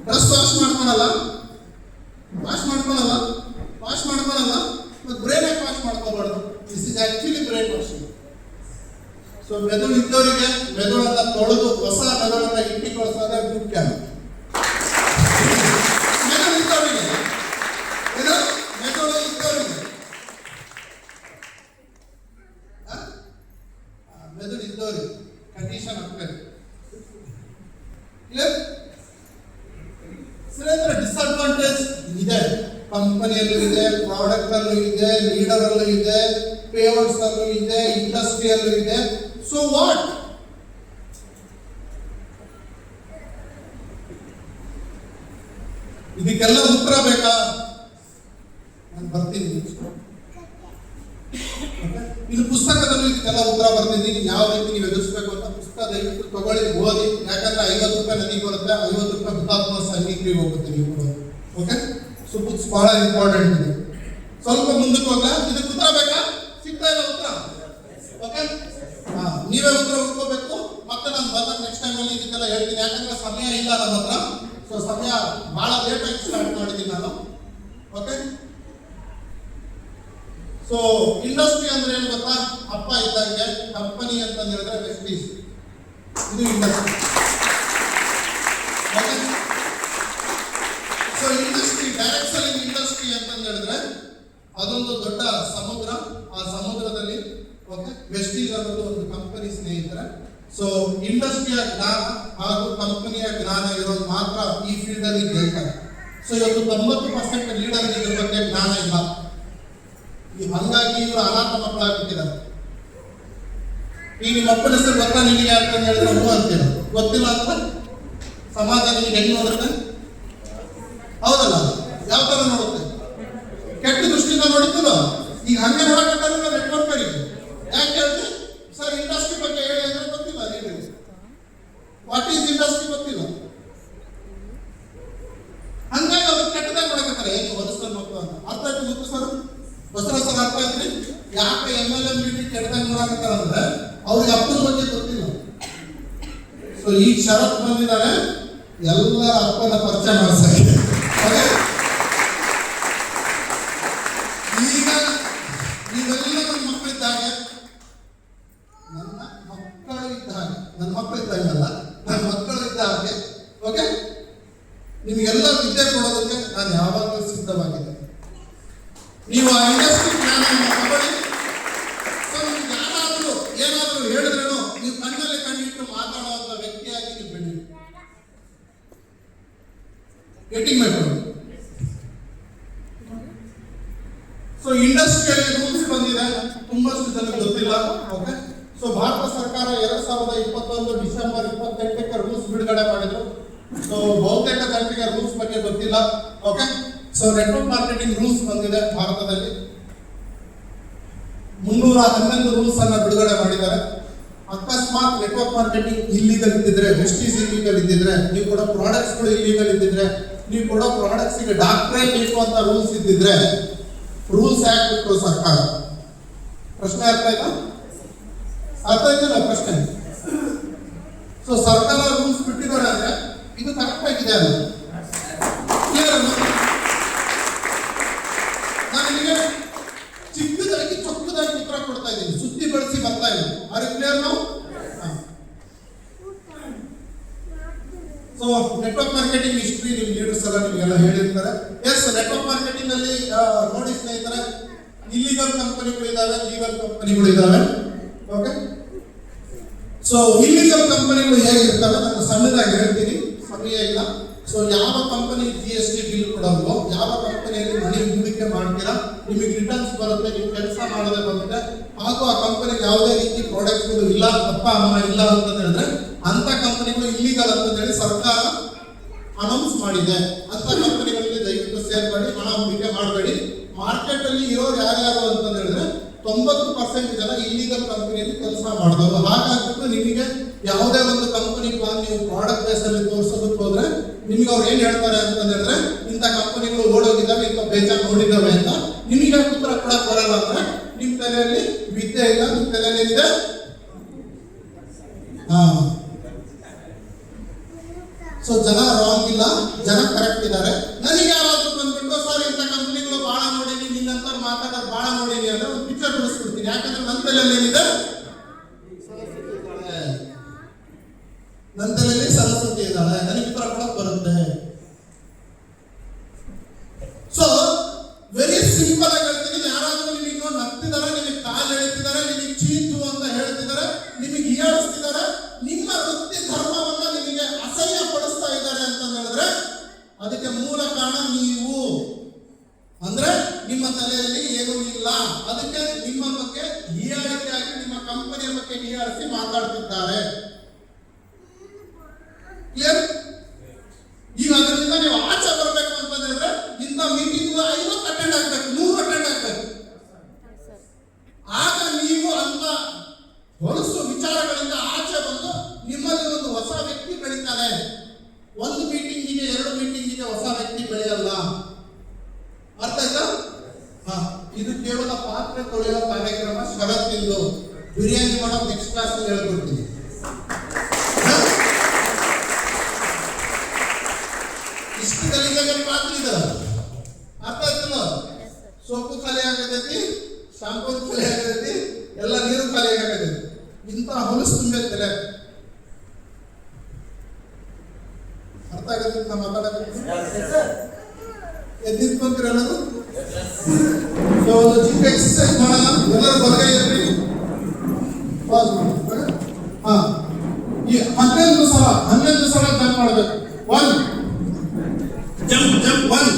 [SPEAKER 1] ಡ್ರೆಸ್ ವಾಶ್ ಮಾಡ್ಕೊಳಲ್ಲ, ವಾಶ್ ಮಾಡ್ಕೊಳಲ್ಲ, ಮತ್ತು ಬ್ರೇನ್ ಯಾಕೆ ವಾಶ್ ಮಾಡ್ಕೋಬಾರ್ದು? This is actually brain washing. So ಮೆದುಳು ಇದ್ದವರಿಗೆ ಮೆದುಳನ್ನ ತೊಳೆದು ಹೊಸ ಮೆದುಳನ್ನ ಇಟ್ಟಿಕೊಳ್ಳೋದೇ ಬೂಟ್ ಕ್ಯಾಂಪ್. ಮೆದುಳು ಇದ್ದವರಿಗೆ ಕಂಡೀಷನ್ ಆಗ್ಬೇಕು. ಡಿಸ್ಅಡ್ವಾಂಟೇಜ್ ಇದೆ, ಕಂಪನಿಯಲ್ಲೂ ಇದೆ, ಪ್ರಾಡಕ್ಟ್ ಅಲ್ಲೂ ಇದೆ, ಲೀಡರ್ ಅಲ್ಲೂ ಇದೆ, ಪೇವರ್ಸ್ ಅಲ್ಲೂ ಇದೆ, ಇಂಡಸ್ಟ್ರಿಯಲ್ಲೂ ಇದೆ. So what? ಇದಕ್ಕೆಲ್ಲ ಉತ್ತರ ಬೇಕಾ? ನಾನು ಬರ್ತೀನಿ. ಇದು ಪುಸ್ತಕದಲ್ಲೂ ಇದಕ್ಕೆಲ್ಲ ಉತ್ತರ ಬರ್ತಿದ್ದೀನಿ. ಯಾವ ರೀತಿ ನೀವು ಎದುರಿಸಬೇಕು ಅಂತ ಪುಸ್ತಕ ದಯವಿಟ್ಟು ತಗೊಳ್ಳಿ, ಓದಿ. ಯಾಕಂದ್ರೆ 50 ರೂಪಾಯಿ ನನಗೆ ಬರುತ್ತೆ, 50 ರೂಪಾಯಿ ಹುತಾತ್ಮ ಸೈನಿಕರಿಗೆ ಹೋಗುತ್ತೆ ನೀವು ಕೂಡ. ಓಕೆ, ಸೊ ಬುಕ್ಸ್ ಬಹಳ ಇಂಪಾರ್ಟೆಂಟ್ ಇದೆ. ಸ್ವಲ್ಪ ಮುಂದಕ್ಕೆ ಹೋಗ, ಇದಕ್ಕೆ ಉತ್ತರ ಬೇಕಾ? ಸಿಗ್ತಾ ಇಲ್ಲ ಉತ್ತರ. ಓಕೆ, ನೀವೇ ಉತ್ತರ ಹುಡ್ಕೋಬೇಕು. ಮತ್ತೆ ನಾನು ಬಂದಾಗ ನೆಕ್ಸ್ಟ್ ಟೈಮ್ ಅಲ್ಲಿ ಇದಕ್ಕೆಲ್ಲ ಹೇಳ್ತೀನಿ. ಯಾಕಂದ್ರೆ ಸಮಯ ಇಲ್ಲ ನಮ್ಮ ಹತ್ರ. ಸೊ ಸಮಯ ಬಹಳ ಲೇಟ್ ಆಗಿ ಸ್ಟಾರ್ಟ್ ಮಾಡಿದ್ದೀನಿ ನಾನು. ಓಕೆ, ಸೊ ಇಂಡಸ್ಟ್ರಿ ಅಂದ್ರೆ ಏನು ಗೊತ್ತಾ? ಅಪ್ಪ ಇದ್ದಂಗೆ. ಕಂಪನಿ ಅಂತ ಹೇಳಿದ್ರೆ ವೆಸ್ಟೀಸ್, ಇದು industry. So industry, direct selling industry ಅಂತ ಹೇಳಿದ್ರೆ ಅದೊಂದು ದೊಡ್ಡ ಸಮುದ್ರ. ಆ ಸಮುದ್ರದಲ್ಲಿ ಓಕೆ ವೆಸ್ಟೀಸ್ ಅನ್ನೋದು ಒಂದು ಕಂಪನಿ ಸ್ನೇಹಿತರೆ. ಸೊ ಇಂಡಸ್ಟ್ರಿಯ ಜ್ಞಾನ ಹಾಗೂ ಕಂಪನಿಯ ಜ್ಞಾನ ಇರೋದು ಮಾತ್ರ ಈ ಫೀಲ್ಡ್ ಅಲ್ಲಿ ಗೆಲ್ತಾರೆ. ಸೊ ಇವತ್ತು 90% ಲೀಡರ್ ಇದ್ರ ಬಗ್ಗೆ ಜ್ಞಾನ ಇಲ್ಲ. ಹಂಗಾಗಿ ಇವರು ಅನಾಥ ಮಕ್ಕಳಾಗ್ಬಿಟ್ಟಿದ್ದಾರೆ. ಈಗ ನಿಮ್ಮ ಅಪ್ಪನ ಹೆಸರು ಗೊತ್ತಾ ನಿಮಗೆ ಅಂತ ಹೇಳಿದ್ರೆ ಅಮ್ಮ ಅಂತೀರ, ಗೊತ್ತಿಲ್ಲ ಅಂತ ಸಮಾಜ ನಿಮಗೆ ಹೆಂಗ್ ನೋಡುತ್ತೆ? ಹೌದಲ್ಲ? ಯಾವ ತರ ನೋಡುತ್ತೆ? ಕೆಟ್ಟ ದೃಷ್ಟಿಯಿಂದ ನೋಡುತ್ತಲ್ಲ. ಈಗ ಹಂಗೆ ನೋಡಕತ್ತಾರ ನೆಟ್ವರ್ಕ್ ಮಾಡಿ ಯಾಕೆ ಹೇಳ್ತೀವಿ ಸರ್ ಇಂಡಸ್ಟ್ರಿ ಬಗ್ಗೆ ಹೇಳಿ ಅಂದ್ರೆ ಗೊತ್ತಿಲ್ಲ ನೀವು. ವಾಟ್ ಈಸ್ ಇಂಡಸ್ಟ್ರಿ ಗೊತ್ತಿಲ್ಲ. ಹಂಗಾಗಿ ಅವ್ರು ಕೆಟ್ಟದಾಗ ನೋಡಕತ್ತಾರೆ. ಏನು ಹೊರಸ್ತಾರ ಮಕ್ಕಳು ಅಂತ ಅರ್ಥ ಆಯ್ತು ಗೊತ್ತು ಸರ್? ಹೊಸರ ಸರ್ ಅರ್ಥ ಆಯ್ತು. ಯಾಕೆ MLM ಮೀಟಿಂಗ್ ಕೆಟ್ಟದಾಗ ನೋಡಕತ್ತಾರ ಅಂದ್ರೆ ಅವ್ರಿಗೆ ಅಪ್ಪನ ಬಗ್ಗೆ ಗೊತ್ತಿಲ್ಲ. ಸೊ ಈಗ ಶರತ್ ಬಂದಿದ್ದಾರೆ, ಎಲ್ಲರ ಅಪ್ಪನ ಪರಿಚಯ ಮಾಡಿಸ್ತಾರೆ. ಈಗ ನೀವೆಲ್ಲ ನನ್ನ ಮಕ್ಕಳಿದ್ದಾಗ, ನನ್ನ ಮಕ್ಕಳು ಇದ್ದಂಗಲ್ಲ, ನನ್ನ ಮಕ್ಕಳು ಇದ್ದ ಹಾಗೆ ಓಕೆ ನಿಮಗೆಲ್ಲ ವಿದ್ಯೆ ಕೊಡೋದಕ್ಕೆ ನಾನು ಯಾವಾಗಲೂ ಸಿದ್ಧವಾಗಿದ್ದೆ. ನೀವು ಆ ಇಂಡಸ್ಟ್ರಿ ಜ್ಞಾನವನ್ನು ತಗೊಳ್ಳಿ. ಸೊ ನಿಮ್ಗೆ ಯಾರಾದರೂ ಏನಾದರೂ ಹೇಳಿದ್ರೇನೋ ನೀವು ಕಣ್ಣಲ್ಲಿ ಕಣ್ಣಿಟ್ಟು ಮಾತಾಡುವಂಥ ವ್ಯಕ್ತಿಯಾಗಿ ನೀವು ಬೆಳಿ. ಗೆಟಿಂಗ್ ಮಾಡ್ಕೊಳ್ಳಿ. ಸೊ ಇಂಡಸ್ಟ್ರಿಯಲ್ಲಿ ರೂಲ್ಸ್ ಬಂದಿದೆ, ತುಂಬಷ್ಟು ಜನಕ್ಕೆ ಗೊತ್ತಿಲ್ಲ. ಓಕೆ, ಸೊ ಭಾರತ ಸರ್ಕಾರ 2021 ಡಿಸೆಂಬರ್ 28ಕ್ಕೆ ರೂಲ್ಸ್ ಬಿಡುಗಡೆ ಮಾಡಿದ್ರು. ಸೊ ಬಹುತೇಕ ಜನರಿಗೆ ರೂಲ್ಸ್ ಬಗ್ಗೆ ಗೊತ್ತಿಲ್ಲ. Okay, so network marketing rules ಬಂದಿದೆ ಭಾರತದಲ್ಲಿ. 311 ರೂಲ್ಸ್ ಅನ್ನ ಬಿಡುಗಡೆ ಮಾಡಿದ್ದಾರೆ. ಅಕಸ್ಮಾತ್ ನೆಟ್ವರ್ಕ್ ಮಾರ್ಕೆಟಿಂಗ್ ಇಲ್ಲಿಗಲ್ ಇದ್ದಿದ್ರೆ, ವೆಸ್ಟೀಸ್ ಇಲ್ಲಿಗಲ್ ಇದ್ದಿದ್ರೆ, ನೀವು ಕೊಡೋ ಪ್ರಾಡಕ್ಟ್ಸ್ ಗಳು ಇಲ್ಲಿಗಲ್ ಇದ್ದಿದ್ರೆ, ನೀವು ಕೊಡೋ ಪ್ರಾಡಕ್ಟ್ಸ್ ಗೆ ಡಾಕ್ಟ್ರೇಟ್ ಬೇಕು ಅಂತ ರೂಲ್ಸ್ ಇದ್ದಿದ್ರೆ ರೂಲ್ಸ್ ಯಾಕೆ ಬಿಟ್ಟರು ಸರ್ಕಾರ? ಪ್ರಶ್ನೆ ಅರ್ಥ ಆಯ್ತಾ? ಅರ್ಥ ಆಯ್ತಲ್ಲ ಪ್ರಶ್ನೆ? ಸೊ ಸರ್ಕಾರ ರೂಲ್ಸ್ ಬಿಟ್ಟಿದ್ದಾರೆ ಅಂದ್ರೆ ಇದು ಕರೆಕ್ಟ್ ಆಗಿದೆ ಅಲ್ಲ? ಕ್ಲಿಯರ್ ಅಲ್ಲ? ನಾನು ನಿಮಗೆ ಚಿಕ್ಕದಾಗಿ ಚೊಕ್ಕದಾಗಿ ಉತ್ತರ ಕೊಡ್ತಾ ಇದ್ದೀನಿ, ಸುತ್ತಿ ಬಳಸಿ ಬರ್ತಾ ಇದ್ದೀನಿ. ಅದು ಕ್ಲಿಯರ್ ನಾವು? ಸೊ ನೆಟ್ವರ್ಕ್ ಮಾರ್ಕೆಟಿಂಗ್ ಹಿಸ್ಟ್ರಿ ನಿಮ್ ಲೀಡರ್ಸ್ ಎಲ್ಲ ನಿಮಗೆಲ್ಲ ಹೇಳಿರ್ತಾರೆ. ಎಸ್, ನೆಟ್ವರ್ಕ್ ಮಾರ್ಕೆಟಿಂಗ್ ಅಲ್ಲಿ ನೋಡಿ ಸ್ನೇಹಿತರೆ, ಇಲ್ಲಿಗಲ್ ಕಂಪನಿಗಳು ಇದಾವೆ, ಲೀಗಲ್ ಕಂಪನಿಗಳು ಇದಾವೆ. ಓಕೆ, ಸೊ ಇಲ್ಲಿಗಲ್ ಕಂಪನಿಗಳು ಹೇಗಿರ್ತವೆ ನಾನು ಸಣ್ಣದಾಗಿ ಹೇಳ್ತೀನಿ, ಸಮಯ ಇಲ್ಲ. ಸೊ ಯಾವ ಕಂಪನಿ GST ಬಿಲ್ ಕೊಡಲ್ವೋ, ಯಾವ ಕಂಪನಿಯಲ್ಲಿ ಮನಿ ಹೂಡಿಕೆ ಮಾಡ್ತೀರಾ, ನಿಮಗೆ ರಿಟರ್ನ್ಸ್ ಬರುತ್ತೆ, ನೀವು ಕೆಲಸ ಮಾಡೋದೇ ಬರುತ್ತೆ, ಹಾಗೂ ಆ ಕಂಪನಿಗೆ ಯಾವುದೇ ರೀತಿ ಪ್ರಾಡಕ್ಟ್ಗಳು ಇಲ್ಲ, ಅಪ್ಪ ಅಮ್ಮ ಇಲ್ಲ ಅಂತ ಹೇಳಿದ್ರೆ ಅಂತ ಕಂಪನಿಗಳು ಇಲ್ಲಿಗಲ್ ಅಂತ ಹೇಳಿ ಸರ್ಕಾರ ಅನೌನ್ಸ್ ಮಾಡಿದೆ. ಅಂತ ಕಂಪನಿಗಳಿಗೆ ದಯವಿಟ್ಟು ಸೇರ್ಪಡಿ, ಹಣ ಹೂಡಿಕೆ ಮಾಡಬೇಡಿ. ಮಾರ್ಕೆಟ್ ಅಲ್ಲಿ ಇರೋರು ಯಾರ್ಯಾರು ಅಂತ ಹೇಳಿದ್ರೆ 90% ಜನ ಇಲ್ಲಿಗಲ್ ಕಂಪನಿಯಲ್ಲಿ ಕೆಲಸ ಮಾಡಿದವರು. ಹಾಗಾಗ್ಬಿಟ್ಟು ನಿಮಗೆ ಯಾವುದೇ ಒಂದು ಕಂಪನಿ ಪ್ಲಾನ್ ನೀವು ಪ್ರಾಡಕ್ಟ್ ಬೇಸ್ ಅಲ್ಲಿ ತೋರಿಸೋದಕ್ಕೆ ಹೋದ್ರೆ ನಿಮಗೆ ಅವ್ರು ಏನ್ ಹೇಳ್ತಾರೆ ಅಂತ ಹೇಳಿದ್ರೆ ಇಂಥ ಕಂಪನಿಗಳು ಓಡೋಗಿದ್ದಾವೆ, ಇಂಥ ಬೇಜಾನ್ ನೋಡಿದ್ದಾವೆ ಅಂತ. ನಿಮಗೆ ಉತ್ತರ ಕೊಡಕ್ ಬರಲ್ಲ ಅಂದ್ರೆ ನಿಮ್ ತಲೆಯಲ್ಲಿ ವಿದ್ಯೆ ಇಲ್ಲ, ನಿಮ್ ತಲೆಯಲ್ಲಿ ಏನಿದೆ? ಸೊ ಜನ ರಾಂಗ್ ಇಲ್ಲ, ಜನ ಕರೆಕ್ಟ್ ಇದ್ದಾರೆ. ನನಗೆ ಯಾರಾದ್ರೂ ಬಂದ್ಬಿಟ್ಟು ಸರ್ ಇಂಥ ಕಂಪನಿಗಳು ಬಹಳ ನೋಡಿನಿ, ನಿನ್ನಂತ ಮಾತಾಡೋದು ಬಹಳ ನೋಡಿನಿ ಅಂದ್ರೆ ಒಂದು ಪಿಕ್ಚರ್ ಬಿಡಿಸ್ಬಿಡ್ತೀನಿ. ಯಾಕಂದ್ರೆ ನನ್ನ ತಲೆಯಲ್ಲಿ ಏನಿದೆ? ನನ್ನ ತಲೆಯಲ್ಲಿ ಸರಸ್ವತಿ ಇದ್ದಾಳೆ, ನನಗೆ ಉತ್ತರ ಕೊಡಕ್ ಬರುತ್ತೆ. ಸೊ ವೆರಿ ಸಿಂಪಲ್ ಆಗಿ ಹೇಳ್ತೀನಿ, ಯಾರಾದ್ರೂ ನಿಮಗೆ ನೋಡಿ ನಗ್ತಿದ್ದಾರೆ, ನಿಮಗೆ ಕಾಲು ಎಳಿತಿದ್ದಾರೆ, ನಿಮಗೆ ಚೀತು ಅಂತ ಹೇಳ್ತಿದ್ದಾರೆ, ನಿಮಗೆ ಹೀಯಾಳಿಸ್ತಿದ್ದಾರೆ, ನಿಮ್ಮ ವೃತ್ತಿ ಧರ್ಮವನ್ನ ನಿಮಗೆ ಅಸಹ್ಯ ಪಡಿಸ್ತಾ ಇದ್ದಾರೆ ಅಂತ ಹೇಳಿದ್ರೆ ಅದಕ್ಕೆ ಮೂಲ ಕಾರಣ ನೀವು. ಅಂದ್ರೆ ನಿಮ್ಮ ತಲೆಯಲ್ಲಿ ಏನೂ ಇಲ್ಲ, ಅದಕ್ಕೆ ನಿಮ್ಮ ಬಗ್ಗೆ ಹೀಯಾಳಿಕೆಯಾಗಿ ನಿಮ್ಮ ಕಂಪನಿಯ ಬಗ್ಗೆ ಹೀಯಾಳಿಸಿ ಮಾತಾಡ್ತಿದ್ದಾರೆ. ಈಗ ಅದರಿಂದ ನೀವು ಆಚೆ ಬರಬೇಕು ಅಂತ ಹೇಳಿದ್ರೆ ಇಂಥ ಮೀಟಿಂಗ್ 50 ಅಟೆಂಡ್ ಆಗ್ಬೇಕು, 100 ಅಟೆಂಡ್ ಆಗ್ಬೇಕು. ಆಗ ನೀವು ಅಂತ ಹೊಲಸು ವಿಚಾರಗಳಿಂದ ಆಚೆ ಬಂದು ನಿಮ್ಮಲ್ಲಿ ಒಂದು ಹೊಸ ವ್ಯಕ್ತಿ ಬೆಳೀತಾನೆ. ಒಂದು ಮೀಟಿಂಗಿಗೆ 2 ಮೀಟಿಂಗಿಗೆ ಹೊಸ ವ್ಯಕ್ತಿ ಬೆಳೆಯಲ್ಲ. ಅರ್ಥ ಆಯ್ತಾ? ಇದು ಕೇವಲ ಪಾತ್ರೆ ತೊಳೆಯೋ ಕಾರ್ಯಕ್ರಮ. ಶರತ್ತಿಂದು ಬಿರಿಯಾನಿ ಮಾಡೋದು ನೆಕ್ಸ್ಟ್ ಕ್ಲಾಸ್ ಅಲ್ಲಿ ಹೇಳ್ಕೊಡ್ತೀನಿ. ಇಷ್ಟು ಗಲೀಜಾಗಿ ಪಾತ್ರೆ ಇದಾರ, ಅರ್ಥ ಆಯ್ತಲ್ಲ? ಸೋಪು ಖಾಲಿ ಆಗತೈತಿ, ಶಾಂಪೂ ಖಾಲಿ ಆಗತೈತಿ, ಎಲ್ಲ ನೀರು ಖಾಲಿ ಆಗತೈತಿ. ಇಂಥ ಹೊಲಸು ತುಂಬೈತಲ್ಲ. ಅರ್ಥ ಆಗತ್ತೆ ನಾ ಮಾತಾಡಕ್ಕೆ? ಎದ್ದಿದ್ಕೊಂತೀರ ಅನ್ನೋದು? ಸೊ ಒಂದು ಚಿಕ್ಕ ಎಕ್ಸರ್ಸೈಸ್ ಮಾಡೋಣ. ಎಲ್ಲರೂ ಬಲಗೈ ಇರ್ರಿ, ಪಾಸ್ ಮಾಡಿ. ಮಾಡಬೇಕು. 1 ಜಂಪ್ ಜಂಪ್ 1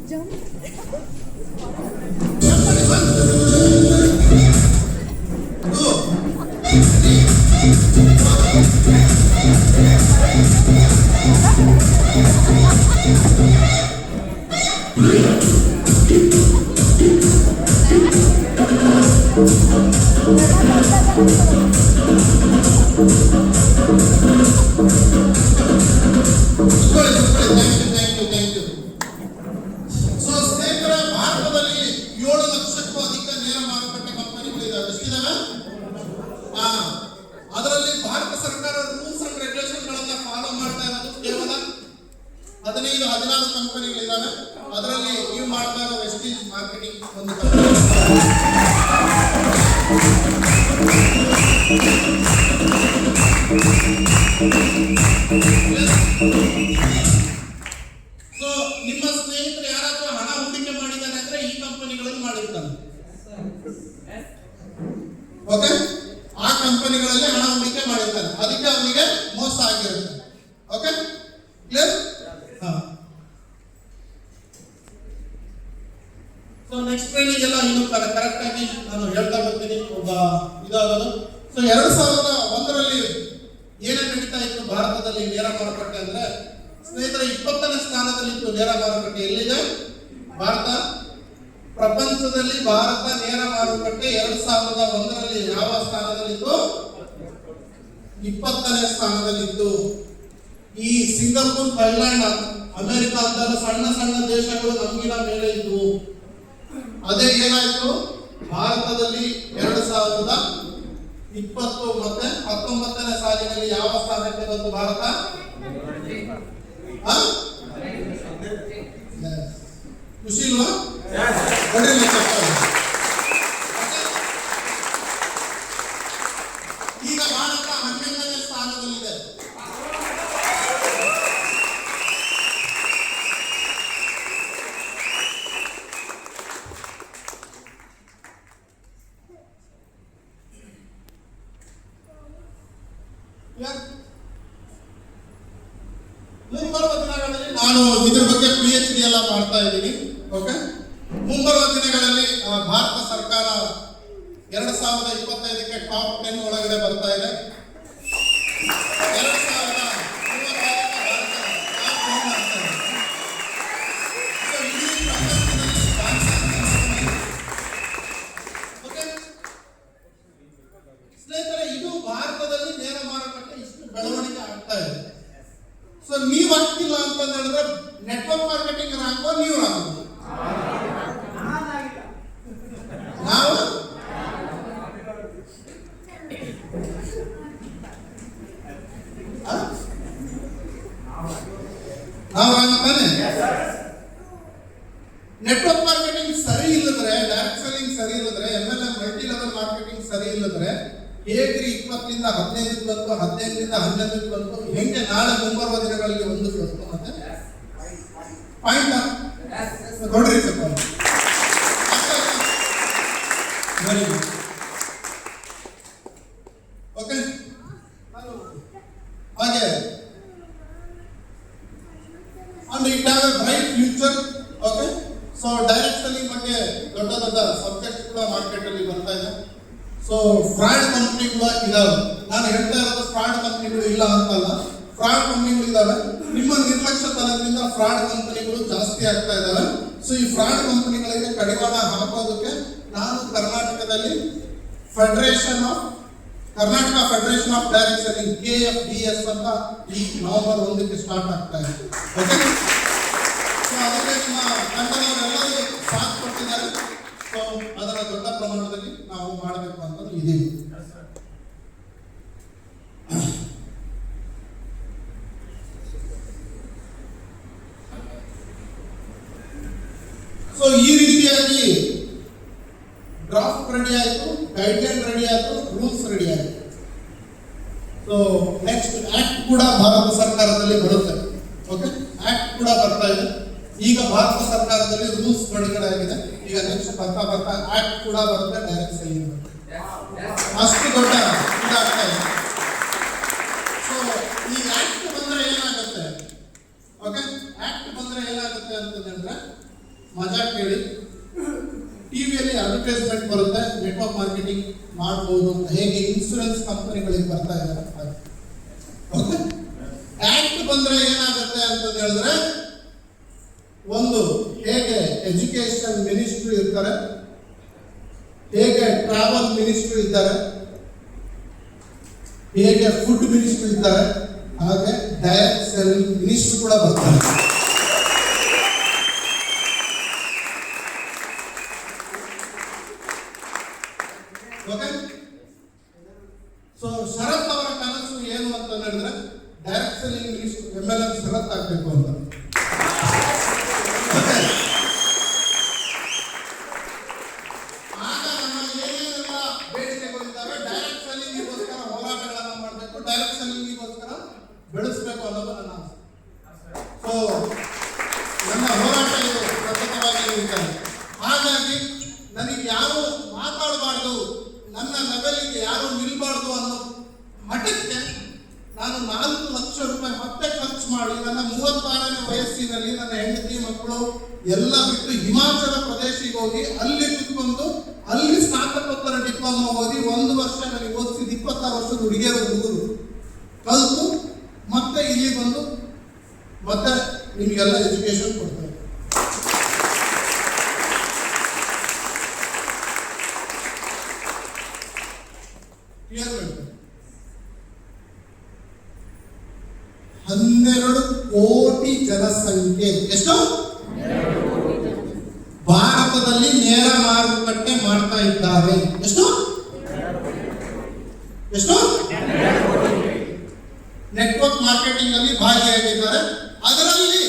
[SPEAKER 1] ಜಂಪ್ ಮಾಡಿ 1 2 ಥ್ಯಾಂಕ್ ಯು. ಸೊ ಸ್ನೇಹಿತರೆ, ಭಾರತದಲ್ಲಿ 7 ಲಕ್ಷಕ್ಕೂ ಅಧಿಕ ನೇರ ಮಾರುಕಟ್ಟೆ ಕಂಪನಿಗಳು ಇದಾವೆ. ಎಷ್ಟಿದಾವೆ? ಅದರಲ್ಲಿ ಭಾರತ ಸರ್ಕಾರ ರೂಲ್ಸ್ ಅಂಡ್ ರೆಗ್ಯುಲೇಷನ್ ಗಳನ್ನ ಫಾಲೋ ಮಾಡ್ತಾ ಇರೋದು ಕೇವಲ 15-16 ಕಂಪನಿಗಳಿದಾವೆ. ಅದರಲ್ಲಿ ನೀವು ಮಾಡ್ತಾ ಇರೋ ವೆಸ್ಟೀಜ್ ಮಾರ್ಕೆಟಿಂಗ್ ಒಂದು ಕಂಪನಿ. ಸೊ ನಿಮ್ಮ ಸ್ನೇಹಿತರು ಯಾರಾದ್ರೂ ಹಣ ಹೂಡಿಕೆ ಮಾಡಿದ್ದಾರೆ ಅಂದ್ರೆ ಈ ಕಂಪನಿಗಳಲ್ಲಿ ಮಾಡಿರ್ತಾರೆ. ಓಕೆ, ಆ ಕಂಪನಿಗಳಲ್ಲಿ ಹಣ ಹೂಡಿಕೆ ಮಾಡಿರ್ತಾರೆ, ಅದಕ್ಕೆ ಅವನಿಗೆ ಮೋಸ ಆಗಿರುತ್ತೆ. Okay, clear? So next training ಎಲ್ಲ ಇನ್ನು ಕರೆಕ್ಟ್ ಆಗಿ ನಾನು ಹೇಳ್ತಾ ಬರ್ತೀನಿ. ಒಬ್ಬ ಇದಾಗೋದು. ಸೊ 2001ರಲ್ಲಿ ಏನೇನು ನಡೀತಾ ಇತ್ತು ಭಾರತದಲ್ಲಿ ನೇರ ಮಾರುಕಟ್ಟೆ ಅಂದ್ರೆ, ಸ್ನೇಹಿತರೆ 20ನೇ ಸ್ಥಾನದಲ್ಲಿತ್ತು ನೇರ ಮಾರುಕಟ್ಟೆ. ಎಲ್ಲಿದೆ ಭಾರತ? ಪ್ರಪಂಚದಲ್ಲಿ ಭಾರತ ನೇರ ಮಾರುಕಟ್ಟೆ 2001ರಲ್ಲಿ ಯಾವ ಸ್ಥಾನದಲ್ಲಿತ್ತು? 20ನೇ ಸ್ಥಾನದಲ್ಲಿತ್ತು. ಈ ಸಿಂಗಾಪುರ್, ಥೈಲ್ಯಾಂಡ್, ಅಮೆರಿಕ ಅಂತ ಸಣ್ಣ ಸಣ್ಣ ದೇಶಗಳು ನಮಗಿನ ಮೇಲೆ ಇದ್ವು. ಅದೇ ಏನಾಯ್ತು, ಭಾರತದಲ್ಲಿ 2020 ಮತ್ತೆ 19ನೇ ಸಾಲಿನಲ್ಲಿ ಯಾವ ಸ್ಥಾನಕ್ಕೆ ಬಂತು ಭಾರತ? ಖುಷಿ ಇಲ್ವಾ? ಈಗ ಭಾರತ 11ನೇ ಸ್ಥಾನದಲ್ಲಿದೆ. ಮುಂಬರುವ ದಿನಗಳಲ್ಲಿ ನಾನು ಇದ್ರ ಬಗ್ಗೆ PhD ಎಲ್ಲ ಮಾಡ್ತಾ ಇದ್ದೀನಿ. ಓಕೆ, ಮುಂಬರುವ ದಿನಗಳಲ್ಲಿ ಭಾರತ ಸರ್ಕಾರ 2025ಕ್ಕೆ ಟಾಪ್ 10 ಒಳಗಡೆ ಬರ್ತಾ ಇದೆ. 2035ಕ್ಕೆ ಭಾರತ ಟಾಪ್ 10 ಆಗ್ತಾ ಇದೆ. ಸೊ ಇಡೀ ಪ್ರಪಂಚದಲ್ಲಿ ಭಾರತ. ಓಕೆ ಸ್ನೇಹಿತರೆ, ಇದು ಭಾರತದಲ್ಲಿ ನೇರ ಮಾರುಕಟ್ಟೆ ಇಷ್ಟು ಬೆಳವಣಿಗೆ ಆಗ್ತಾ ಇದೆ. ಸೊ ನೀವು ಆಗ್ತಿಲ್ಲ ಅಂತ ಹೇಳಿದ್ರೆ ನೆಟ್ವರ್ಕ್ ಮಾರ್ಕೆಟಿಂಗ್ ರಾಕೋ ನೀವು ರಾಕೋ? ನಾವು ತಾನೆ. ನೆಟ್ವರ್ಕ್ ಮಾರ್ಕೆಟಿಂಗ್ ಸರಿ ಇಲ್ಲದ್ರೆ, ಡೈರೆಕ್ಟ್ ಸೆಲ್ಲಿಂಗ್ ಸರಿ ಇಲ್ಲದ್ರೆ, MLM ಮಲ್ಟಿ ಲೆವೆಲ್ ಮಾರ್ಕೆಟಿಂಗ್ ಸರಿ ಇಲ್ಲದ್ರೆ, ಹೇಗ್ರಿ 20ರಿಂದ 15ಕ್ಕೆ ಬಂತು, 15ರಿಂದ 11ಕ್ಕೆ ಬಂತು, ಹೆಂಗೆ ನಾಳೆ ಮುಂಬರುವ ದಿನಗಳಿಗೆ ಒಂದು ಬಂತು? ಮತ್ತೆ ಪಾಯಿಂಟ್ ನೋಡ್ರಿ ಸ್ವಲ್ಪ. Very good. ಓಕೆ, ಹಾಗೆ and it have A bright future. Okay, so direct selling ಬಗ್ಗೆ ದೊಡ್ಡ ದೊಡ್ಡ ಸಬ್ಜೆಕ್ಟ್ ಕೂಡ ಮಾರ್ಕೆಟ್ ಅಲ್ಲಿ ಬರ್ತಾ ಇದೆ. ಸೊ ಫ್ರಾಡ್ ಕಂಪ್ನಿಗಳು ಇದಾವೆ. ನಾನು ಹೇಳ್ತಾ ಇರೋದು ಫ್ರಾಡ್ ಕಂಪ್ನಿಗಳು ಇಲ್ಲ ಅಂತಲ್ಲ, ಫ್ರಾಡ್ ಕಂಪ್ನಿಗಳು ಇದಾವೆ. ನಿಮ್ಮ ನಿರ್ಲಕ್ಷ್ಯತನದಿಂದ ಫ್ರಾಡ್ ಕಂಪನಿಗಳು ಜಾಸ್ತಿ ಆಗ್ತಾ ಇದಾವೆ. ಸೊ ಈ ಫ್ರಾಡ್ ಕಂಪನಿಗಳಿಗೆ ಕಡಿವಾಣ ಹಾಕೋದಕ್ಕೆ ನಾನು Karnataka federation of direct selling KFDS ಅಂತ ಈ ನವೆಂಬರ್ 1ಕ್ಕೆ ಸ್ಟಾರ್ಟ್ ಆಗ್ತಾ ಇದೆ. ಓಕೆ, ಸೊ ಅದಕ್ಕೆ ನಿಮ್ಮ ತಂಡದವರೆಲ್ಲರೂ ಸಾಥ್ ಕೊಟ್ಟಿದ್ದಾರೆ. ಸೊ ಅದರ ದೊಡ್ಡ ಪ್ರಮಾಣದಲ್ಲಿ ನಾವು ಮಾಡಬೇಕು ಅಂತ ಇದೀವಿ. ಸೊ ಈ ರೀತಿಯಾಗಿ ಡ್ರಾಫ್ಟ್ ರೆಡಿ ಆಯಿತು, ಗೈಡ್ಲೈನ್ ರೆಡಿ ಆಯಿತು, ರೂಲ್ಸ್ ರೆಡಿ ಆಯಿತು. ಸೊ ನೆಕ್ಸ್ಟ್ ಆಕ್ಟ್ ಕೂಡ ಭಾರತ ಸರ್ಕಾರದಲ್ಲಿ ಬರುತ್ತೆ. ಓಕೆ, ಆಕ್ಟ್ ಕೂಡ ಬರ್ತಾ ಇದೆ. ಈಗ ಭಾರತ ಸರ್ಕಾರದಲ್ಲಿ ರೂಲ್ಸ್ ಬಿಡುಗಡೆ ಆಗಿದೆ. ಈಗ ನೆಕ್ಸ್ಟ್ ಬರ್ತಾ ಆಕ್ಟ್ ಕೂಡ ಬರುತ್ತೆ, ಡೈರೆಕ್ಟ್ ಸೆಲ್ಲಿಂಗ್ ಬರುತ್ತೆ. ಅಷ್ಟು ದೊಡ್ಡ ಇದಾಗ್ತಾ ಇದೆ. ಸೊ ಈ ಆಕ್ಟ್ ಬಂದ್ರೆ ಏನಾಗುತ್ತೆ, ಅಂತ ಹೇಳಿದ್ರೆ ಮಜಾ ಕೇಳಿ, ಟಿವಿಯಲ್ಲಿ ಅಡ್ವರ್ಟೈಸ್ಮೆಂಟ್ ಬರುತ್ತೆ, ನೆಟ್ವರ್ಕ್ ಮಾರ್ಕೆಟಿಂಗ್ ಮಾಡ್ಬೋದು ಅಂತ. ಹೇಗೆ ಇನ್ಶೂರೆನ್ಸ್ ಕಂಪನಿಗಳಿಗೆ ಬರ್ತಾ ಇದ್ದಾರೆ. ಓಕೆ, ಆಕ್ಟ್ ಬಂದ್ರೆ ಏನಾಗುತ್ತೆ ಅಂತ ಹೇಳಿದ್ರೆ, ಒಂದು ಹೇಗೆ ಎಜುಕೇಶನ್ ಮಿನಿಸ್ಟ್ರಿ ಇರ್ತಾರೆ, ಹೇಗೆ ಟ್ರಾವೆಲ್ ಮಿನಿಸ್ಟ್ರಿ ಇದ್ದಾರೆ, ಹೇಗೆ ಫುಡ್ ಮಿನಿಸ್ಟ್ರಿ ಇದ್ದಾರೆ, ಹಾಗೆ ಡೈರೆಕ್ಟ್ ಸೆಲ್ಲಿಂಗ್ ಮಿನಿಸ್ಟ್ರಿ ಕೂಡ ಬರ್ತಾರೆ. ಓಕೆ, ಸೊ ಶರತ್ ಅವರ ಕನಸು ಏನು ಅಂತ ಹೇಳಿದ್ರೆ ಡೈರೆಕ್ಟ್ ಸೆಲ್ಲಿಂಗ್ ಮಿನಿಸ್ಟ್ರಿ MLM ಶರತ್ ಆಗ್ಬೇಕು ಅಂತ. ಆಗ ನಮ್ಮಲ್ಲಿ ಏನೇನೆಲ್ಲ ಬೇಡಿಕೆಗಳಿದ್ದಾವೆ, ಡೈರೆಕ್ಟ್ ಸೆಲ್ಲಿಂಗಿಗೋಸ್ಕರ ಹೋರಾಟಗಳನ್ನು ಮಾಡಬೇಕು, ಡೈರೆಕ್ಟ್ ಸೆಲ್ಲಿಂಗಿಗೋಸ್ಕರ ಬೆಳೆಸಬೇಕು ಅನ್ನೋದು ನನ್ನ ಆಸೆ. ಸೊ ನನ್ನ ಹೋರಾಟ ಇದು ಸತತವಾಗಿ ಇರುತ್ತದೆ. ಹಾಗಾಗಿ ನನಗೆ ಯಾರು ಮಾತಾಡಬಾರ್ದು, ನನ್ನ ಲೆವೆಲ್ಗೆ ಯಾರು ನಿಲ್ಬಾರ್ದು ಅನ್ನೋ ಮಠಕ್ಕೆ ನಾನು 4 ಲಕ್ಷ ರೂಪಾಯಿ ಮತ್ತೆ ಖರ್ಚು ಮಾಡಿ ನನ್ನ 36ನೇ ವಯಸ್ಸಿನಲ್ಲಿ ನನ್ನ ಹೆಂಡತಿ ಮಕ್ಕಳು ಎಲ್ಲ ಬಿಟ್ಟು ಹಿಮಾಚಲ ಪ್ರದೇಶಿಗೆ ಹೋಗಿ ಅಲ್ಲಿ ಕುತ್ಕೊಂಡು ಅಲ್ಲಿ ಸ್ನಾತಕೋತ್ತರ ಡಿಪ್ಲೊಮಾ ಓದಿ 1 ವರ್ಷ ನನಗೆ ಓದಿಸಿದ 26 ವರ್ಷದ ಹುಡುಗಿಯರು ಹುಡುಗರು ಕಲಿತು ಮತ್ತೆ ಇಲ್ಲಿ ಬಂದು ಮತ್ತೆ ನಿಮಗೆಲ್ಲ ಎಜುಕೇಶನ್ ಕೊಡ್ತಾರೆ. ಕ್ಲಿಯರ್ ಮಾಡಿ. 12 ಕೋಟಿ ಜನಸಂಖ್ಯೆ, ಎಷ್ಟು ಭಾರತದಲ್ಲಿ ನೇರ ಮಾರುಕಟ್ಟೆ ಮಾಡ್ತಾ ಇದ್ದಾರೆ. ಎಷ್ಟು ಎಷ್ಟು ನೆಟ್ವರ್ಕ್ ಮಾರ್ಕೆಟಿಂಗ್ ಅಲ್ಲಿ ಭಾಗಿಯಾಗಿದ್ದಾರೆ. ಅದರಲ್ಲಿ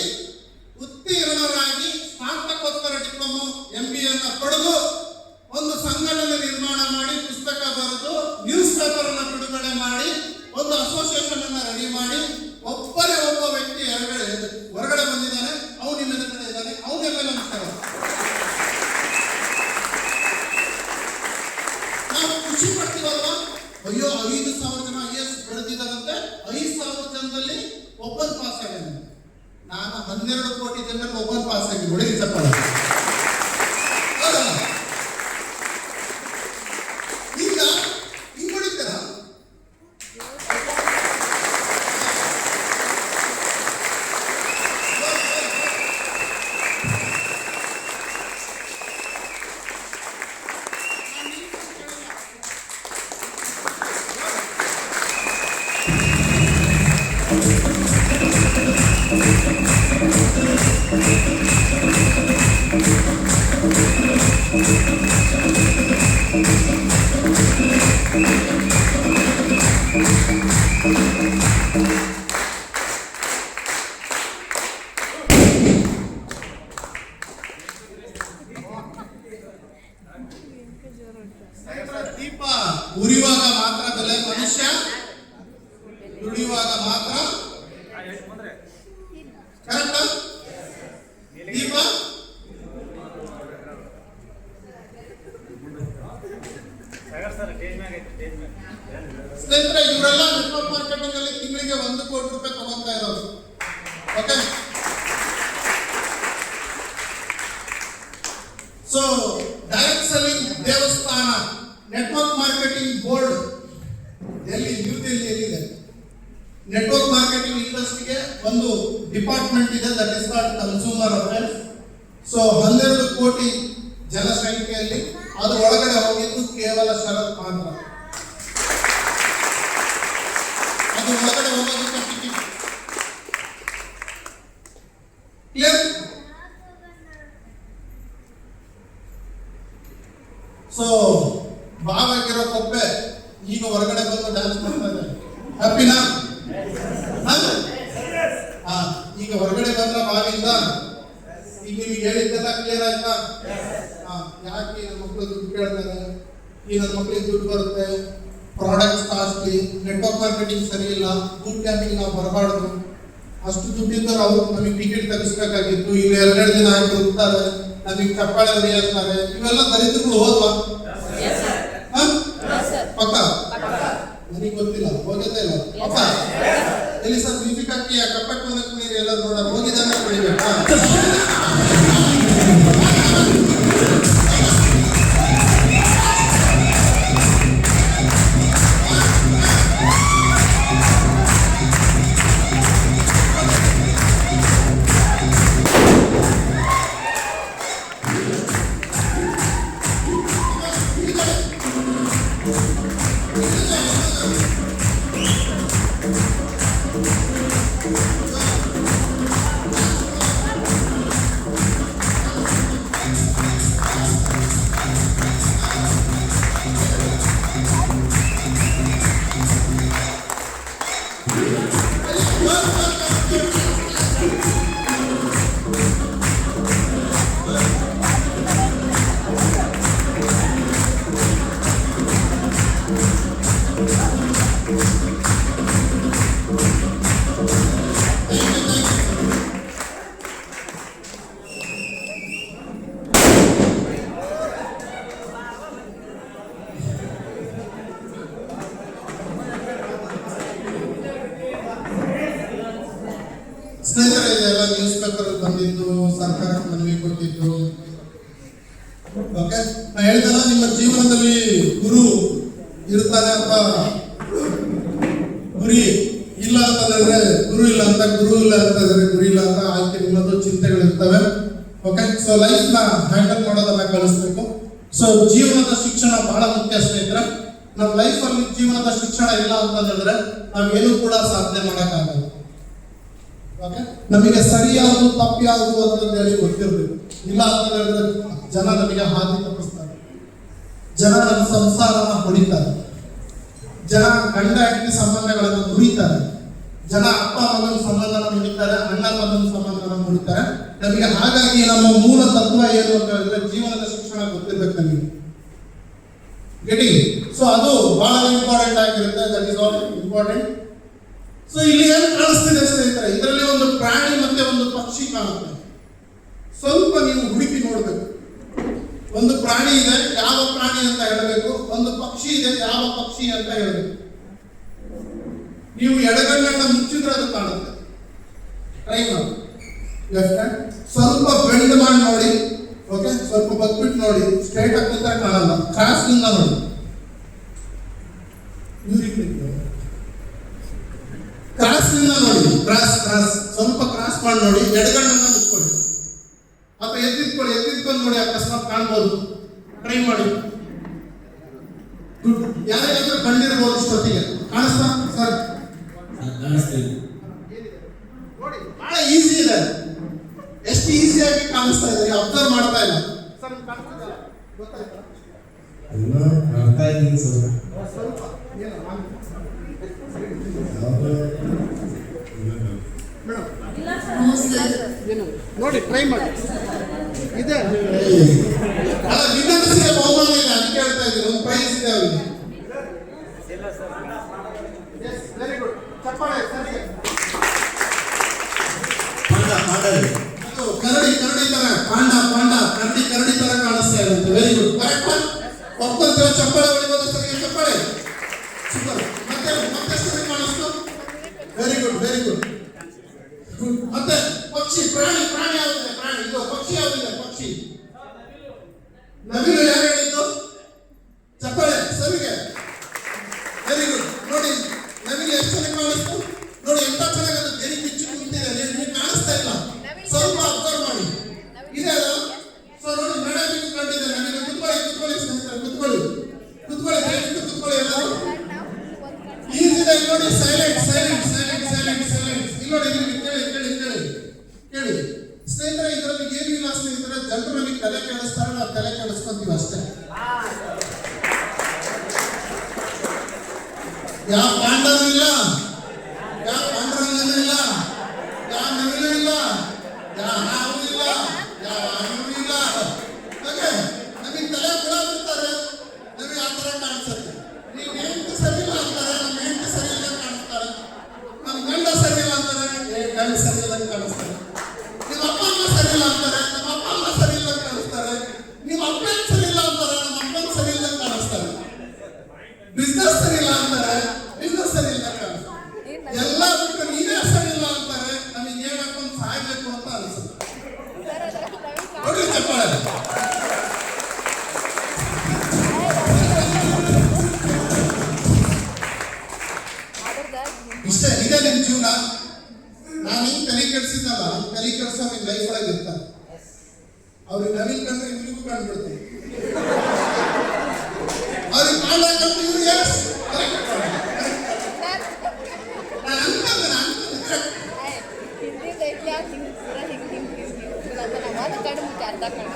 [SPEAKER 1] ಉತ್ತೀರ್ಣರಾಗಿ ಸ್ನಾತಕೋತ್ತರ ಡಿಪ್ಲೊಮಾ MBA ಅನ್ನು ಪಡೆದು ಒಂದು ಸಂಘಟನೆ ನಿರ್ಮಾಣ ಮಾಡಿ, ಪುಸ್ತಕ ಬರೆದು, ನ್ಯೂಸ್ ಪೇಪರ್ ಅನ್ನು ಬಿಡುಗಡೆ ಮಾಡಿ, ಒಂದು ಅಸೋಸಿಯೇಷನ್ ಅನ್ನ ರೆಡಿ ಮಾಡಿ, ಒಬ್ಬರೇ ಒಬ್ಬ ವ್ಯಕ್ತಿ ಹೊರಗಡೆ ಬಂದಿದ್ದಾನೆ, ಅವನು ನಿಮ್ಮ ಎದುರುಗಡೆ ಇದ್ದಾನೆ, ಅವನೇ ಮೇಲೆ ಅನಿಸ್ತಾರೆ. ನಾವು ಖುಷಿ ಪಡ್ತೀವಲ್ವಾ? ಅಯ್ಯೋ 5,000 ಜನ IAS ಬೆಳೆದಿದ್ದಾರಂತೆ, 5,000 ಜನದಲ್ಲಿ ಒಬ್ಬನ್ ಪಾಸ್ ಆಗಿದೆ. ನಾನು 12 ಕೋಟಿ ಜನರಲ್ಲಿ ಒಬ್ಬನ್ ಪಾಸ್ ಆಗಿ ನೋಡಿ ಚಪ್ಪಾಳೆ. ಈಗ ಹಿಂಗ್ ಹೊಡಿತೀರ? ದೀಪ ಉರಿಯುವಾಗ ಮಾತ್ರ ಬೆಲೆ, ಮನುಷ್ಯ ದುಡಿಯುವಾಗ ಮಾತ್ರ. ಕರೆಕ್ಟಾ? ದೀಪ ಸ್ನೇಹಿತರೆ, ಇವರೆಲ್ಲ ನೆಟ್ವರ್ಕ್ ಮಾರ್ಕೆಟಿಂಗ್ ಅಲ್ಲಿ ತಿಂಗಳಿಗೆ 1 ಕೋಟಿ ರೂಪಾಯಿ ತಗೊಂತಾ ಇರೋರು. ಓಕೆ, ಸೊ ಡೈರೆಕ್ಟ್ ಸೆಲ್ಲಿಂಗ್ ದೇವಸ್ಥಾನ ನೆಟ್ವರ್ಕ್ ಮಾರ್ಕೆಟಿಂಗ್ ಬೋರ್ಡ್ ನ್ಯೂ ದೆಹಲಿಯಲ್ಲಿದೆ. ನೆಟ್ವರ್ಕ್ ಮಾರ್ಕೆಟಿಂಗ್ ಇಂಡಸ್ಟ್ರಿಗೆ ಒಂದು ಡಿಪಾರ್ಟ್ಮೆಂಟ್ ಇದೆ, that is called consumer affairs. So 12 ಕೋಟಿ ಜನಸಂಖ್ಯೆಯಲ್ಲಿ ಅದು ಒಳಗಡೆ ಹೋಗಿದ್ದು ಕೇವಲ ಶರತ್ ಮಾತ್ರ. ಅದು ಒಳಗಡೆ ಹೋಗೋದಕ್ಕೆ ಟಿಕೆಟ್. ಕ್ಲಿಯರ್? ಸೊ ಬಾವಾಗಿರೋ ಕೊಬ್ಬೆ ಈಗ ಹೊರಗಡೆ ಬಂದು ಡ್ಯಾನ್ಸ್ ಮಾಡ್ತಾ ಇದ್ದಾರೆ. ಹ್ಯಾಪಿನಾ? ಈಗ ಹೊರಗಡೆ ಬಂದ್ರ ಬಾವಿಯಿಂದ ಈಗ ನಿಮಗೆ ಹೇಳಿದ್ದೆಲ್ಲ ಕ್ಲಿಯರ್ ಆಯ್ತಾ? ಯಾಕೆ ನನ್ನ ಮಕ್ಕಳು ದುಡ್ಡು ಕೇಳ್ತಾರೆ, ಈ ನನ್ನ ಮಕ್ಕಳಿಗೆ ದುಡ್ಡು ಬರುತ್ತೆ, ಪ್ರಾಡಕ್ಟ್ಸ್ ಕಾಸ್ಟ್ಲಿ, ನೆಟ್ವರ್ಕ್ ಮಾರ್ಕೆಟಿಂಗ್ ಸರಿ ಇಲ್ಲ, ಬೂಟ್ ಕ್ಯಾಂಪಿಗೆ ನಾವು ಬರಬಾರ್ದು, ಅಷ್ಟು ದುಡ್ಡಿದ್ದರೆ ಅವರು ನಮಗೆ ಟಿಕೆಟ್ ತೆಗಿಸ್ಬೇಕಾಗಿತ್ತು, ಇಲ್ಲಿ 2 ದಿನ ಆಗಿ ಹೋಗ್ತಾರೆ, ನಮಗೆ ಚಪ್ಪಾಳೆ ಹೊಡೆಯುತ್ತಾರೆ, ಇವೆಲ್ಲ ದರಿದ್ರಗಳು ಹೋದ್ವಾ? ಪಕ್ಕ ನನಗೆ ಗೊತ್ತಿಲ್ಲ, ಹೋಗದೇ ಇಲ್ಲ. ಪಕ್ಕ ಎಲ್ಲಿ ಸರ್ ಮ್ಯೂಸಿಕ್ ಹಾಕಿ ಆ ಕಪ್ಪಕ್ಕೆ ಒಂದಕ್ಕೆ ನೀರು ಎಲ್ಲ ನೋಡ ಹೋಗಿದ್ದಾನೆ ಬೆಳಿಬೇಕಾ? ಸ್ನೇಹಿತರೆ, ಇದೆಲ್ಲ ನ್ಯೂಸ್ ಪೇಪರ್ ಬಂದಿದ್ದು, ಸರ್ಕಾರಕ್ಕೆ ಮನವಿ ಕೊಟ್ಟಿದ್ದು. ಓಕೆ, ನಾ ಹೇಳಿದಲ್ಲ, ನಿಮ್ಮ ಜೀವನದಲ್ಲಿ ಗುರು ಇರ್ತಾರೆ ಅಥವಾ ಗುರಿ ಇಲ್ಲ ಅಂತಂದ್ರೆ ಗುರು ಇಲ್ಲ ಅಂತಂದ್ರೆ ಗುರಿ ಇಲ್ಲ ಅಂತ ಆಯ್ಕೆ ನಿಮ್ಮದು ಚಿಂತೆಗಳು ಇರ್ತವೆ. ಓಕೆ, ಸೊ ಲೈಫ್ ನ ಹ್ಯಾಂಡಲ್ ಮಾಡೋದನ್ನ ಕಲಿಸ್ಬೇಕು. ಸೊ ಜೀವನದ ಶಿಕ್ಷಣ ಬಹಳ ಮುಖ್ಯ ಸ್ನೇಹಿತರೆ. ನಮ್ಮ ಲೈಫ್ ಅಲ್ಲಿ ಜೀವನದ ಶಿಕ್ಷಣ ಇಲ್ಲ ಅಂತಂದ್ರೆ ನಾವೇನು ಕೂಡ ಸಾಧನೆ ಮಾಡೋಕ್ಕಾಗಲ್ಲ. ನಮಗೆ ಸರಿ ಯಾವುದು ತಪ್ಪು ಯಾವುದು ಅಂತ ಹೇಳಿ ಗೊತ್ತಿರ್ಬೇಕು. ಇಲ್ಲ ಅಂತ ಹೇಳಿದ್ರೆ ಜನ ನಮಗೆ ಹಾದಿ ತಪ್ಪಿಸ್ತಾರೆ, ಜನ ನಮ್ಮ ಸಂಸಾರನ ಹೊಡಿತಾರೆ, ಜನ ಗಂಡ ಹೆಂಡತಿ ಸಂಬಂಧಗಳನ್ನು ಮುರಿತಾರೆ, ಜನ ಅಪ್ಪ ಮಗನ ಸಂಬಂಧನ ಮುರಿತಾರೆ, ಅಣ್ಣ ಮಗನ ಸಂಬಂಧನ ಮುರಿತಾರೆ. ನಮಗೆ ಹಾಗಾಗಿ ನಮ್ಮ ಮೂಲ ತತ್ವ ಏನು ಅಂತ ಹೇಳಿದ್ರೆ ಜೀವನದ ಶಿಕ್ಷಣ ಗೊತ್ತಿರ್ಬೇಕು ನಮಗೆ. ಗೆಟಿ ಸೊ ಅದು ಬಹಳ ಇಂಪಾರ್ಟೆಂಟ್ ಆಗಿರುತ್ತೆ. That is all important. So ಇಲ್ಲಿ ಏನು ಕಾಣಿಸ್ತಿದೆ ಸ್ನೇಹಿತರೆ, ಇದರಲ್ಲಿ ಒಂದು ಪ್ರಾಣಿ ಮತ್ತೆ ಒಂದು ಪಕ್ಷಿ ಕಾಣುತ್ತೆ. ಸ್ವಲ್ಪ ನೀವು ಹುಡುಕಿ ನೋಡ್ಬೇಕು. ಒಂದು ಪ್ರಾಣಿ ಇದೆ, ಯಾವ ಪ್ರಾಣಿ ಅಂತ ಹೇಳಬೇಕು. ಒಂದು ಪಕ್ಷಿ ಇದೆ, ಯಾವ ಪಕ್ಷಿ ಅಂತ ಹೇಳಬೇಕು. ನೀವು ಎಡಗಣ್ಣನ್ನ ಮುಚ್ಚಿದ್ರೆ ಅದು ಕಾಣುತ್ತೆ. ಟ್ರೈ ಮಾಡಿ. ಲೆಫ್ಟ್ ಹ್ಯಾಂಡ್ ಸ್ವಲ್ಪ ಬೆಂಡ್ ಮಾಡಿ ನೋಡಿ. ಓಕೆ, ಸ್ವಲ್ಪ ಬಗ್ಬಿಟ್ಟು ನೋಡಿ. ಸ್ಟ್ರೈಟ್ ಆಗಿ ಕೂತ್ರೆ ಕಾಣಲ್ಲ. ಕ್ರಾಸ್ ನಿಂದ ನೋಡಿ. ಕ್ರಾಸ್ ನಿಂದ ನೋಡಿ. ಕ್ರಾಸ್ ಸ್ವಲ್ಪ ಕ್ರಾಸ್ ಮಾಡಿ ನೋಡಿ. ಎಡಗಣ್ಣನ್ನ ಮುಚ್ಕೊಳ್ಳಿ ಅಥವಾ ಎತ್ತಿದ್ಕೊಂಡು ನೋಡಿ. ಅಕಸ್ಮಾತ್ ಕಾಣ್ಬೋದು. ಟ್ರೈ ಮಾಡಿ. ಗುಡ್. ಯಾರಿಗಾದ್ರೂ ಕಂಡಿರ್ಬೋದು ಇಷ್ಟೊತ್ತಿಗೆ. ಕಾಣಿಸ್ತಾ ಸರ್? ನೋಡಿ, ಬಹಳ ಈಸಿ ಇದೆ. ಎಷ್ಟು ಈಸಿಯಾಗಿ ಕಾಣಿಸ್ತಾ ಇದೆ, ಅಬ್ಸರ್ವ್ ಮಾಡ್ತಾ ಇಲ್ಲ ಸರ್. ಕಾಣಿಸ್ತಿದಲ್ಲ, ಗೊತ್ತಾಯ್ತಾ? ಸ್ವಲ್ಪ ಏನು ನೋಡಿ, ಟ್ರೈ ಮಾಡಿ. ಇದೆ ವಿದ್ಯಾರ್ಥಿಗೆ ಬಹುಮಾನ ಇದೆ, ಅದಕ್ಕೆ ಹೇಳ್ತಾ ಇದ್ದೀನಿ. ಒಂದು ಪ್ರೈಸ್ ಇದೆ ಅವರಿಗೆ. Very good. ಚಪ್ಪಾಳೆ ಸರಿಗೆ. ಅದು ಕರಡಿ ತರ ಕರಡಿ ತರ ಕಾಣಿಸ್ತಾ ಇದೆ. Very good. ಕರೆಕ್ಟ್. ಒಪ್ಪಂತ ಚಪ್ಪಾಳೆ ಹೊಡಿಬೋದು ಸರಿಗೆ. ಚಪ್ಪಾಳೆ. ಸೂಪರ್. ಮತ್ತೆ ಸರಿ ಕಾಣಿಸ್ತು. Very good. ಮತ್ತೆ ಪಕ್ಷಿ, ಪ್ರಾಣಿ ಯಾವ್ದಿದೆ? ಪ್ರಾಣಿ ಇದು. ಪಕ್ಷಿ ಯಾವ್ದಿದೆ? ಪಕ್ಷಿ ನವಿಲು. ಯಾರು ಹೇಳಿದ್ದು? ಚಪ್ಪಾಳೆ ಸರಿಗೆ. Very good. ನೋಡಿ, ನವಿಲು ಎಷ್ಟು ಚೆನ್ನಾಗಿ ಕಾಣಿಸ್ತು. ನೋಡಿ, ಎಂತ ಚೆನ್ನಾಗಿ ಅದು ಗೆರಿ ಬಿಚ್ಚಿ ಕುಂತಿದೆ. ನೀವು ಕಾಣಿಸ್ತಾ ಇಲ್ಲ. ಸ್ವಲ್ಪ ಅಬ್ಸರ್ವ್ ಮಾಡಿ. ಇದೆ ಅಲ್ಲ? ಸೊ ನೋಡಿ, ಮೇಡಮ್ ಕಂಡಿದೆ ನವಿಲು. ಕುತ್ಕೊಳ್ಳಿ ಸ್ನೇಹಿತರೆ, ಕುತ್ಕೊಳ್ಳಿ. ದಯವಿಟ್ಟು ಕುತ್ಕೊಳ್ಳಿ ಎಲ್ಲರೂ. ಈಸಿದೆ ನೋಡಿ. ಸೈಲೆಂಟ್. ಇಲ್ಲಿ ನೋಡಿ, ಕೇಳಿ ಸ್ನೇಹಿತರೆ. ಇದರಲ್ಲಿ ಏನಿಲ್ಲ ಸ್ನೇಹಿತರೆ, ಜನರು ನಮಗೆ ತಲೆ ಕೆಡಿಸ್ತಾರೆ, ನಾವು ತಲೆ ಕೆಡಿಸ್ಕೊಂತೀವಿ ಅಷ್ಟೇ. ಯಾವ ಪಾಂಡವೂ ಇಲ್ಲ, ಯಾವ ಪಾಂಡುರಂಗನೂ ಇಲ್ಲ, ಯಾವ ನವಿಲು ಇಲ್ಲ, ಯಾವ ಹಾವು ಇಲ್ಲ, ಯಾವ ಆನೆಯೂ ಇಲ್ಲ. ಓಕೆ, ನಮಗೆ ತಲೆ ಕೂಡ ಬಿಡ್ತಾರೆ. ನಮಗೆ ಆ ಥರ ಕಾಣಿಸುತ್ತೆ. ನೀವು ಹೆಂಡತಿ ಸರಿ ಇಲ್ಲ ಅಂತಾರೆ, ನಮ್ಮ ಹೆಂಡತಿ ಸರಿ ಇಲ್ಲ ಕಾಣಿಸ್ತಾರೆ. ನಮ್ಮ ಗಂಡ ಸರಿ ಇಲ್ಲ ಅಂತಾರೆ, ಗಂಡ ಸರಿ ಇಲ್ಲ ಕಾಣಿಸ್ತಾರೆ. ನಿಮ್ಮ ಅಪ್ಪ ಅಮ್ಮ ಸರಿ ಇಲ್ಲ ಅಂತಾರೆ, ನಮ್ಮ ಅಪ್ಪ ಅಮ್ಮ ಸರಿ ಇಲ್ಲ ಕಾಣಿಸ್ತಾರೆ. ನಿಮ್ಮ ಅಪ್ಪನ ಸರಿ ಇಲ್ಲ ಅಂತಾರೆ, ನಮ್ಮ ಅಪ್ಪನ ಸರಿ ಇಲ್ಲ ಕಾಣಿಸ್ತಾರೆ. ಬಿಸ್ನೆಸ್ ಸರಿ ಇಲ್ಲ ಅಂತಾರೆ, ಬಿಸ್ನೆಸ್ ಸರಿ ಇಲ್ಲ ಕಾಣಿಸ್ತಾರೆ. ಎಲ್ಲ ಬಿಟ್ಟು ಶ್ರೀಕರ್ ಸ್ವಾಮಿ ಲೈಫ್ ಒಳಗೆ ಇರ್ತಾರೆ. ಅವ್ರಿಗೆ ನವೀನ್ ಕಂಡ್ರೆ ಇವ್ರಿಗೂ ಕಂಡ್ಬಿಡ್ತಾರೆ. ಅವ್ರಿಗೆ ಕಾಣಾಕಂತ ಇವ್ರು ಎಸ್
[SPEAKER 5] ಹಿಂದಿ ಐತಿ ಯಾಕೆ ಹಿಂಗೆ ಪೂರ ಹಿಂಗೆ ಒಂದು ಕಡೆ ಮುಚ್ಚಿ ಅರ್ಧ ಕಡೆ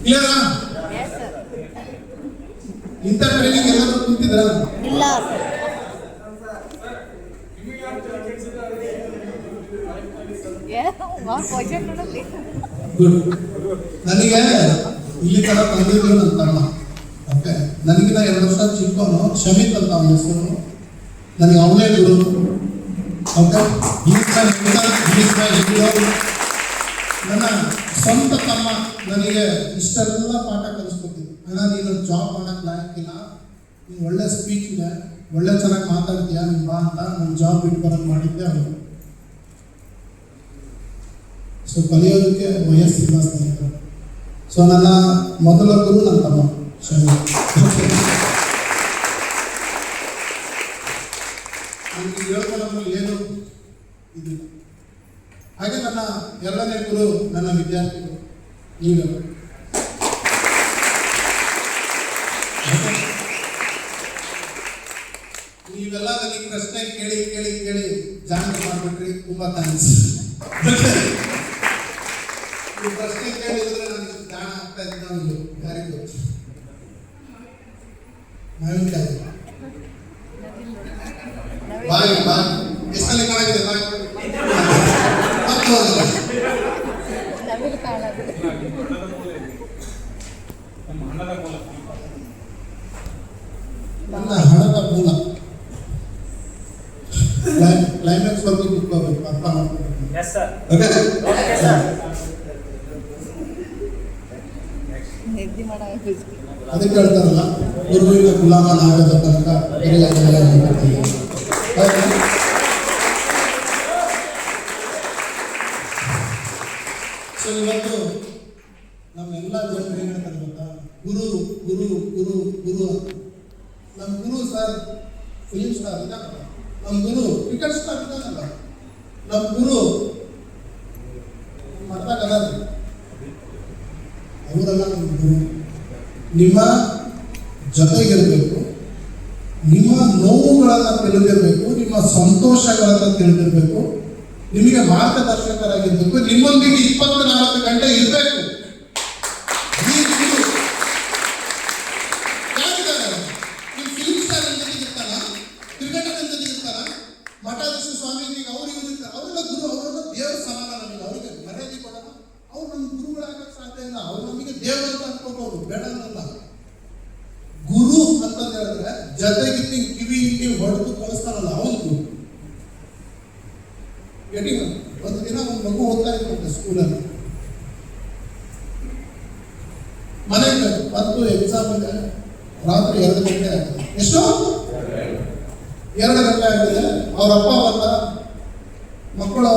[SPEAKER 1] ಕ್ಲಿಯರಾ?
[SPEAKER 5] ಎಸ್ ಸರ್
[SPEAKER 1] ಇಂಥ ಟ್ರೈನಿಂಗ್ ಎಲ್ಲರೂ ಕುಂತಿದ್ರ?
[SPEAKER 4] ಇಲ್ಲ
[SPEAKER 5] ಕ್ವಶನ್ ನೋಡಲಿ
[SPEAKER 1] ಗುಡ್. ನನಗೆ ಇಲ್ಲಿ ತರ ತಂದಿದ್ರು ನನ್ನ ತಮ್ಮ. ಓಕೆ, ನನಗಿನ 2 ವರ್ಷ ಚಿಕ್ಕವನು ಶಮಿತ್ ಅಂತ ಅವನ ಹೆಸರು. ನನಗೆ ಅವನೇ ಗುರು. ಓಕೆ, ನನ್ನ ಸ್ವಂತ ತಮ್ಮ ನನಗೆ ಇಷ್ಟೆಲ್ಲ ಪಾಠ ಕಲಿಸ್ಕೊಟ್ಟಿದ್ದು. ಅಣ್ಣ ನೀನು ಜಾಬ್ ಮಾಡಕ್ಕೆ ಲಾಯಕ್ಕಿಲ್ಲ, ನೀನು ಒಳ್ಳೆ ಸ್ಪೀಚ್ ಇದೆ, ಒಳ್ಳೆ ಚೆನ್ನಾಗಿ ಮಾತಾಡ್ತೀಯ, ನೀನು ಬಾ ಅಂತ ನಾನು ಜಾಬ್ ಬಿಟ್ಟು ಬರೋದು ಮಾಡಿದ್ದೆ ಅವನು. ಸೊ ಕಲಿಯೋದಕ್ಕೆ ವಯಸ್ಸಿಲ್ಲ ಸ್ನೇಹಿತರು. ಸೊ ನನ್ನ ಮೊದಲ ಗುರು ನನ್ನ ತಮ್ಮ ಶಮೀರ್. ನನಗೆ ಹೇಳ್ಕೊಳ್ಳೋದ್ರಲ್ಲಿ ಏನು ಇದಿಲ್ಲ. ಹಾಗೆ ನನ್ನ 2ನೇ ಗುರು ನನ್ನ ವಿದ್ಯಾರ್ಥಿಗಳು ನೀವೆಲ್ಲ. ನೀವೆಲ್ಲ ನನಗೆ ಪ್ರಶ್ನೆ ಕೇಳಿ ಕೇಳಿ ಕೇಳಿ ಜಾಣ ಮಾಡ್ಬಿಟ್ರಿ. ತುಂಬಾ ಥ್ಯಾಂಕ್ಸ್. ಈ ಪ್ರಶ್ನೆ ಕೇಳಿದ್ರೆ ನನಗೆ ಜಾಣ ಆಗ್ತಾ ಇದ್ದ ಒಂದು ಯಾರಿಗೂ ಮಾವಿನಕಾಯಿ ಬಾಯಿ ಬಾಯಿ ಎಷ್ಟಲ್ಲಿ ಕಾಣಿದೆ ಬಾಯಿ
[SPEAKER 5] ನವಿಲು ಕಾಣೋದು
[SPEAKER 1] ನನ್ನ ಹಣದ ಮೂಲ. ಕ್ಲೈಮ್ಯಾಕ್ಸ್ ವರ್ಗು ಕುತ್ಕೋಬೇಕು, ಅರ್ಥ ಮಾಡ್ಕೋಬೇಕು.
[SPEAKER 5] ನಿದ್ದೆ ಮಾಡೋ
[SPEAKER 1] ಅದಕ್ಕೆ ಹೇಳ್ತಾರಲ್ಲ, ಗುರುವಿನ ಗುಲಾಮನಾಗದ ತನಕ ಸೊ ಇವತ್ತು ನಮ್ಮೆಲ್ಲ ಜನರಿಗೆ ಹೇಳ್ತಾರೆ ಗೊತ್ತಾ, ಗುರು ಗುರು ಗುರು ಗುರು ಅಂತ. ನಮ್ಮ ಗುರು ಸರ್ ಫಿಲಿಮ್ ಸ್ಟಾರ್ ಇದ್ದಾನಲ್ಲ, ನಮ್ಮ ಗುರು ಕ್ರಿಕೆಟ್ ಸ್ಟಾರ್ ಇದ್ದಾನಲ್ಲ, ನಮ್ಮ ಗುರು ಮಾಡ್ತಾಗಲ್ಲ, ಅವರೆಲ್ಲ ನಮ್ಮ ಗುರು. ನಿಮ್ಮ ಜೊತೆಗಿರಬೇಕು, ನಿಮ್ಮ ನೋವುಗಳನ್ನು ತಿಳಿದಿರಬೇಕು, ನಿಮ್ಮ ಸಂತೋಷಗಳನ್ನು ತಿಳಿದಿರಬೇಕು, ನಿಮಗೆ ಮಾರ್ಗದರ್ಶಕರಾಗಿರ್ಬೇಕು, ನಿಮ್ಮೊಂದಿಗೆ 24 ಗಂಟೆ ಇರಬೇಕು. ಫಿಲ್ಮ್ ಸ್ಟಾರ್ ಜೊತೆಗೆ ಇರ್ತಾರ, ಕ್ರಿಕೆಟರ್ ಜೊತೆಗೆ ಇರ್ತಾರ, ಮಠಾಧೀಶ ಸ್ವಾಮೀಜಿಗೆ ಅವ್ರು ಇವ್ರು ಇರ್ತಾರೆ. ಅವರೆಲ್ಲ ಗುರು, ಅವರೆಲ್ಲ ದೇವರ ಸಮಾನ. ನಮಗೆ ಅವರಿಗೆ ಮರ್ಯಾದೆ ಕೊಡೋಣ. ಅವ್ರು ನಮ್ಮ ಗುರುಗಳಾಗಕ್ಕೆ ಸಾಧ್ಯ ಇಲ್ಲ. ಅವ್ರು ನಮಗೆ ದೇವರು ಅಂತ ಅನ್ಕೋಬಹುದು, ಬೇಡ ಅನ್ನಲ್ಲ. ಗುರು ಅಂತಂದು ಹೇಳಿದ್ರೆ ಜೊತೆಗಿದ್ದು ಕಿವಿ ಇಟ್ಟು ಹೊಡೆದು ಕಳಿಸ್ತಾನಲ್ಲ, ಅವನು ಗುರು. ಒಂದು ದಿನ ಒಂದು ಮಗು ಓದ್ತಾ ಇತ್ತು ಸ್ಕೂಲಲ್ಲಿ, ಮನೆಗೆ ಬಂದು ಎಕ್ಸಾಮ್ ಇದೆ, ರಾತ್ರಿ 2 ಗಂಟೆ ಆಗಿದೆ. ಎಷ್ಟು? 2 ಗಂಟೆ ಆಗಿದೆ. ಅವರಪ್ಪ ಬಂದ, ಮಕ್ಕಳು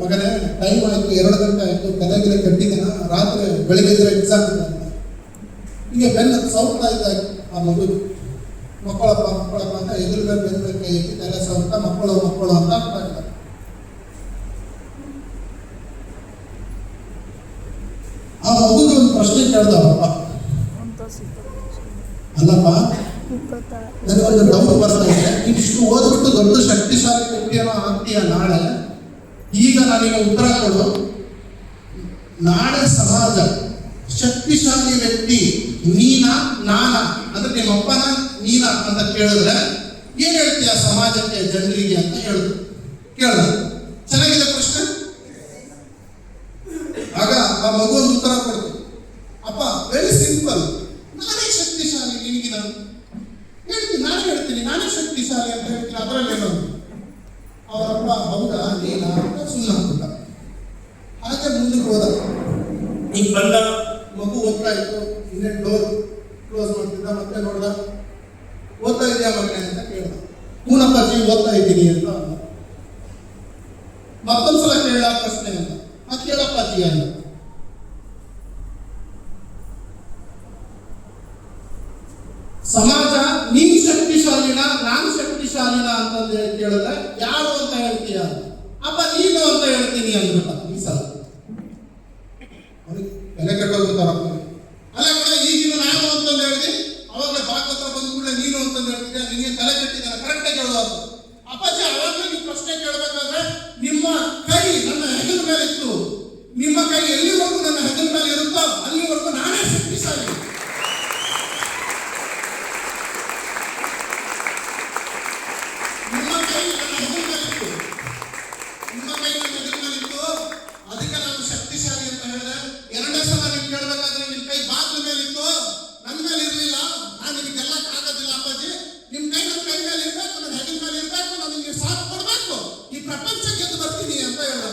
[SPEAKER 1] ಮಗನೇ ಟೈಮ್ ಆಯಿತು, 2 ಗಂಟೆ ಆಯಿತು, ತಲೆಗಿಲೆ ಕಟ್ಟಿದ್ದೀನ, ರಾತ್ರಿ ಬೆಳಿಗ್ಗೆ ಎಕ್ಸಾಮ್ ಇದೆ ಅಂತ. ಹೀಗೆ ಬೆನ್ನ ಸೌಡ್ತಾ ಇದ್ದ ಆ ಮಗು. ಮಕ್ಕಳಪ್ಪ ಅಂತ ಎದುರು ಮೇಲೆ ಬೆನ್ನ ಕೈ ಇಟ್ಟು ತಲೆ ಸೌಡ್ತಾ ಮಕ್ಕಳು ಮಕ್ಕಳು ಅಂತ ಆಗ್ತಾರೆ. ಆ ಮಗುಗೆ ಒಂದು ಪ್ರಶ್ನೆ ಕೇಳ್ದವಪ್ಪ, ಅಲ್ಲಪ್ಪ ನನಗೊಂದು ಡೌಟ್ ಬರ್ತಾ ಇದೆ, ಇಷ್ಟು ಓದ್ಬಿಟ್ಟು ದೊಡ್ಡ ಶಕ್ತಿಶಾಲಿ ವ್ಯಕ್ತಿಯನ್ನ ಆಗ್ತೀಯ ನಾಳೆ, ಈಗ ನನಗೆ ಉತ್ತರ ಕೊಡು. ನಾಳೆ ಸಮಾಜ ಶಕ್ತಿಶಾಲಿ ವ್ಯಕ್ತಿ ನೀನಾ ನಾನಾ ಅಂದ್ರೆ ನಿಮ್ಮಪ್ಪನ ನೀನಾ ಅಂತ ಕೇಳಿದ್ರೆ ಏನ್ ಹೇಳ್ತೀಯ ಸಮಾಜಕ್ಕೆ, ಜನರಿಗೆ ಅಂತ ಕೇಳ್ದ. ಚೆನ್ನಾಗಿದೆ ಪ್ರಶ್ನೆ. ಆಗ ಆ ಮಗು ಒಂದು ಉತ್ತರ ಕೊಡ್ತು, ಅಪ್ಪ ವೆರಿ ಸಿಂಪಲ್, ನಾನೇ ಶಕ್ತಿಶಾಲಿ ನಿನಗಿನ ಹೇಳ್ತೀನಿ, ನಾನೇ ಶಕ್ತಿಶಾಲಿ ಅಂತ ಹೇಳ್ತೀನಿ, ಅದರಲ್ಲಿ ಏನೋ. ಅವರಪ್ಪ ಹೌದಾ ನೀನಾ ಅಂತ ಸುಮ್ಮನೆ ಹಾಕ್ಬಿಟ್ಟ. ಹಾಗೆ ಮುಂದಕ್ಕೆ ಹೋದ. ಈಗ ಬಂದ ಮಗು ಓದ್ತಾ ಇತ್ತು, ಇನ್ನೇ ಡೋರ್ ಕ್ಲೋಸ್ ಮಾಡ್ತಿದ್ದ, ಮತ್ತೆ ನೋಡ್ದ. ಓದ್ತಾ ಇದೆಯಾ ಮಗನೇ ಅಂತ ಕೇಳ್ದ. ಹೂನಪ್ಪಾಜಿ ಓದ್ತಾ ಇದ್ದೀನಿ ಅಂತ ಅಂದ. ಆಗ್ತೀಯ ಅಂತ. ಸಮಾಜ ನೀನ್ ಶಕ್ತಿಶಾಲಿನ ನಾನು ಶಕ್ತಿಶಾಲಿನ ಅಂತಂದು ಹೇಳಿ ಕೇಳಿದ್ರೆ ಯಾರು ಅಂತ ಹೇಳ್ತೀಯ? ಅಪ್ಪ ನೀನು ಅಂತ ಹೇಳ್ತೀನಿ ಅಂದ್ಬಿಟ್ಟ ಈ ಸಲ. ಅವ್ನಿಗೆ ತಲೆ ಕೆಟ್ಟೋಗ್ಬಿಡ್ತಾರ. ಅಲ್ಲ ಕಣ, ಈಗಿನ ನಾನು ಅಂತಂದು ಹೇಳಿದಿ, ಅವಾಗಲೇ ಬಾಕ್ ಹತ್ರ ಬಂದ ಕೂಡಲೇ ನೀನು ಅಂತಂದು ಹೇಳ್ತಿದ್ದೆ, ನಿನಗೆ ತಲೆ ಕೆಟ್ಟಿದ್ದಾನೆ. ಕರೆಕ್ಟಾಗಿ ಹೇಳುವಾಗ ಅಪ್ಪಾಜಿ ಅವಾಗಲೇ ನೀವು ಪ್ರಶ್ನೆ ಕೇಳಬೇಕಾದ್ರೆ ನಿಮ್ಮ ಕೈ ನನ್ನ ಹೆಗಲ ಮೇಲೆ ಇತ್ತು, ನಿಮ್ಮ ಕೈ ಎಲ್ಲಿವರೆಗೂ ನನ್ನ ಹೆಗಲ ಮೇಲೆ ಇರುತ್ತೋ ಅಲ್ಲಿವರೆಗೂ ನಾನೇ ಶಕ್ತಿಶಾಲಿ. ನಿಮ್ಮ ಕೈ ನನ್ನ ಹೆಗಲ ಮೇಲಿತ್ತು, ನಿಮ್ಮ ಕೈ ನನ್ನ ಹೆಗಲ ಮೇಲಿತ್ತು, ಅದಕ್ಕೆ ನಾನು ಶಕ್ತಿಶಾಲಿ ಅಂತ ಹೇಳಿದೆ. ಎರಡನೇ ಸಲ ನೀವು ಕೇಳಬೇಕಾದ್ರೆ ನಿಮ್ಮ ಕೈ ಬಾಗಿಲ ಮೇಲಿತ್ತು, ನನ್ನ ಮೇಲೆ ಇರಲಿಲ್ಲ, ನಾನು ನಿಮಗೆ ಗೆಲ್ಲಕ್ಕಾಗೋದಿಲ್ಲ ಅಪ್ಪಾಜಿ. ನಿಮ್ಮ ಕೈ ನನ್ನ ಕೈ ಮೇಲೆ ಇರಬೇಕು, ನನ್ನ ಹೆಗಲ ಮೇಲೆ ಇರಬೇಕು, ನಾನು ನಿಮಗೆ ಸಾಥ್ ಕೊಡಬೇಕು, ಈ ಪ್ರಪಂಚ ಗೆದ್ದು ಬರ್ತೀನಿ ಅಂತ ಹೇಳಿದ.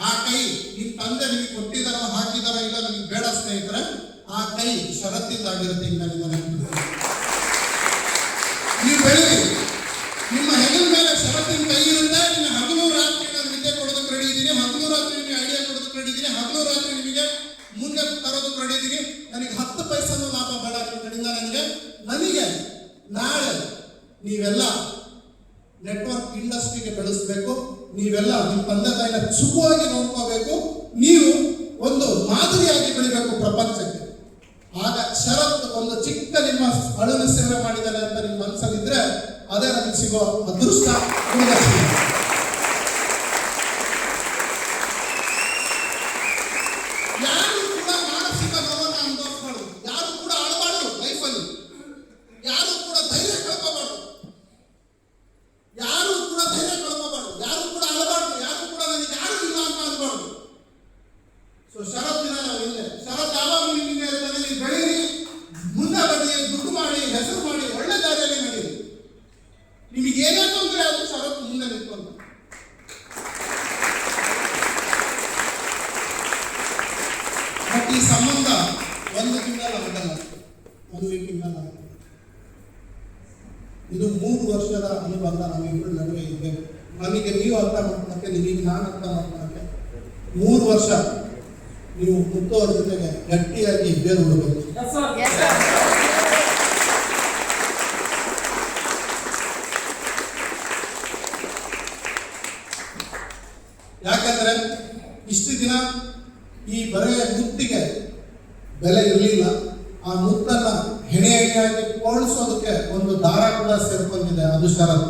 [SPEAKER 1] ಆ ಕೈ ನಿಮ್ಮ ತಂದೆ ನಿಮಗೆ ಕೊಟ್ಟಿದಾರ ಹಾಕಿದಾರ ಇಲ್ಲ ನನಗೆ ಬೇಡ ಸ್ನೇಹಿತರೆ, ಆ ಕೈ ಷರತ್ತಿದ್ದಾಗಿರುತ್ತೆ. ಈಗ ನೀವು ಬೆಳೀರಿ, ನಿಮ್ಮ ಹೆಗಲ ಮೇಲೆ ಷರತ್ತಿನ ಕೈ ಇರುತ್ತೆ. ನಿನ್ನ ಹಗಲು ರಾತ್ರಿ ನಾನು ವಿದ್ಯೆ ಕೊಡೋದಕ್ಕೆ ರೆಡಿ ಇದ್ದೀನಿ, ಹಗಲು ರಾತ್ರಿ ನಿಮಗೆ ಐಡಿಯಾ ಕೊಡೋದಕ್ಕೆ ರೆಡಿ ಇದ್ದೀನಿ, ಹಗಲು ರಾತ್ರಿ ನಿಮಗೆ ಮುಂದೆ ತರೋದಕ್ಕೆ ರೆಡಿ ಇದ್ದೀನಿ. ನನಗೆ 10 ಪೈಸೆನೂ ಲಾಭ ಬೇಡ ನಿಮ್ಮ ಕಡೆಯಿಂದ. ನನಗೆ ನಾಳೆ ನೀವೆಲ್ಲ ನೆಟ್ವರ್ಕ್ ಇಂಡಸ್ಟ್ರಿಗೆ ಬೆಳೆಸಬೇಕು, ನೀವೆಲ್ಲ ನಿಮ್ಮ ತಂದೆ ತಾಯಿನ ಸುಖವಾಗಿ ನೋಡ್ಕೋಬೇಕು, ನೀವು ಒಂದು ಮಾದರಿಯಾಗಿ ಬೆಳಿಬೇಕು ಪ್ರಪಂಚಕ್ಕೆ. ಆಗ ಶರತ್ ಒಂದು ಚಿಕ್ಕ ನಿಮ್ಮ ಅಳುವಿನ ಸೇವೆ ಮಾಡಿದ್ದಾರೆ ಅಂತ ನಿಮ್ಮ ಮನಸ್ಸಲ್ಲಿದ್ರೆ ಅದೇ ನಮಗೆ ಸಿಗೋ ಅದೃಷ್ಟ. ಯಾರು ಕೂಡ ಮಾನಸಿಕ ನೋವನ್ನು ಅನುಭವಿಸಬಾರ್ದು, ಯಾರು ಕೂಡ ಅಳಬಾರ್ದು ಲೈಫಲ್ಲಿ, ಯಾರು ಕೂಡ ಧೈರ್ಯ ಕಳ್ಕೋಬಾರ್ದು, ಯಾರು ಕೂಡ ಧೈರ್ಯ ಕಳ್ಕೋಬಾರ್ದು, ಯಾರು ಕೂಡ ಅಳಬಾರ್ದು, ಯಾರು ಕೂಡ ನನಗೆ ಯಾರು ಇಲ್ಲ ಅಂತ ಅನ್ಬಾರ್ದು. ಸೊ ಶರತ್ ದಿನ ನಾವು ಇಲ್ಲೇ, ಶರತ್ ಯಾವಾಗಲೂ ನಿಮಗೆ ಇರ್ತಾನೆ. ನೀವು ಬೆಳೀರಿ, ಮುಂದೆ ಬನ್ನಿ, ದುಡ್ಡು ಮಾಡಿ, ಹೆಸರು ಮಾಡಿ, ಒಳ್ಳೆ ದಾರಿಯಲ್ಲಿ ನಡೀರಿ. ನಿಮಗೆ ಏನೇ ತೊಂದರೆ ಆದ್ರೂ ಶರತ್ ಮುಂದೆ ನಿಂತ್ಕೊಂಡು. ಬಟ್ ಈ ಸಂಬಂಧ ಒಂದು ತಿಂಗಳ ಆಗಲ್ಲ, 1 ವೀಕಿಂದ ಆಗಲ್ಲ. ಇದು 3 ವರ್ಷದ ಅನುಬಂಧ ನಮ್ಮಿಬ್ಬರ ನಡುವೆ ಇದೆ. ನನಗೆ ನೀವು ಅರ್ಥ ಮಾಡ್ಕೊಳಕ್ಕೆ, ನಿಮಗೆ ನಾನು ಅರ್ಥ ಮಾಡ್ಕೊಳಕ್ಕೆ 3 ವರ್ಷ ನೀವು ಮುತ್ತೋರ ಜೊತೆಗೆ ಗಟ್ಟಿಯಾಗಿ ಬೇರು ಬಿಡಬೇಕು. ಯಾಕಂದ್ರೆ ಇಷ್ಟು ದಿನ ಈ ಬರೇ ಮುತ್ತಿಗೆ ಬೆಲೆ ಇರಲಿಲ್ಲ. ಆ ಮುತ್ತನ್ನ ಹೆಣೆ ಹೆಣೆಯಾಗಿ ಪೋಣಿಸೋದಕ್ಕೆ ಒಂದು ದಾರ ಕೂಡ ಸೇರ್ಕೊಂಡಿದೆ, ಅದು ಶರತ್.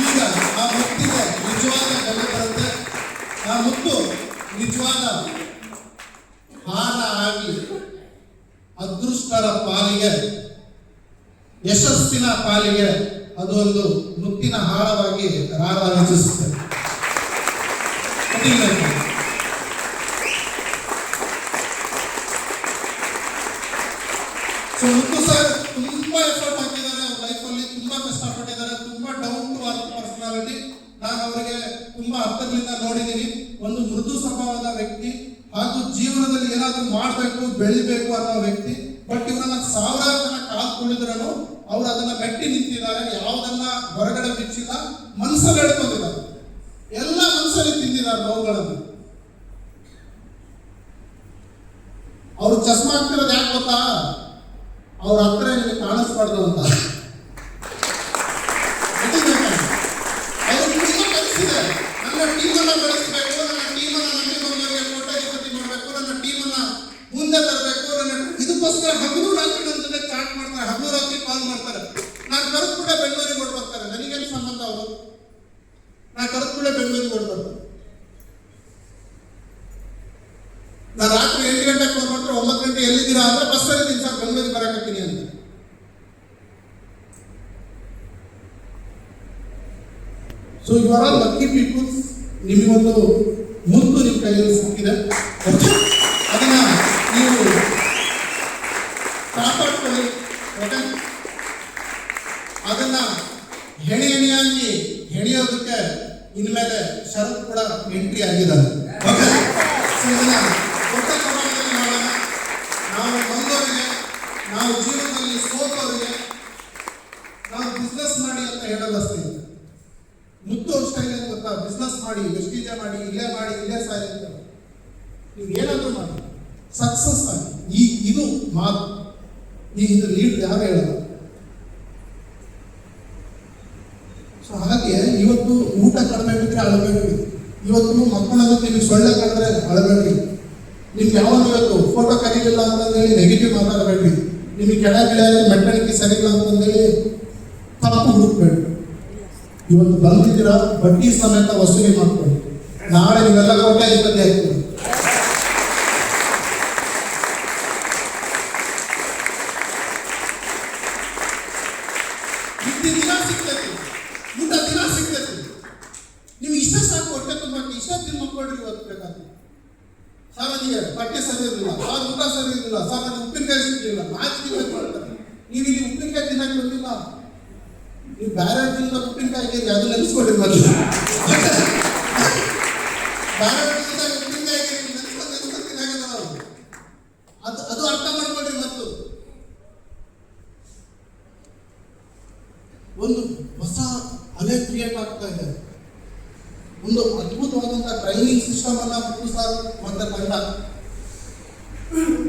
[SPEAKER 1] ಈಗ ಆ ಮುತ್ತಿಗೆ ನಿಜವಾದ ಬೆಲೆ ಬರುತ್ತೆ. ಆ ಮುತ್ತು ನಿಜವಾದ ಹಾರ ಆಗಿ ಅದೃಷ್ಟರ ಪಾಲಿಗೆ, ಯಶಸ್ಸಿನ ಪಾಲಿಗೆ ಅದು ಒಂದು ಮುತ್ತಿನ ಹಾರವಾಗಿ ರಾರಾಜಿಸುತ್ತೆ. ಸೊ ಮುತ್ತು ಸರ್ ತುಂಬಾ ಎಫರ್ಟ್ ಹಾಕಿದ್ದಾರೆ ಅವ್ರ ಲೈಫಲ್ಲಿ, ತುಂಬಾ ಕಷ್ಟಪಟ್ಟಿದ್ದಾರೆ, ತುಂಬಾ ಡೌನ್ ಟು ಅರ್ತ್ ಪರ್ಸನಾಲಿಟಿ. ನಾನು ಅವರಿಗೆ ತುಂಬಾ ಹತ್ತಿರದಿಂದ ನೋಡಿದ್ದೀನಿ. ಒಂದು ಮೃದು ಸ್ವಭಾವದ ವ್ಯಕ್ತಿ ಹಾಗೂ ಜೀವನದಲ್ಲಿ ಏನಾದರೂ ಮಾಡಬೇಕು, ಬೆಳಿಬೇಕು ಅನ್ನೋ ವ್ಯಕ್ತಿ. ಬಟ್ ಇವರನ್ನ 1000 ಜನ ಕಾಲ್ಕೊಂಡಿದ್ರೂ ಅವ್ರು ಅದನ್ನ ಮೆಟ್ಟಿ ನಿಂತಿದ್ದಾರೆ. ಯಾವುದನ್ನ ಹೊರಗಡೆ ಬಿಚ್ಚಿಲ್ಲ, ಮನಸ್ಸಲ್ಲಿ ಹೇಳ್ಕೊಂಡಿದ್ದಾರೆ, ಎಲ್ಲ ಮನಸ್ಸಲ್ಲಿ ತಿಂದಿದ್ದಾರೆ ನೋವುಗಳನ್ನು. ಅವ್ರು ಚಸ್ಮಾ ಹಾಕ್ತಿರೋದು ಯಾಕೆ ಗೊತ್ತಾ? ಅವ್ರ ಹತ್ರ ನಿಮಗೆ ಕಾಣಿಸ್ಬಾರ್ದು ಅಂತ. ಅವ್ರು ತುಂಬಾ ಕಲಿಸಿದೆ, ನನ್ನ ಟೀಮನ್ನ ಬೆಳೆಸಬೇಕು, ನನ್ನ ಟೀಮನ್ನ ನಂಬಿ ಬಂದವರಿಗೆ ಕೋಟ್ಯಾಧಿಪತಿ ಮಾಡಬೇಕು, ನನ್ನ ಟೀಮನ್ನ ಮುಂದೆ ತರಬೇಕು, ಇದಕ್ಕೋಸ್ಕರ ಹಗಲು ರಾತ್ರಿ ನನ್ನ ಜೊತೆ ಚಾಟ್ ಮಾಡ್ತಾರೆ, ಹಗಲು ರಾತ್ರಿ ಕಾಲ್ ಮಾಡ್ತಾರೆ. ನಾನು ಕರೆದು ಕೂಡ ಬೆಂಗಳೂರಿಗೆ ಹೊರಟು ಬರ್ತಾರೆ. ನನಗೇನು ಸಂಬಂಧ ಅವರು? ನಾನು ಕರೆದು ಕೂಡ ಬೆಂಗಳೂರಿಗೆ ಹೊರಟು ಬರ್ತಾರೆ. ನಾನು ರಾತ್ರಿ 8 ಗಂಟೆಗೆ ಫೋನ್ ಮಾಡ್ತಾರೆ, 9 ಗಂಟೆ ಎಲ್ಲಿದ್ದೀರಾ ಅಂದ್ರೆ ಬಸ್ಸಲ್ಲಿ ಇದ್ದೀನಿ ಸರ್, ಬೆಂಗಳೂರಿಗೆ ಬರಕತ್ತೀನಿ ಅಂತ. So you are all lucky peoples. ನಿಮಗೊಂದು ಮುತ್ತು ನಿಮ್ಮ ಕೈಯಲ್ಲಿ ಸಿಕ್ಕಿದೆ, ಅದನ್ನ ನೀವು ಕಾಪಾಡ್ಕೊಳ್ಳಿ. ಅದನ್ನ ಹೆಣೆ ಹೆಣೆಯಾಗಿ ಹೆಣೆಯೋದಕ್ಕೆ ಇನ್ಮೇಲೆ ಶರತ್ ಕೂಡ ಎಂಟ್ರಿ ಆಗಿದ್ದಾರೆ. ಓಕೆ, ಸೊ ಇದನ್ನ ದೊಡ್ಡ ಪ್ರಮಾಣದಲ್ಲಿ ಮಾಡೋಣ. ನಾವು ಬಿಸ್ನೆಸ್ ಮಾಡಿ ಅಂತ ಹೇಳೋದಷ್ಟೇ. ಮುತ್ತು ಅವ್ರ ಸ್ಟೈಲ್ ಏನು ಗೊತ್ತಾ? ಬಿಸ್ನೆಸ್ ಮಾಡಿ, ವೆಸ್ಟೀಜ ಮಾಡಿ, ಇಲ್ಲೇ ಸಾಯಿ ಅಂತ. ನೀವು ಏನಾದರೂ ಮಾಡಿ ಸಕ್ಸಸ್ ಆಗಿ. ಇದು ಮಾತು. ಇದು ಲೀಡ್ ಯಾರು ಹೇಳೋದು? ಸೊ ಹಾಗೆ ಇವತ್ತು ಊಟ ಕಡಿಮೆ ಬಿದ್ದರೆ ಅಳಬೇಡ್ರಿ. ಇವತ್ತು ಮಕ್ಕಳನ್ನು ನಿಮಗೆ ಸೊಳ್ಳೆ ಕಂಡ್ರೆ ಅಳಬೇಡ್ರಿ. ನಿಮ್ಗೆ ಯಾವಾಗ ಇವತ್ತು ಫೋಟೋ ಕರೀಲಿಲ್ಲ ಅಂತಂದೇಳಿ ನೆಗೆಟಿವ್ ಮಾತಾಡಬೇಡ್ರಿ. ನಿಮಗೆ ಕೆಳ ಗಿಳಿಯಾಗಿ ಮೆಟ್ಟಣಿಕೆ ಸರಿ ಇಲ್ಲ ಅಂತಂದೇಳಿ ತಪ್ಪು ಹುಡುಕ್ಬೇಡ್ರಿ. ಇವತ್ತು ಬಂದಿದ್ದೀರಾ, ಬಡ್ಡಿ ಸಮೇತ ವಸೂಲಿ ಮಾಡ್ಕೊಳ್ಳಿ. ನಾಳೆ ನೀವೆಲ್ಲ ಕೋಟೆ ಇಪ್ಪತ್ತಿ ಆಗ್ತೀವಿ. ದಿನ ಸಿಗ್ತೈತಿ, ಊಟ ದಿನ ಸಿಗ್ತೈತಿ. ನಿಮ್ಗೆ ಇಷ್ಟ ಸಾಕು, ಹೊಟ್ಟೆ ತುಂಬಕ್ಕೆ ಇಷ್ಟ ತಿನ್ಮಕ್ಕೊಳ್ರಿ. ಇವತ್ತು ಬೇಕಾಗ್ತದೆ. ಸರ್ ನನಗೆ ಬಟ್ಟೆ ಸರಿ ಇರಲಿಲ್ಲ, ಸರ್ ಊಟ ಸರಿ ಇರಲಿಲ್ಲ, ಸರ್ ನನಗೆ ಉಪ್ಪಿನಕಾಯಿ ಸಿಗಲಿಲ್ಲ, ನಾಚಿಕೆ ಮಾಡ್ತಾರೆ. ನೀವು ಇಲ್ಲಿ ಉಪ್ಪಿನಕಾಯಿ ತಿನ್ನಕ್ಕೆ ಬಂದಿಲ್ಲ, ನೀವು ಬೇರೆ ತಿಂದ ಉಪ್ಪಿನಕಾಯಿ ಅದು ನೆನೆಸ್ಕೊಡ್ರಿ. ಮತ್ತೆ ಬೇರೆ ತಿಂದ ಉಪ್ಪಿನಕಾಯಿ ನೆನೆಸ್ಕೊಂಡು ತಿನ್ನಾಗಲ್ಲ ನಾವು. ಅದು ಅರ್ಥ ಮಾಡ್ಕೊಳ್ರಿ. ಮತ್ತು ಒಂದು ಹೊಸ ಅಲೆ ಕ್ರಿಯೇಟ್ ಆಗ್ತಾ ಇದೆ. ಒಂದು ಅದ್ಭುತವಾದಂತಹ ಟ್ರೈನಿಂಗ್ ಸಿಸ್ಟಮ್ ಅನ್ನ ಮುತ್ತು ಸರ್ ಮತ್ತೆ ತಂಡ.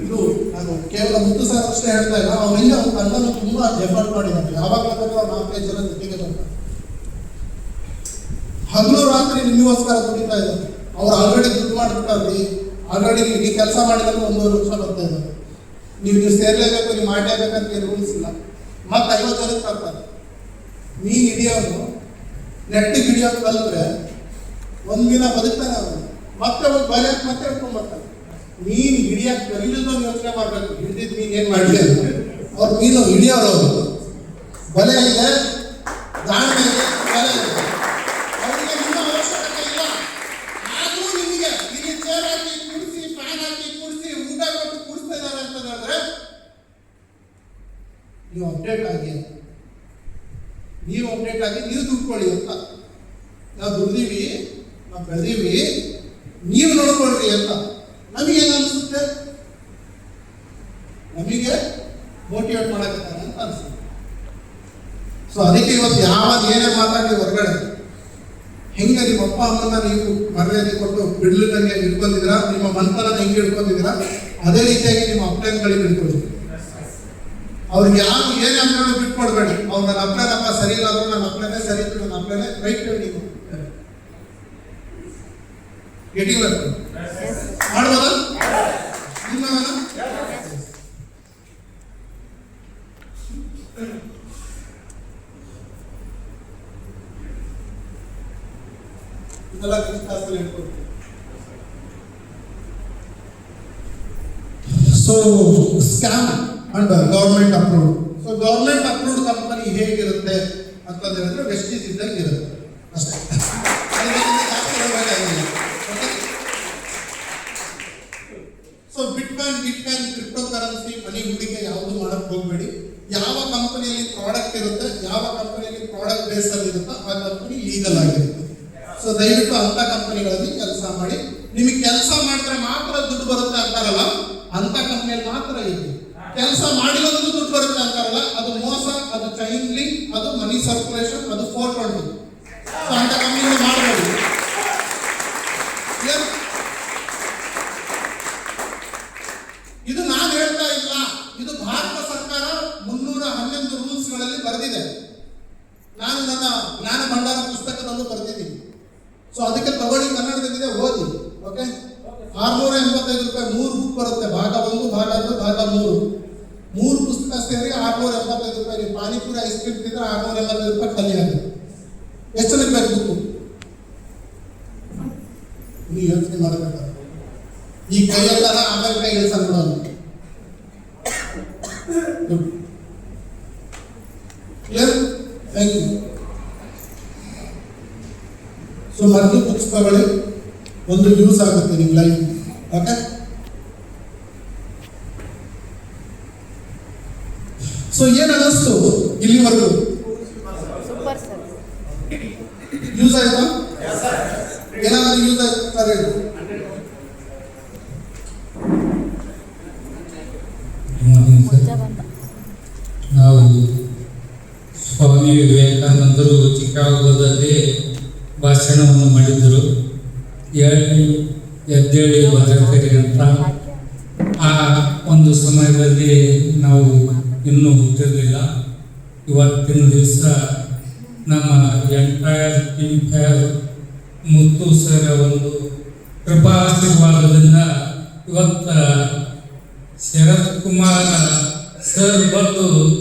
[SPEAKER 1] ಇದು ನಾನು ಕೇವಲ ಮುತ್ತು ಸರ್ ಅಷ್ಟೇ ಹೇಳ್ತಾ ಇಲ್ಲ, ಅವರಿಂದ ಅವ್ರ ತಂಡನು ತುಂಬಾ ಎಫರ್ಟ್ ಮಾಡಿದ್ದಾರೆ. ಯಾವಾಗಲೂ ಅವ್ರು 4-5 ಜನ ಜೊತೆಗೆ ಬರ್ತಾರೆ. ಹಗಲು ರಾತ್ರಿ ನಿಮಗೋಸ್ಕರ ದುಡಿತಾ ಇದ್ದಾರೆ. ಅವ್ರು ಆಲ್ರೆಡಿ ದುಡ್ಡು ಮಾಡಿಬಿಟ್ಟಾರ್ರಿ. ಆಲ್ರೆಡಿ ಈ ಕೆಲಸ ಮಾಡಿದ್ರೆ 1.5 ಲಕ್ಷ ಬರ್ತಾ ಇದ್ದಾರೆ. ನೀವು ಸೇರ್ಲೇಬೇಕು, ನೀವು ಮಾಡಲೇಬೇಕಂತ ಏನು ರೂಲ್ಸ್ ಇಲ್ಲ. ಮತ್ತೆ 50 ಜನಕ್ಕೆ ಬರ್ತಾರೆ. ಮೀನು ಹಿಡಿಯೋನು ನೆಟ್ಟಿಗೆ ಹಿಡಿಯೋದು ಕಲಿತ್ರೆ ಒಂದಿನ ಬದುಕ್ತಾನೆ ಅವನು. ಮತ್ತೆ ಹೋಗಿ ಬಲಿಯಕ್ಕೆ ಮತ್ತೆ ಹಿಡ್ಕೊಂಡ್ಬರ್ತಾನೆ. ಮೀನು ಹಿಡಿಯಕ್ಕೆ ಕಲಿಲಿಲ್ಲ ಯೋಚನೆ ಮಾಡ್ಬೇಕು. ಹಿಡಿದಿದ್ದು ಮೀನು ಏನು ಮಾಡಲಿ ಅಂತ. ಅವ್ರು ಮೀನು ಹಿಡಿಯೋರು, ಅವರು ಬಲೆ ಇದೆ, ದಾಂಡ ಇದೆ, ಬಲೆ ಇದೆ. ಅವರಿಗೆ ನಿಮ್ಮ ಅವಶ್ಯಕತೆ ಇಲ್ಲ. ಆದರೂ ನಿಮಗೆ ಇಲ್ಲಿ ಚೇರ್ ಹಾಕಿ ಕುಡಿಸಿ, ಫ್ಯಾನ್ ಹಾಕಿ ಕುಡಿಸಿ, ಊಟ ಕೊಟ್ಟು ಕುಡಿಸ್ತಾ ಇದ್ದಾರೆ ಅಂತ ಹೇಳಿದ್ರೆ ನೀವು ಅಪ್ಡೇಟ್ ಆಗಿ, ನೀವು ದುಡ್ಕೊಳ್ಳಿ ಅಂತ. ನಾವು ದುಡ್ದೀವಿ, ನಾವು ಬೆಳೆದೀವಿ, ನೀವು ನೋಡ್ಕೊಳ್ರಿ ಅಂತ ನಮಗೆ ಏನು ಅನಿಸುತ್ತೆ? ನಮಗೆ ಮೋಟಿವೇಟ್ ಮಾಡಕತ್ತಾನೆ ಅಂತ ಅನಿಸುತ್ತೆ. ಸೊ ಅದಕ್ಕೆ ಇವತ್ತು ಯಾವಾಗ ಏನೇ ಮಾತಾಡಿ ಹೊರಗಡೆ ಹೆಂಗೆ ನಿಮ್ಮ ಅಪ್ಪ ಅಮ್ಮನ ನೀವು ಮರ್ಯಾದೆ ಕೊಟ್ಟು ಬಿಡ್ಲಿದಂಗೆ ಹಿಡ್ಕೊಂಡಿದ್ದೀರಾ, ನಿಮ್ಮ ಮನ್ತನ ಹೆಂಗೆ ಹಿಡ್ಕೊಂಡಿದ್ದೀರಾ, ಅದೇ ರೀತಿಯಾಗಿ ನಿಮ್ಮ ಅಪ್ಲೈನ್ಗಳಿಗೆ ಹಿಡ್ಕೊಂಡಿದ್ದೀರಿ. ಅವ್ರಿಗೆ ಯಾರು ಏನೇ ಅಂತ ಬಿಟ್ಕೊಡ್ಬೇಡಿ. ಅವ್ರು ನನ್ನ ಅಪ್ಲೈನಪ್ಪ ಸರಿ ಇಲ್ಲ ಆದ್ರೂ ನನ್ನ ಅಪ್ಲೈನೇ ಸರಿ ಇತ್ತು, ನನ್ನ ಅಪ್ಲೈನೇ ರೈಟ್ ಹೇಳಿ. ನೀವು ಗೆಟಿಂಗ್ ಮಾಡ್ಬೋದಾ? ಇದೆಲ್ಲ ಕ್ಲಾಸಲ್ಲಿ ಹೇಳ್ಕೊಡ್ತೀವಿ. So scam and government approved. So government approved company ಹೇಗಿರುತ್ತೆ ಅಂತಂದು ಹೇಳಿದ್ರೆ ವೆಸ್ಟೀಜ್ ಇದ್ದಂಗೆ ಇರುತ್ತೆ ಅಷ್ಟೇ. ಜಾಸ್ತಿ ಹೇಳಬೇಕಾಗಿಲ್ಲ. ಸೊ ಬಿಟ್ಕಾಯಿನ್ ಕ್ರಿಪ್ಟೋ ಕರೆನ್ಸಿ ಮನಿ ಹೂಡಿಕೆ ಯಾವುದು ಮಾಡಕ್ ಹೋಗ್ಬೇಡಿ. ಯಾವ ಕಂಪನಿಯಲ್ಲಿ ಪ್ರಾಡಕ್ಟ್ ಇರುತ್ತೆ, ಯಾವ ಕಂಪನಿಯಲ್ಲಿ ಪ್ರಾಡಕ್ಟ್ ಬೇಸ್ ಅಲ್ಲಿ ಇರುತ್ತೋ ಆ ಕಂಪನಿ ಲೀಗಲ್ ಆಗಿರುತ್ತೆ. ಸೊ ದಯವಿಟ್ಟು ಅಂತ ಕಂಪನಿಗಳಲ್ಲಿ ಕೆಲಸ ಮಾಡಿ. ನಿಮಗೆ ಕೆಲಸ ಮಾಡಿದ್ರೆ ಮಾತ್ರ ದುಡ್ಡು ಬರುತ್ತೆ ಅಂತಾರಲ್ಲ, ಅಂತ ಕಂಪನಿಯಲ್ಲಿ ಮಾತ್ರ ಇದೆ. ಕೆಲಸ ಮಾಡಿರೋದು ದುಡ್ಡು ಬರುತ್ತೆ ಅಂತಾರಲ್ಲ, ಅದು ಮೋಸ, ಅದು ಚೈನ್ ಲಿಂಕ್, ಅದು ಮನಿ ಸರ್ಕ್ಯುಲೇಷನ್, ಅದು 420. ಸೊ ಅಂತ ಕಂಪನಿಗಳು ಮಾಡಬಹುದು. ಇದು ನಾನು ಹೇಳ್ತಾ ಇಲ್ಲ, ಇದು ಭಾರತ ಸರ್ಕಾರ 311 ರೂಲ್ಸ್ಗಳಲ್ಲಿ ಬರೆದಿದೆ. ನಾನು ನನ್ನ ಜ್ಞಾನ ಭಂಡಾರ ಪುಸ್ತಕದಲ್ಲೂ ಬರೆದಿದ್ದೀನಿ. ಸೊ ಅದಕ್ಕೆ ತಗೊಳ್ಳಿ, ಕನ್ನಡದಲ್ಲಿದೆ, ಓದಿ. ಓಕೆ, 685 ರೂಪಾಯಿ 3 ಬುಕ್ ಬರುತ್ತೆ. ಭಾಗ 1, ಭಾಗ 2, ಭಾಗ 3. 3 ಪುಸ್ತಕ ಸೇರಿ 685 ರೂಪಾಯಿ. ನೀವು ಪಾನಿಪುರಿ ಐಸ್ ಕ್ರೀಮ್ ತಿಂದ್ರೆ 685 ರೂಪಾಯಿ ಖಾಲಿ ಆಗುತ್ತೆ. ಎಷ್ಟು ಬೇಕು ಬುಕ್ಕು? ನೀವು ಯೋಚನೆ ಮಾಡಬೇಕಾದ್ರೆ ಈ ಕೈಯೆಲ್ಲ ಆಮೇಲೆ ಕೈ ಇಳಿಸೋಣ. ಕ್ಲಿಯರ್? Thank you. ಸೊ ಮೊದಲು ಬುಕ್ಸ್ ತಗೊಳ್ಳಿ, ಒಂದು ಯೂಸ್ ಆಗುತ್ತೆ ನಿಮ್ಮ ಲೈಫ್. ಓಕೆ, ಸೊ ಏನು ಅನ್ನಿಸ್ತು ಇಲ್ಲಿವರೆಗೂ?
[SPEAKER 5] Super sir.
[SPEAKER 1] ಯೂಸ್ ಆಯ್ತಾ? ಏನಾದರೂ ಯೂಸ್ ಆಯ್ತು ಸರ್? ಹೇಳಿ.
[SPEAKER 6] ನಾವು ಸ್ವಾಮಿ ವಿವೇಕಾನಂದ ವಿವೇಕಾನಂದರು ಚಿಕಾಗೋದಲ್ಲಿ ಭಾಷಣವನ್ನು ಮಾಡಿದರು. ಎದ್ದೇಳಿ ಭಾರತೀಯರಿ ಅಂತ. ಆ ಒಂದು ಸಮಯದಲ್ಲಿ ನಾವು ಇನ್ನೂ ಹುಟ್ಟಿರಲಿಲ್ಲ. ಇವತ್ತಿನ ದಿವಸ ನಮ್ಮ ಎಂಟೈರ್ ಟೀಮ್ ಫೇರ್ ಮುತ್ತು ಸರ್ ಒಂದು ಕೃಪಾಶೀರ್ವಾದದಿಂದ ಇವತ್ತು ಶರತ್ ಕುಮಾರ್ ಸರ್ ಬಂದು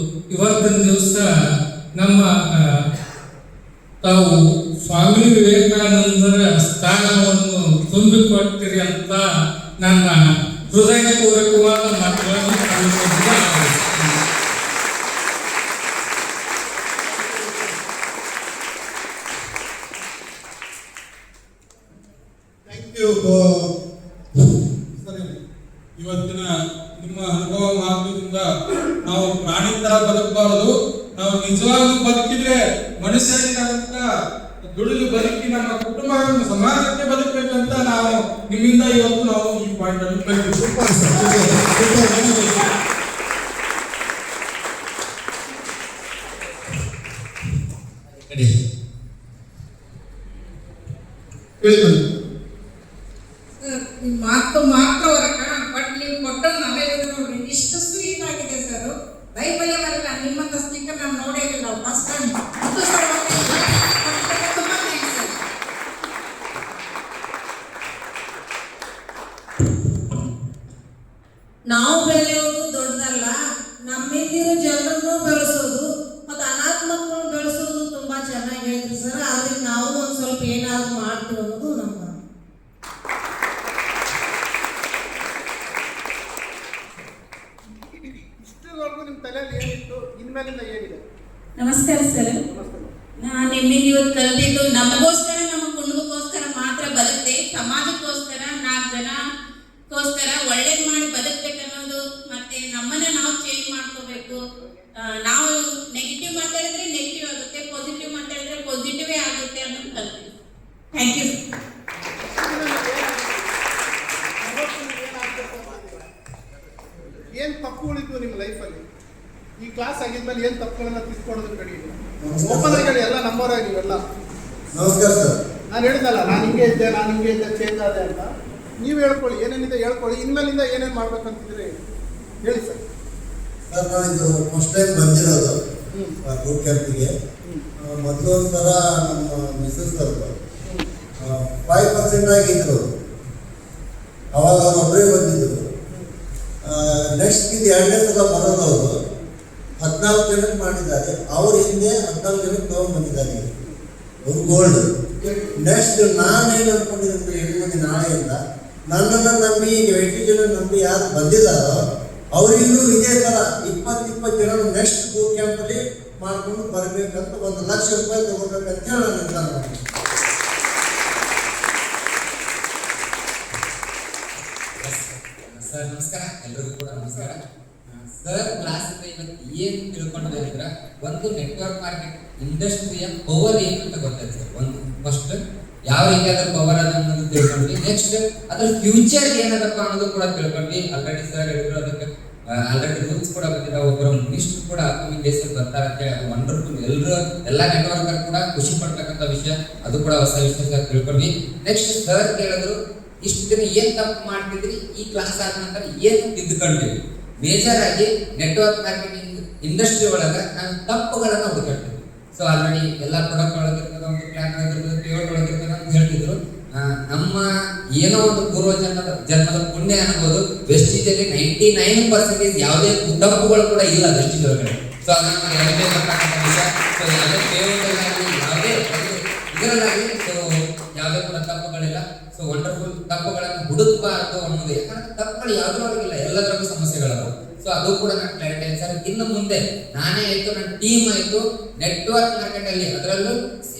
[SPEAKER 6] ಇವತ್ತಿನ ದಿವಸ ನಮ್ಮ ತಾವು ಸ್ವಾಮಿ ವಿವೇಕಾನಂದರ ಸ್ಥಾನವನ್ನು ತುಂಬಿಕೊಟ್ಟಿರಿ ಅಂತ ನನ್ನ ಹೃದಯಪೂರ್ವಕವಾದ ಮಾತುಗಳನ್ನು
[SPEAKER 1] ಥ್ಯಾಂಕ್ ಯು.
[SPEAKER 7] ಇವತ್ತಿನ ನಿಮ್ಮ ಅನುಭವ ಮಾರ್ಗದಿಂದ ನಾವು ಪ್ರಾಣಿ ತರ ಬದುಕಬಾರದು, ನಾವು ನಿಜವಾಗ್ಲೂ ಬದುಕಿದ್ರೆ ಮನುಷ್ಯರಿಗಾದಂತ ದುಡಿದು ಬದುಕಿ ನಮ್ಮ ಕುಟುಂಬವನ್ನು ಸಮಾಜಕ್ಕೆ ಬದುಕಬೇಕಂತ ನಾವು ನಿಮ್ಮಿಂದ ಇವತ್ತು ನಾವು ಈ ಪಾಯಿಂಟ್ ಅನ್ನು ಕಲಿತೀವಿ.
[SPEAKER 8] ಮಾತು ಹೊರಕ ಬಟ್ ನೀವು ಕೊಟ್ಟು ನಾಲೆಜ್ ನೋಡ್ರಿ ಇಷ್ಟು ಸ್ವೀಟ್ ಆಗಿದೆ ಸರ್. ಬೈಬಲ್ ಬರಲ್ಲ ನಿಮ್ಮಂತ ಸ್ಪೀಕರ್ ನಾನು ನೋಡೇ ಇಲ್ಲ ಫಸ್ಟ್ ಟೈಮ್. ತುಂಬಾ ಥ್ಯಾಂಕ್ಸ್ ಸರ್.
[SPEAKER 2] ನಾವು ಬೆಳೆಯೋದು ದೊಡ್ಡದಲ್ಲ, ನಮ್ಮಿಂದಿರೋ ಜನರನ್ನು ಬೆಳೆಸೋದು ಮತ್ತು ಅನಾಥ ಮಕ್ಕಳನ್ನು ಬೆಳೆಸೋದು ತುಂಬಾ ಚೆನ್ನಾಗಿ ಹೇಳಿದ್ರಿ ಸರ್. ಆದ್ರೆ ನಾವು ಒಂದ್ ಸ್ವಲ್ಪ ಏನಾದ್ರು ಮಾಡ್ತೀವಿ ಅನ್ನೋದು ನಮ್ಮ
[SPEAKER 1] ಇಷ್ಟರವರೆಗೂ ನಿಮ್ಮ ತಲೆಯಲ್ಲಿ ಏನಿತ್ತು, ಇನ್ಮೇಲಿಂದ ಏನಿದೆ?
[SPEAKER 9] ನಮಸ್ಕಾರ ಸರ್. ನಾನು ನಿಮ್ಮಿಂದ ಇವತ್ತು ಕಲಿತಿದ್ದು ನಮಗೋಸ್ಕರ, ನಮ್ಮ ಕುಟುಂಬಕ್ಕೋಸ್ಕರ ಮಾತ್ರ ಬದುಕದೆ ಸಮಾಜಕ್ಕೋಸ್ಕರ 4 ಜನಕ್ಕೋಸ್ಕರ ಒಳ್ಳೇದು ಮಾಡಿ ಬದುಕಬೇಕನ್ನೋದು, ಮತ್ತೆ ನಮ್ಮನ್ನ ನಾವು ಚೇಂಜ್ ಮಾಡ್ಕೋಬೇಕು. ನಾವು ನೆಗೆಟಿವ್ ಮಾತಾಡಿದ್ರೆ ನೆಗೆಟಿವ್ ಆಗುತ್ತೆ, ಪಾಸಿಟಿವ್ ಮಾತಾಡಿದ್ರೆ ಪಾಸಿಟಿವೇ ಆಗುತ್ತೆ ಅನ್ನೋದು ಕಲಿತೀವಿ. Thank you.
[SPEAKER 1] ಏನ್ ತಪ್ಪು ಉಳಿತು ನಿಮ್ಮ ಲೈಫಲ್ಲಿ? ಈ ಕ್ಲಾಸ್ ಆಗಿದ್ಮೇಲೆ ಏನ್ ತಪ್ಪುಗಳನ್ನ ತಿಳ್ಕೊಳ್ಳೋದು ಕಡಿಮೆ? ಓಪನ್ ಆಗಿ ಎಲ್ಲ ನಂಬರ್ ಆಗಿ ನೀವೆಲ್ಲ.
[SPEAKER 3] ನಮಸ್ಕಾರ ಸರ್.
[SPEAKER 1] ನಾನು ಹೇಳಿದಲ್ಲ, ನಾನು ಹಿಂಗೆ ಇದ್ದೆ ಚೇಂಜ್ ಆದೆ ಅಂತ. ನೀವು ಹೇಳ್ಕೊಳ್ಳಿ, ಏನೇನಿದೆ ಹೇಳ್ಕೊಳ್ಳಿ. ಇನ್ಮೇಲಿಂದ ಏನೇನು ಮಾಡ್ಬೇಕಂತಿದ್ರೆ ಹೇಳಿ ಸರ್.
[SPEAKER 3] ಸರ್, ನಾನು ಇದು ಫಸ್ಟ್ ಟೈಮ್ ಬಂದಿರೋದು ಗ್ರೂಪ್ ಕ್ಯಾಂಪಿಗೆ. ಮೊದಲು ಒಂಥರ ನಮ್ಮ ಮಿಸಸ್ ಅವರು 5% ಆಗಿದ್ರು. ಅವಾಗ ಅವ್ರು ಒಬ್ಬರೇ ಬಂದಿದ್ರು. ನೆಕ್ಸ್ಟ್ ಇದು 2ನೇ ಸಲ ಬರೋದು ಅವರು 14 ಜನಕ್ಕೆ ಮಾಡಿದ್ದಾರೆ. ಅವ್ರ ಹಿಂದೆ 14 ಜನಕ್ಕೆ ತೊಗೊಂಡ್ಬಂದಿದ್ದಾರೆ. ಅವರು ಗೋಲ್ಡ್. ನೆಕ್ಸ್ಟ್ ನಾನೇನು ಅನ್ಕೊಂಡಿದ್ದೀನಿ, 7 ಮಂದಿ ನಾಳೆಯಿಂದ ನನ್ನನ್ನು ನಂಬಿ 20 ಜನ ನಂಬಿ ಯಾರು ಬಂದಿದ್ದಾರೋ ಅವರಿಗೂ ಇದೇ ಥರ 20 ಜನ ನೆಕ್ಸ್ಟ್ ಬೂತ್ ಕ್ಯಾಂಪಲ್ಲಿ ಮಾಡ್ಕೊಂಡು ಬರಬೇಕಂತ 1 ಲಕ್ಷ ರೂಪಾಯಿ ತಗೋಬೇಕಂತ ಹೇಳಿ ನಾನು ನಿರ್ಧಾರ ಮಾಡಿದ್ದೀನಿ.
[SPEAKER 10] ಸರ್ ನಮಸ್ಕಾರ, ಎಲ್ಲರಿಗೂ ಕೂಡ ನಮಸ್ಕಾರ. ಸರ್ ಕ್ಲಾಸ್ ಇವತ್ತು ಏನು ತಿಳ್ಕೊಂಡ್ರೆ ಅಂದ್ರೆ, ಒಂದು ನೆಟ್ವರ್ಕ್ ಮಾರ್ಕೆಟ್ ಇಂಡಸ್ಟ್ರಿಯ ಪವರ್ ಏನು ಅಂತ ಗೊತ್ತಾಯ್ತು ಸರ್. ಒಂದು ಫಸ್ಟ್ ಯಾವ ರೀತಿ ಅದ್ರ ಪವರ್ ಅದ ಅನ್ನೋದು ತಿಳ್ಕೊಂಡ್ವಿ. ನೆಕ್ಸ್ಟ್ ಅದ್ರ ಫ್ಯೂಚರ್ ಏನದಪ್ಪ ಅನ್ನೋದು ಕೂಡ ತಿಳ್ಕೊಂಡ್ವಿ. ಆಲ್ರೆಡಿ ಸರ್ ಹೇಳಿದ್ರು, ಅದಕ್ಕೆ ಆಲ್ರೆಡಿ ರೂಲ್ಸ್ ಕೂಡ ಬಂದಿದೆ. ಒಬ್ಬರು ಮಿನಿಸ್ಟರ್ ಕೂಡ ಅಪ್ಕಮಿಂಗ್ ಡೇಸ್ ಬರ್ತಾರೆ ಅಂತ ಹೇಳಿ, ಅದು ವಂಡರ್ಫುಲ್. ಎಲ್ಲ ನೆಟ್ವರ್ಕರ್ ಕೂಡ ಖುಷಿ ಪಡ್ತಕ್ಕಂಥ ವಿಷಯ, ಅದು ಕೂಡ ಹೊಸ ವಿಷಯ ಸರ್ ತಿಳ್ಕೊಂಡ್ವಿ. ನೆಕ್ಸ್ಟ್ ಸರ್ ಕೇಳಿದ್ರು, ಇಷ್ಟು ದಿನ ಏನ್ ತಪ್ಪು ಮಾಡ್ತಿದ್ರಿ, ಈ ಕ್ಲಾಸ್ ಆದ ನಂತರ ಏನ್ ತಿದ್ದುಕೊಂಡ್ವಿ. ಮೇಜರ್ ಆಗಿ ನೆಟ್ವರ್ಕ್ ಮಾರ್ಕೆಟಿಂಗ್ ಇಂಡಸ್ಟ್ರಿ ಒಳಗೆ ನಾವು ತಪ್ಪುಗಳನ್ನ ಹುಡುಕಾಡ್ತೀವಿ. ಸೊ ಆಲ್ರೆಡಿ ಎಲ್ಲ ಪ್ರಾಡಕ್ಟ್ ಒಳಗಿರ್ತದೆ, ಒಂದು ಪ್ಲಾನ್ ಒಳಗಿರ್ತದೆ, ಪೇಮೆಂಟ್ ಒಳಗಿರ್ತದೆ ಅಂತ ಹೇಳ್ತಿದ್ರು. ನಮ್ಮ ಏನೋ ಒಂದು ಪೂರ್ವ ಜನ್ಮದ ಪುಣ್ಯ ಅನ್ಬೋದು. ವೆಸ್ಟೀಜಲ್ಲಿ 99% ಯಾವುದೇ ತಪ್ಪುಗಳು ಕೂಡ ಇಲ್ಲ ವೆಸ್ಟೀಜ್ ಒಳಗಡೆ. ಸೊ ಅದನ್ನ ಯಾವುದೇ ಬರ್ತಕ್ಕಂಥ ವಿಷಯ. ಸೊ ಯಾವುದೇ ಪೇಮೆಂಟ್ ಯಾವುದೇ ಇದರಲ್ಲಾಗಲಿ ಸೊ ಯಾವುದೇ ಕೂಡ ತಪ್ಪುಗಳಿಲ್ಲ. So wonderful. ತಪ್ಪುಗಳನ್ನು ಹುಡುಕಬಾರದು ಅನ್ನೋದು, ಯಾಕಂದ್ರೆ ತಪ್ಪುಗಳು ಯಾವುದ್ರೊಳಗಿಲ್ಲ, ಎಲ್ಲದರಲ್ಲೂ ಸಮಸ್ಯೆಗಳವು. ಸೊ ಅದು ಕೂಡ ನಾನು ಕ್ಲಾರಿಟಿ ಆಯ್ತು ಸರ್. ಇನ್ನು ಮುಂದೆ ನಾನೇ ಆಯ್ತು, ನನ್ನ ಟೀಮ್ ಆಯ್ತು, ನೆಟ್ವರ್ಕ್ ಮಾರ್ಕೆಟ್ ಅಲ್ಲಿ ಅದರಲ್ಲೂ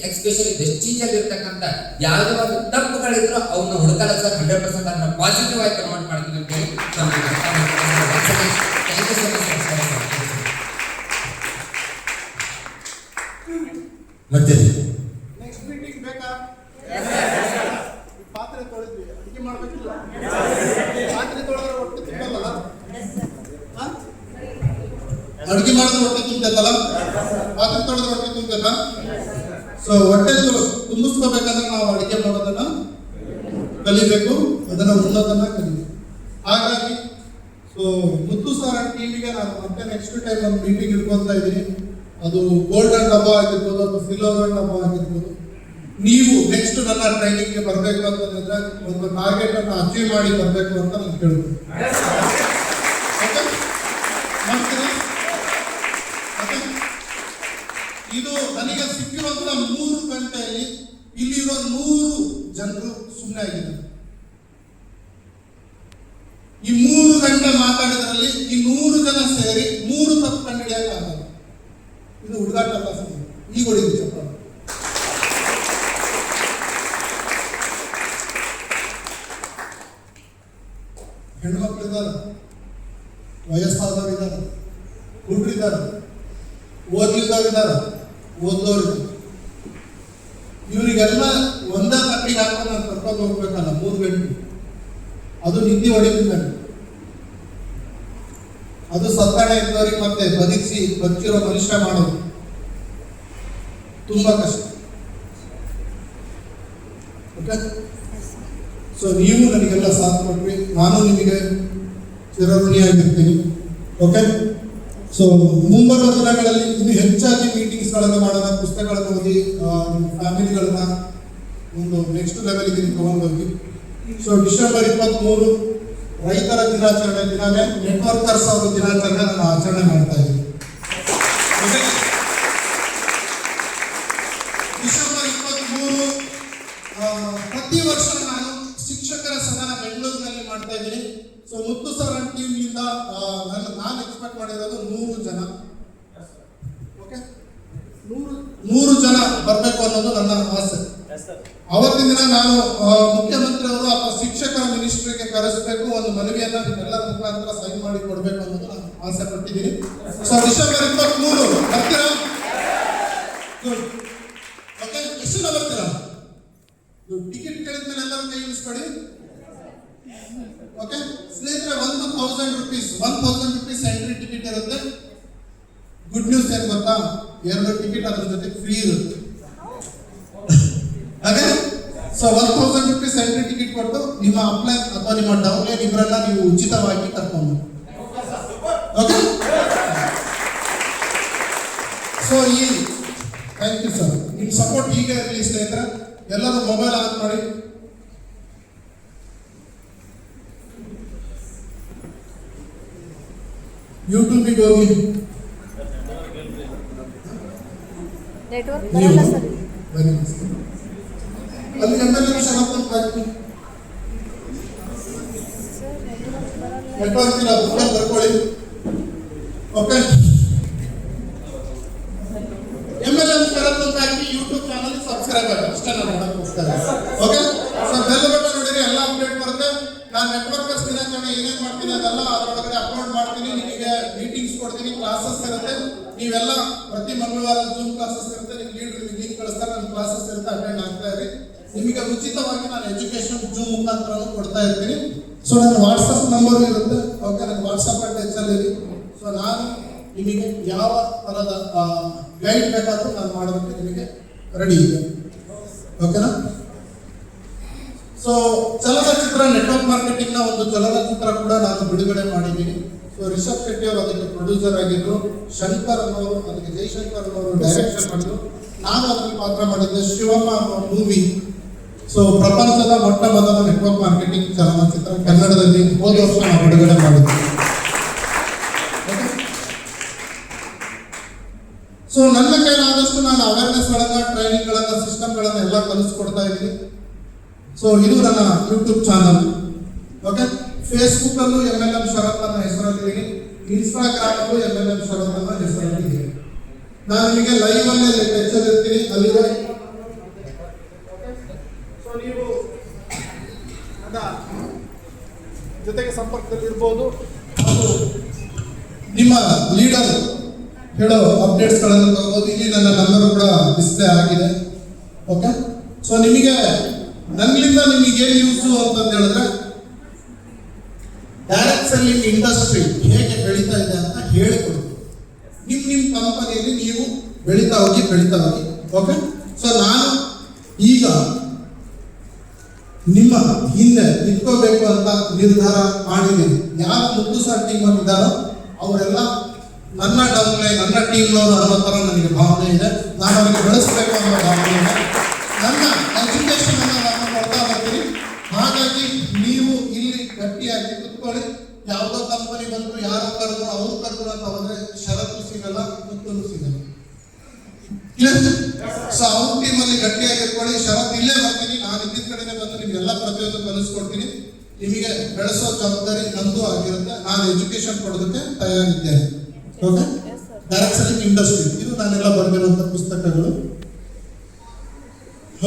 [SPEAKER 10] ಎಸ್ಪೆಷಲಿ ವೆಸ್ಟೀಜಲ್ಲಿ ಇರ್ತಕ್ಕಂಥ ಯಾವುದೇ ಒಂದು ತಪ್ಪುಗಳಿದ್ರು ಅವನ್ನ ಹುಡುಕಲ್ಲ ಸರ್. 100% ಅದನ್ನ ಪಾಸಿಟಿವ್ ಆಗಿ ಕನ್ವರ್ಟ್ ಮಾಡ್ತೀನಿ ಅಂತ ಹೇಳಿ thank you so much sir.
[SPEAKER 3] ಮತ್ತೆ
[SPEAKER 1] ನೆಕ್ಸ್ಟ್ ಮೀಟಿಂಗ್ ಬೇಕಾ? ಪಾತ್ರೆ ತೊಳೆದ್ವಿ, ಅಡಿಗೆ ಮಾಡ್ಬೇಕಿಲ್ಲ. ಪಾತ್ರೆ ತೊಳೆದ್ರೆ ಹೊಟ್ಟೆ ತುಂಬಲ್ಲ. ಅಡಿಗೆ ಮಾಡಿದ್ರೆ ಹೊಟ್ಟೆ ತುಂಬತ್ತಲ್ಲ, ಪಾತ್ರೆ ತೊಳೆದ್ರೆ ಹೊಟ್ಟೆ ತುಂಬಲ್ಲ. ಸೊ ಹೊಟ್ಟೆ ತುಂಬಿಸ್ಕೋಬೇಕಾದ್ರೆ ನಾವು ಅಡಿಗೆ ಮಾಡೋದನ್ನ ಕಲಿಬೇಕು, ಅದನ್ನ ಉಣ್ಣೋದನ್ನ ಕಲಿಬೇಕು. ಹಾಗಾಗಿ ಸೊ ಮುತ್ತು ಸರ್ ಟೀಮಿಗೆ ನಾನು ಮತ್ತೆ ನೆಕ್ಸ್ಟ್ ಟೈಮ್ ಒಂದು ಮೀಟಿಂಗ್ ಇಟ್ಕೊಳ್ತಾ ಇದ್ದೀನಿ. ಅದು ಗೋಲ್ಡನ್ ಡಬ್ಬ ಆಗಿರ್ಬೋದು ಅಥವಾ ಸಿಲ್ವರ್ ಡಬ್ಬ ಆಗಿರ್ಬೋದು. ನೀವು ನೆಕ್ಸ್ಟ್ ನನ್ನ ಟ್ರೈನಿಂಗ್ಗೆ ಬರಬೇಕು ಅಂತಂದ್ರೆ ಒಂದು ಟಾರ್ಗೆಟ್ ಅನ್ನು ಅಚೀವ್ ಮಾಡಿ ಬರಬೇಕು ಅಂತ ನಾನು ಕೇಳ್ಬೋದು. ಇದು ನನಗೆ ಸಿಕ್ಕಿರುವಂತ 3 ಗಂಟೆಯಲ್ಲಿ ಇಲ್ಲಿರೋ 100 ಜನರು ಸುಮ್ಮನೆ ಆಗಿದ್ದಾರೆ. ಈ 3 ಗಂಟೆ ಮಾತಾಡಿದ್ರಲ್ಲಿ ಈ 100 ಜನ ಸೇರಿ 3 ತಪ್ಪು ಕಂಡುಹಿಡಿಯಕ್ಕಾಗಲ್ಲ. ಇದು ಹುಡುಗಾಟ ಅಲ್ಲ ಸರ್. ಈಗ ಹೊಡಿದ್ವಿ ಚಪ್ಪಾಳೆ. ಹೆಣ್ಮಕ್ಳಿದ್ದಾರೆ, ವಯಸ್ಸಾದವರಿದ್ದಾರೆ, ಹುಡುಗರಿದ್ದಾರೆ, ಓದ್ಲಿದ್ದವರಿದ್ದಾರೆ, ಓದೋರಿದ್ದಾರೆ. ಇವರಿಗೆಲ್ಲ ಒಂದೇ ತಟ್ಟಿಗೆ ಹಾಕೊಂಡು ನಾನು ಕರ್ಕೊಂಡು ಹೋಗ್ಬೇಕಲ್ಲ 3 ಗಂಟೆ. ಅದು ನಿದ್ದೆ ಹೊಡಿತಿದ್ದಾನೆ. ಅದು ಸತ್ತಾಳೆ ಇದ್ದವ್ರಿಗೆ ಮತ್ತೆ ಬದುಕಿರೋ ಮನುಷ್ಯ ಮಾಡೋದು ತುಂಬಾ ಕಷ್ಟ. ಓಕೆ, ಸೊ ನೀವು ನನಗೆಲ್ಲ ಸಾಥ್ ಕೊಟ್ರಿ, ನಾನು ನಿಮಗೆ ಚಿರಋಣಿಯಾಗಿರ್ತೀನಿ. ಓಕೆ, ಸೊ ಮುಂಬರುವ ದಿನಗಳಲ್ಲಿ ಇನ್ನು ಹೆಚ್ಚಾಗಿ ಮೀಟಿಂಗ್ಸ್ಗಳನ್ನು ಮಾಡೋಣ, ಪುಸ್ತಕಗಳನ್ನು ಓದಿ ನಿಮ್ಮ ಫ್ಯಾಮಿಲಿಗಳನ್ನ ಒಂದು ನೆಕ್ಸ್ಟ್ ಲೆವೆಲ್ಗೆ ತಗೊಂಡೋಗಿ. ಸೊ ಡಿಸೆಂಬರ್ 23 ರೈತರ ದಿನಾಚರಣೆ ದಿನಾನೇ ನೆಟ್ವರ್ಕರ್ಸ್ ಅವರ ದಿನಾಚರಣೆ ನಾನು ಆಚರಣೆ ಮಾಡ್ತಾ ಇದ್ದೀನಿ. ಡಿಸೆಂಬರ್ 23 ಪ್ರತಿ ವರ್ಷ ನಾನು ಶಿಕ್ಷಕರ ಸದನ ಬೆಂಗಳೂರಿನಲ್ಲಿ ಮಾಡ್ತಾ ಇದ್ದೀನಿ. ಸೊ ಮುತ್ತು ಸರ್ ಟೀಮ್ ಇಂದ ನಾನು ಎಕ್ಸ್ಪೆಕ್ಟ್ ಮಾಡಿರೋದು 100 ಜನ. ಓಕೆ, 100 ಜನ ಬರಬೇಕು ಅನ್ನೋದು ನನ್ನ ಆಸೆ. ಅವತ್ತಿನ ದಿನ ನಾನು ಮುಖ್ಯಮಂತ್ರಿ ಅವರು ಅಥವಾ ಶಿಕ್ಷಕರ ಮಿನಿಸ್ಟ್ರಿಗೆ ಕರೆಸಬೇಕು, ಒಂದು ಮನವಿಯನ್ನ ನಿಮ್ಮೆಲ್ಲರ ಮುಖಾಂತರ ಸೈನ್ ಮಾಡಿ ಕೊಡಬೇಕು ಅನ್ನೋದು ನಾನು ಆಸೆ ಪಟ್ಟಿದ್ದೀನಿ. ಸೊ ಡಿಸೆಂಬರ್ 23 ಬರ್ತೀರಾ? ಗುಡ್. ಓಕೆ, ಎಷ್ಟು ಜನ ಬರ್ತೀರಾ? ಟಿಕೆಟ್ ಕೇಳಿದ್ಮೇಲೆ ಎಲ್ಲರೂ ಕೈ ಇಳಿಸ್ಕೊಡಿ. ಓಕೆ ಸ್ನೇಹಿತರೆ, 1000 rupees ಎಂಟ್ರಿ ಟಿಕೆಟ್ ಇರುತ್ತೆ. ಗುಡ್ ನ್ಯೂಸ್ ಏನ್ ಗೊತ್ತಾ? 2 ಟಿಕೆಟ್ ಅದ್ರ ಜೊತೆ ಫ್ರೀ ಇರುತ್ತೆ. ಹಾಗೆ ಸೊ 1000 rupees ಎಂಟ್ರಿ ಟಿಕೆಟ್ ಕೊಟ್ಟು ನಿಮ್ಮ ಅಪ್ಲೈನ್ ಅಥವಾ ನಿಮ್ಮ ಡೌನ್ಲೈನ್ ಇಬ್ಬರನ್ನ ನೀವು ಉಚಿತವಾಗಿ ಕರ್ಕೊಂಡು. Okay, so thank you sir. ನಿಮ್ಮ ಸಪೋರ್ಟ್ ಹೀಗೆ ಇರಲಿ ಸ್ನೇಹಿತರೆ. ಎಲ್ಲರೂ ಮೊಬೈಲ್ ಆನ್ ಮಾಡಿ. ಯೂಟ್ಯೂಬಿಗೆ ಹೋಗಿ
[SPEAKER 5] ನೆಟ್ವರ್ಕ್ ಬರಲ್ಲ ಸರ್.
[SPEAKER 1] ಅಲ್ಲಿ MLM ಶರತ್ ಅಂತ ಹಾಕಿ. ನೆಟ್ವರ್ಕ್ ಇಲ್ಲ, ಮೊಬೈಲ್ ಬರ್ಕೊಳ್ಳಿ. ಓಕೆ, MLM ಶರತ್ ಅಂತ ಹಾಕಿ ಯೂಟ್ಯೂಬ್ ಚಾನಲ್ ಸಬ್ಸ್ಕ್ರೈಬ್ ಆಗಿ ಅಷ್ಟೇ ನಾನು ಮಾಡೋಕ್ಕೋಸ್ಕರ. ಓಕೆ, ಸೊ ಬೆಲ್ ಬಟನ್ ನೋಡಿರಿ, ಎಲ್ಲ ಅಪ್ಡೇಟ್ ಬರುತ್ತೆ. ನಾನು ನೆಟ್ವರ್ಕರ್ಸ್ ದಿನಾಚರಣೆ ಏನೇನು ಮಾಡ್ತೀನಿ ಅದೆಲ್ಲ ಅದರೊಳಗಡೆ ಅಪ್ಲೋಡ್ ಮಾಡ್ತೀನಿ. ನಿಮಗೆ ಮೀಟಿಂಗ್ಸ್ ಕೊಡ್ತೀನಿ, ಕ್ಲಾಸಸ್ ಇರುತ್ತೆ. ನೀವೆಲ್ಲ ಪ್ರತಿ ಮಂಗಳವಾರ ಜೂಮ್ ಕ್ಲಾಸಸ್ ಇರುತ್ತೆ. ನಿಮ್ಮ ಲೀಡರ್ ಲಿಂಕ್ ಕಳಿಸ್ತಾರೆ, ನನ್ನ ಕ್ಲಾಸಸ್ ಇರುತ್ತೆ, ಅಟೆಂಡ್ ಆಗ್ತಾ ಇರಿ. ನಿಮಗೆ ಉಚಿತವಾಗಿ ನಾನು ಎಜುಕೇಶನ್ ಜೂಮ್ ಮುಖಾಂತರ ಕೊಡ್ತಾ ಇರ್ತೀನಿ. ಸೊ ನನ್ನ ವಾಟ್ಸಪ್ ನಂಬರ್ ಇರುತ್ತೆ. ಓಕೆ, ನನ್ನ ವಾಟ್ಸಪ್ ಟೆಕ್ಸಲ್ಲಿ ಇರಿ. ಸೊ ನಾನು ನಿಮಗೆ ಯಾವ ಥರದ ಗೈಡ್ ಬೇಕಾದರೂ ನಾನು ಮಾಡೋದಕ್ಕೆ ನಿಮಗೆ ರೆಡಿ ಇದೆ. ಓಕೆನಾ? ಸೊ ಚಲನಚಿತ್ರ ನೆಟ್ವರ್ಕ್ ಮಾರ್ಕೆಟಿಂಗ್ನ ಒಂದು ಚಲನಚಿತ್ರ ಕೂಡ ನಾನು ಬಿಡುಗಡೆ ಮಾಡಿದ್ದೀನಿ. ಸೊ ರಿಷಬ್ ಶೆಟ್ಟಿ ಅವರು ಅದಕ್ಕೆ ಪ್ರೊಡ್ಯೂಸರ್ ಆಗಿದ್ರು, ಶಂಕರ್ ಅನ್ನೋರು ಅದಕ್ಕೆ ಜೈಶಂಕರ್ ಅನ್ನೋರು ಡೈರೆಕ್ಷನ್ ಮಾಡಿದ್ರು, ನಾನು ಅದರಲ್ಲಿ ಪಾತ್ರ ಮಾಡಿದ್ದೆ. ಶಿವಮ್ಮ ಅನ್ನೋ ಮೂವಿ. ಸೊ ಪ್ರಪಂಚದ ಮೊಟ್ಟ ಮೊದಲ ನೆಟ್ವರ್ಕ್ ಮಾರ್ಕೆಟಿಂಗ್ ಚಲನಚಿತ್ರ ಕನ್ನಡದಲ್ಲಿ ಹೋದ ವರ್ಷ ನಾವು ಬಿಡುಗಡೆ ಮಾಡಿದ್ವಿ. ಸೊ ನನ್ನ ಕೈಲಾದಷ್ಟು ನಾನು ಅವೇರ್ನೆಸ್ಗಳನ್ನ, ಟ್ರೈನಿಂಗ್ಗಳನ್ನ, ಸಿಸ್ಟಮ್ಗಳನ್ನ ಎಲ್ಲ ಕಲಿಸ್ಕೊಡ್ತಾ ಇದ್ದೀನಿ. ಸೊ ಇದು ನನ್ನ ಯೂಟ್ಯೂಬ್ ಚಾನಲ್. ಓಕೆ, ಫೇಸ್ಬುಕ್ ಅಲ್ಲೂ MLM ಶರತ್ ಅನ್ನೋ ಹೆಸರಲ್ಲಿದ್ದೀನಿ, ಇನ್ಸ್ಟಾಗ್ರಾಮ್ ಅಲ್ಲೂ MLM ಶರತ್ ಅನ್ನೋ ಹೆಸರಲ್ಲಿದ್ದೀನಿ. ನಾನು ನಿಮಗೆ ಲೈವ್ ಅಲ್ಲೇ ಲೆಕ್ಚರ್ ಇರ್ತೀನಿ, ಅಲ್ಲಿಗೆ ಸೊ ನೀವು ನನ್ನ ಜೊತೆಗೆ ಸಂಪರ್ಕದಲ್ಲಿ ಇರ್ಬೋದು. ಹಾಗೂ ನಿಮ್ಮ ಲೀಡರ್ ಹೇಳೋ ಅಪ್ಡೇಟ್ಸ್ಗಳನ್ನು ತಗೋಬೋದು. ಇಲ್ಲಿ ನನ್ನ ನಂಬರ್ ಕೂಡ ಡಿಸ್ಪ್ಲೇ ಆಗಿದೆ. ಓಕೆ, ಸೊ ನಿಮಗೆ ನನ್ನಿಂದ ನಿಮಗೆ ಏನು ಯೂಸು ಅಂತಂದು ಹೇಳಿದ್ರೆ, ಡೈರೆಕ್ಟ್ ಸೆಲ್ಲಿಂಗ್ ಇಂಡಸ್ಟ್ರಿ ಹೇಗೆ ಬೆಳೀತಾ ಇದೆ ಅಂತ ಹೇಳಿಕೊಡ್ತೀವಿ. ನಿಮ್ಮ ಕಂಪನಿಯಲ್ಲಿ ನೀವು ಬೆಳೀತಾ ಹೋಗಿ ಓಕೆ. ಸೊ ನಾನು ಈಗ ನಿಮ್ಮ ಹಿಂದೆ ನಿಂತ್ಕೋಬೇಕು ಅಂತ ನಿರ್ಧಾರ ಮಾಡಿದ್ದೀನಿ. ಯಾರು ಮುದ್ದು ಸರ್ ಟೀಮಲ್ಲಿ ಇದ್ದಾರೋ ಅವರೆಲ್ಲ ನನ್ನ ಡೌನ್ಲೈನ್, ನನ್ನ ಟೀಮ್ನವರು ಅನ್ನೋ ಥರ ನನಗೆ ಭಾವನೆ ಇದೆ. ನಾನು ಅವರಿಗೆ ಬೆಳೆಸಬೇಕು ಅನ್ನೋ ಭಾವನೆ ಇದೆ. ನನ್ನ ಎಜುಕೇಶನ್ ಅನ್ನು ನಾನು ಕೊಡ್ತಾ ಬರ್ತೀನಿ. ಹಾಗಾಗಿ ನೀವು ಇಲ್ಲಿ ಗಟ್ಟಿಯಾಗಿ ಕುತ್ಕೊಳ್ಳಿ. ಯಾವುದೋ ಕಂಪನಿ ಬಂದ್ರು, ಯಾರು ಕರೆದ್ರು, ಅವ್ರು ಕರೆದ್ರು ಅಂತ ಹೋದ್ರೆ ಷರತ್ತು ಸಿಗಲ್ಲ, ಮತ್ತೊಂದು ಸಿಗಲ್ಲ. ಸೊ ಅವ್ರ ಟೀಮಲ್ಲಿ ಗಟ್ಟಿಯಾಗಿರ್ಕೊಳ್ಳಿ. ಷರತ್ತು ಇಲ್ಲೇ ಬರ್ತೀನಿ, ನಾನು ಇದ್ದಿದ್ದ ಕಡೆನೇ ಬಂದು ನಿಮ್ಗೆಲ್ಲ ಪ್ರತಿಯೊಂದು ಕಲಿಸ್ಕೊಡ್ತೀನಿ. ನಿಮಗೆ ಬೆಳೆಸೋ ಜವಾಬ್ದಾರಿ ನಂದು ಆಗಿರುತ್ತೆ. ನಾನು ಎಜುಕೇಶನ್ ಕೊಡೋದಕ್ಕೆ ತಯಾರಿದ್ದೇನೆ. ಓಕೆ. ಡೈರೆಕ್ಟ್ ಸೆಲ್ಲಿಂಗ್ ಇಂಡಸ್ಟ್ರಿ, ಇದು ನಾನೆಲ್ಲ ಬರೆದಿರುವಂಥ ಪುಸ್ತಕಗಳು.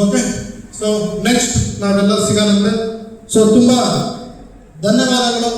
[SPEAKER 1] ಓಕೆ. ಸೊ ನೆಕ್ಸ್ಟ್ ನಾವೆಲ್ಲ ಸಿಗೋಣಂತೆ. ಸೊ ತುಂಬಾ ಧನ್ಯವಾದಗಳು.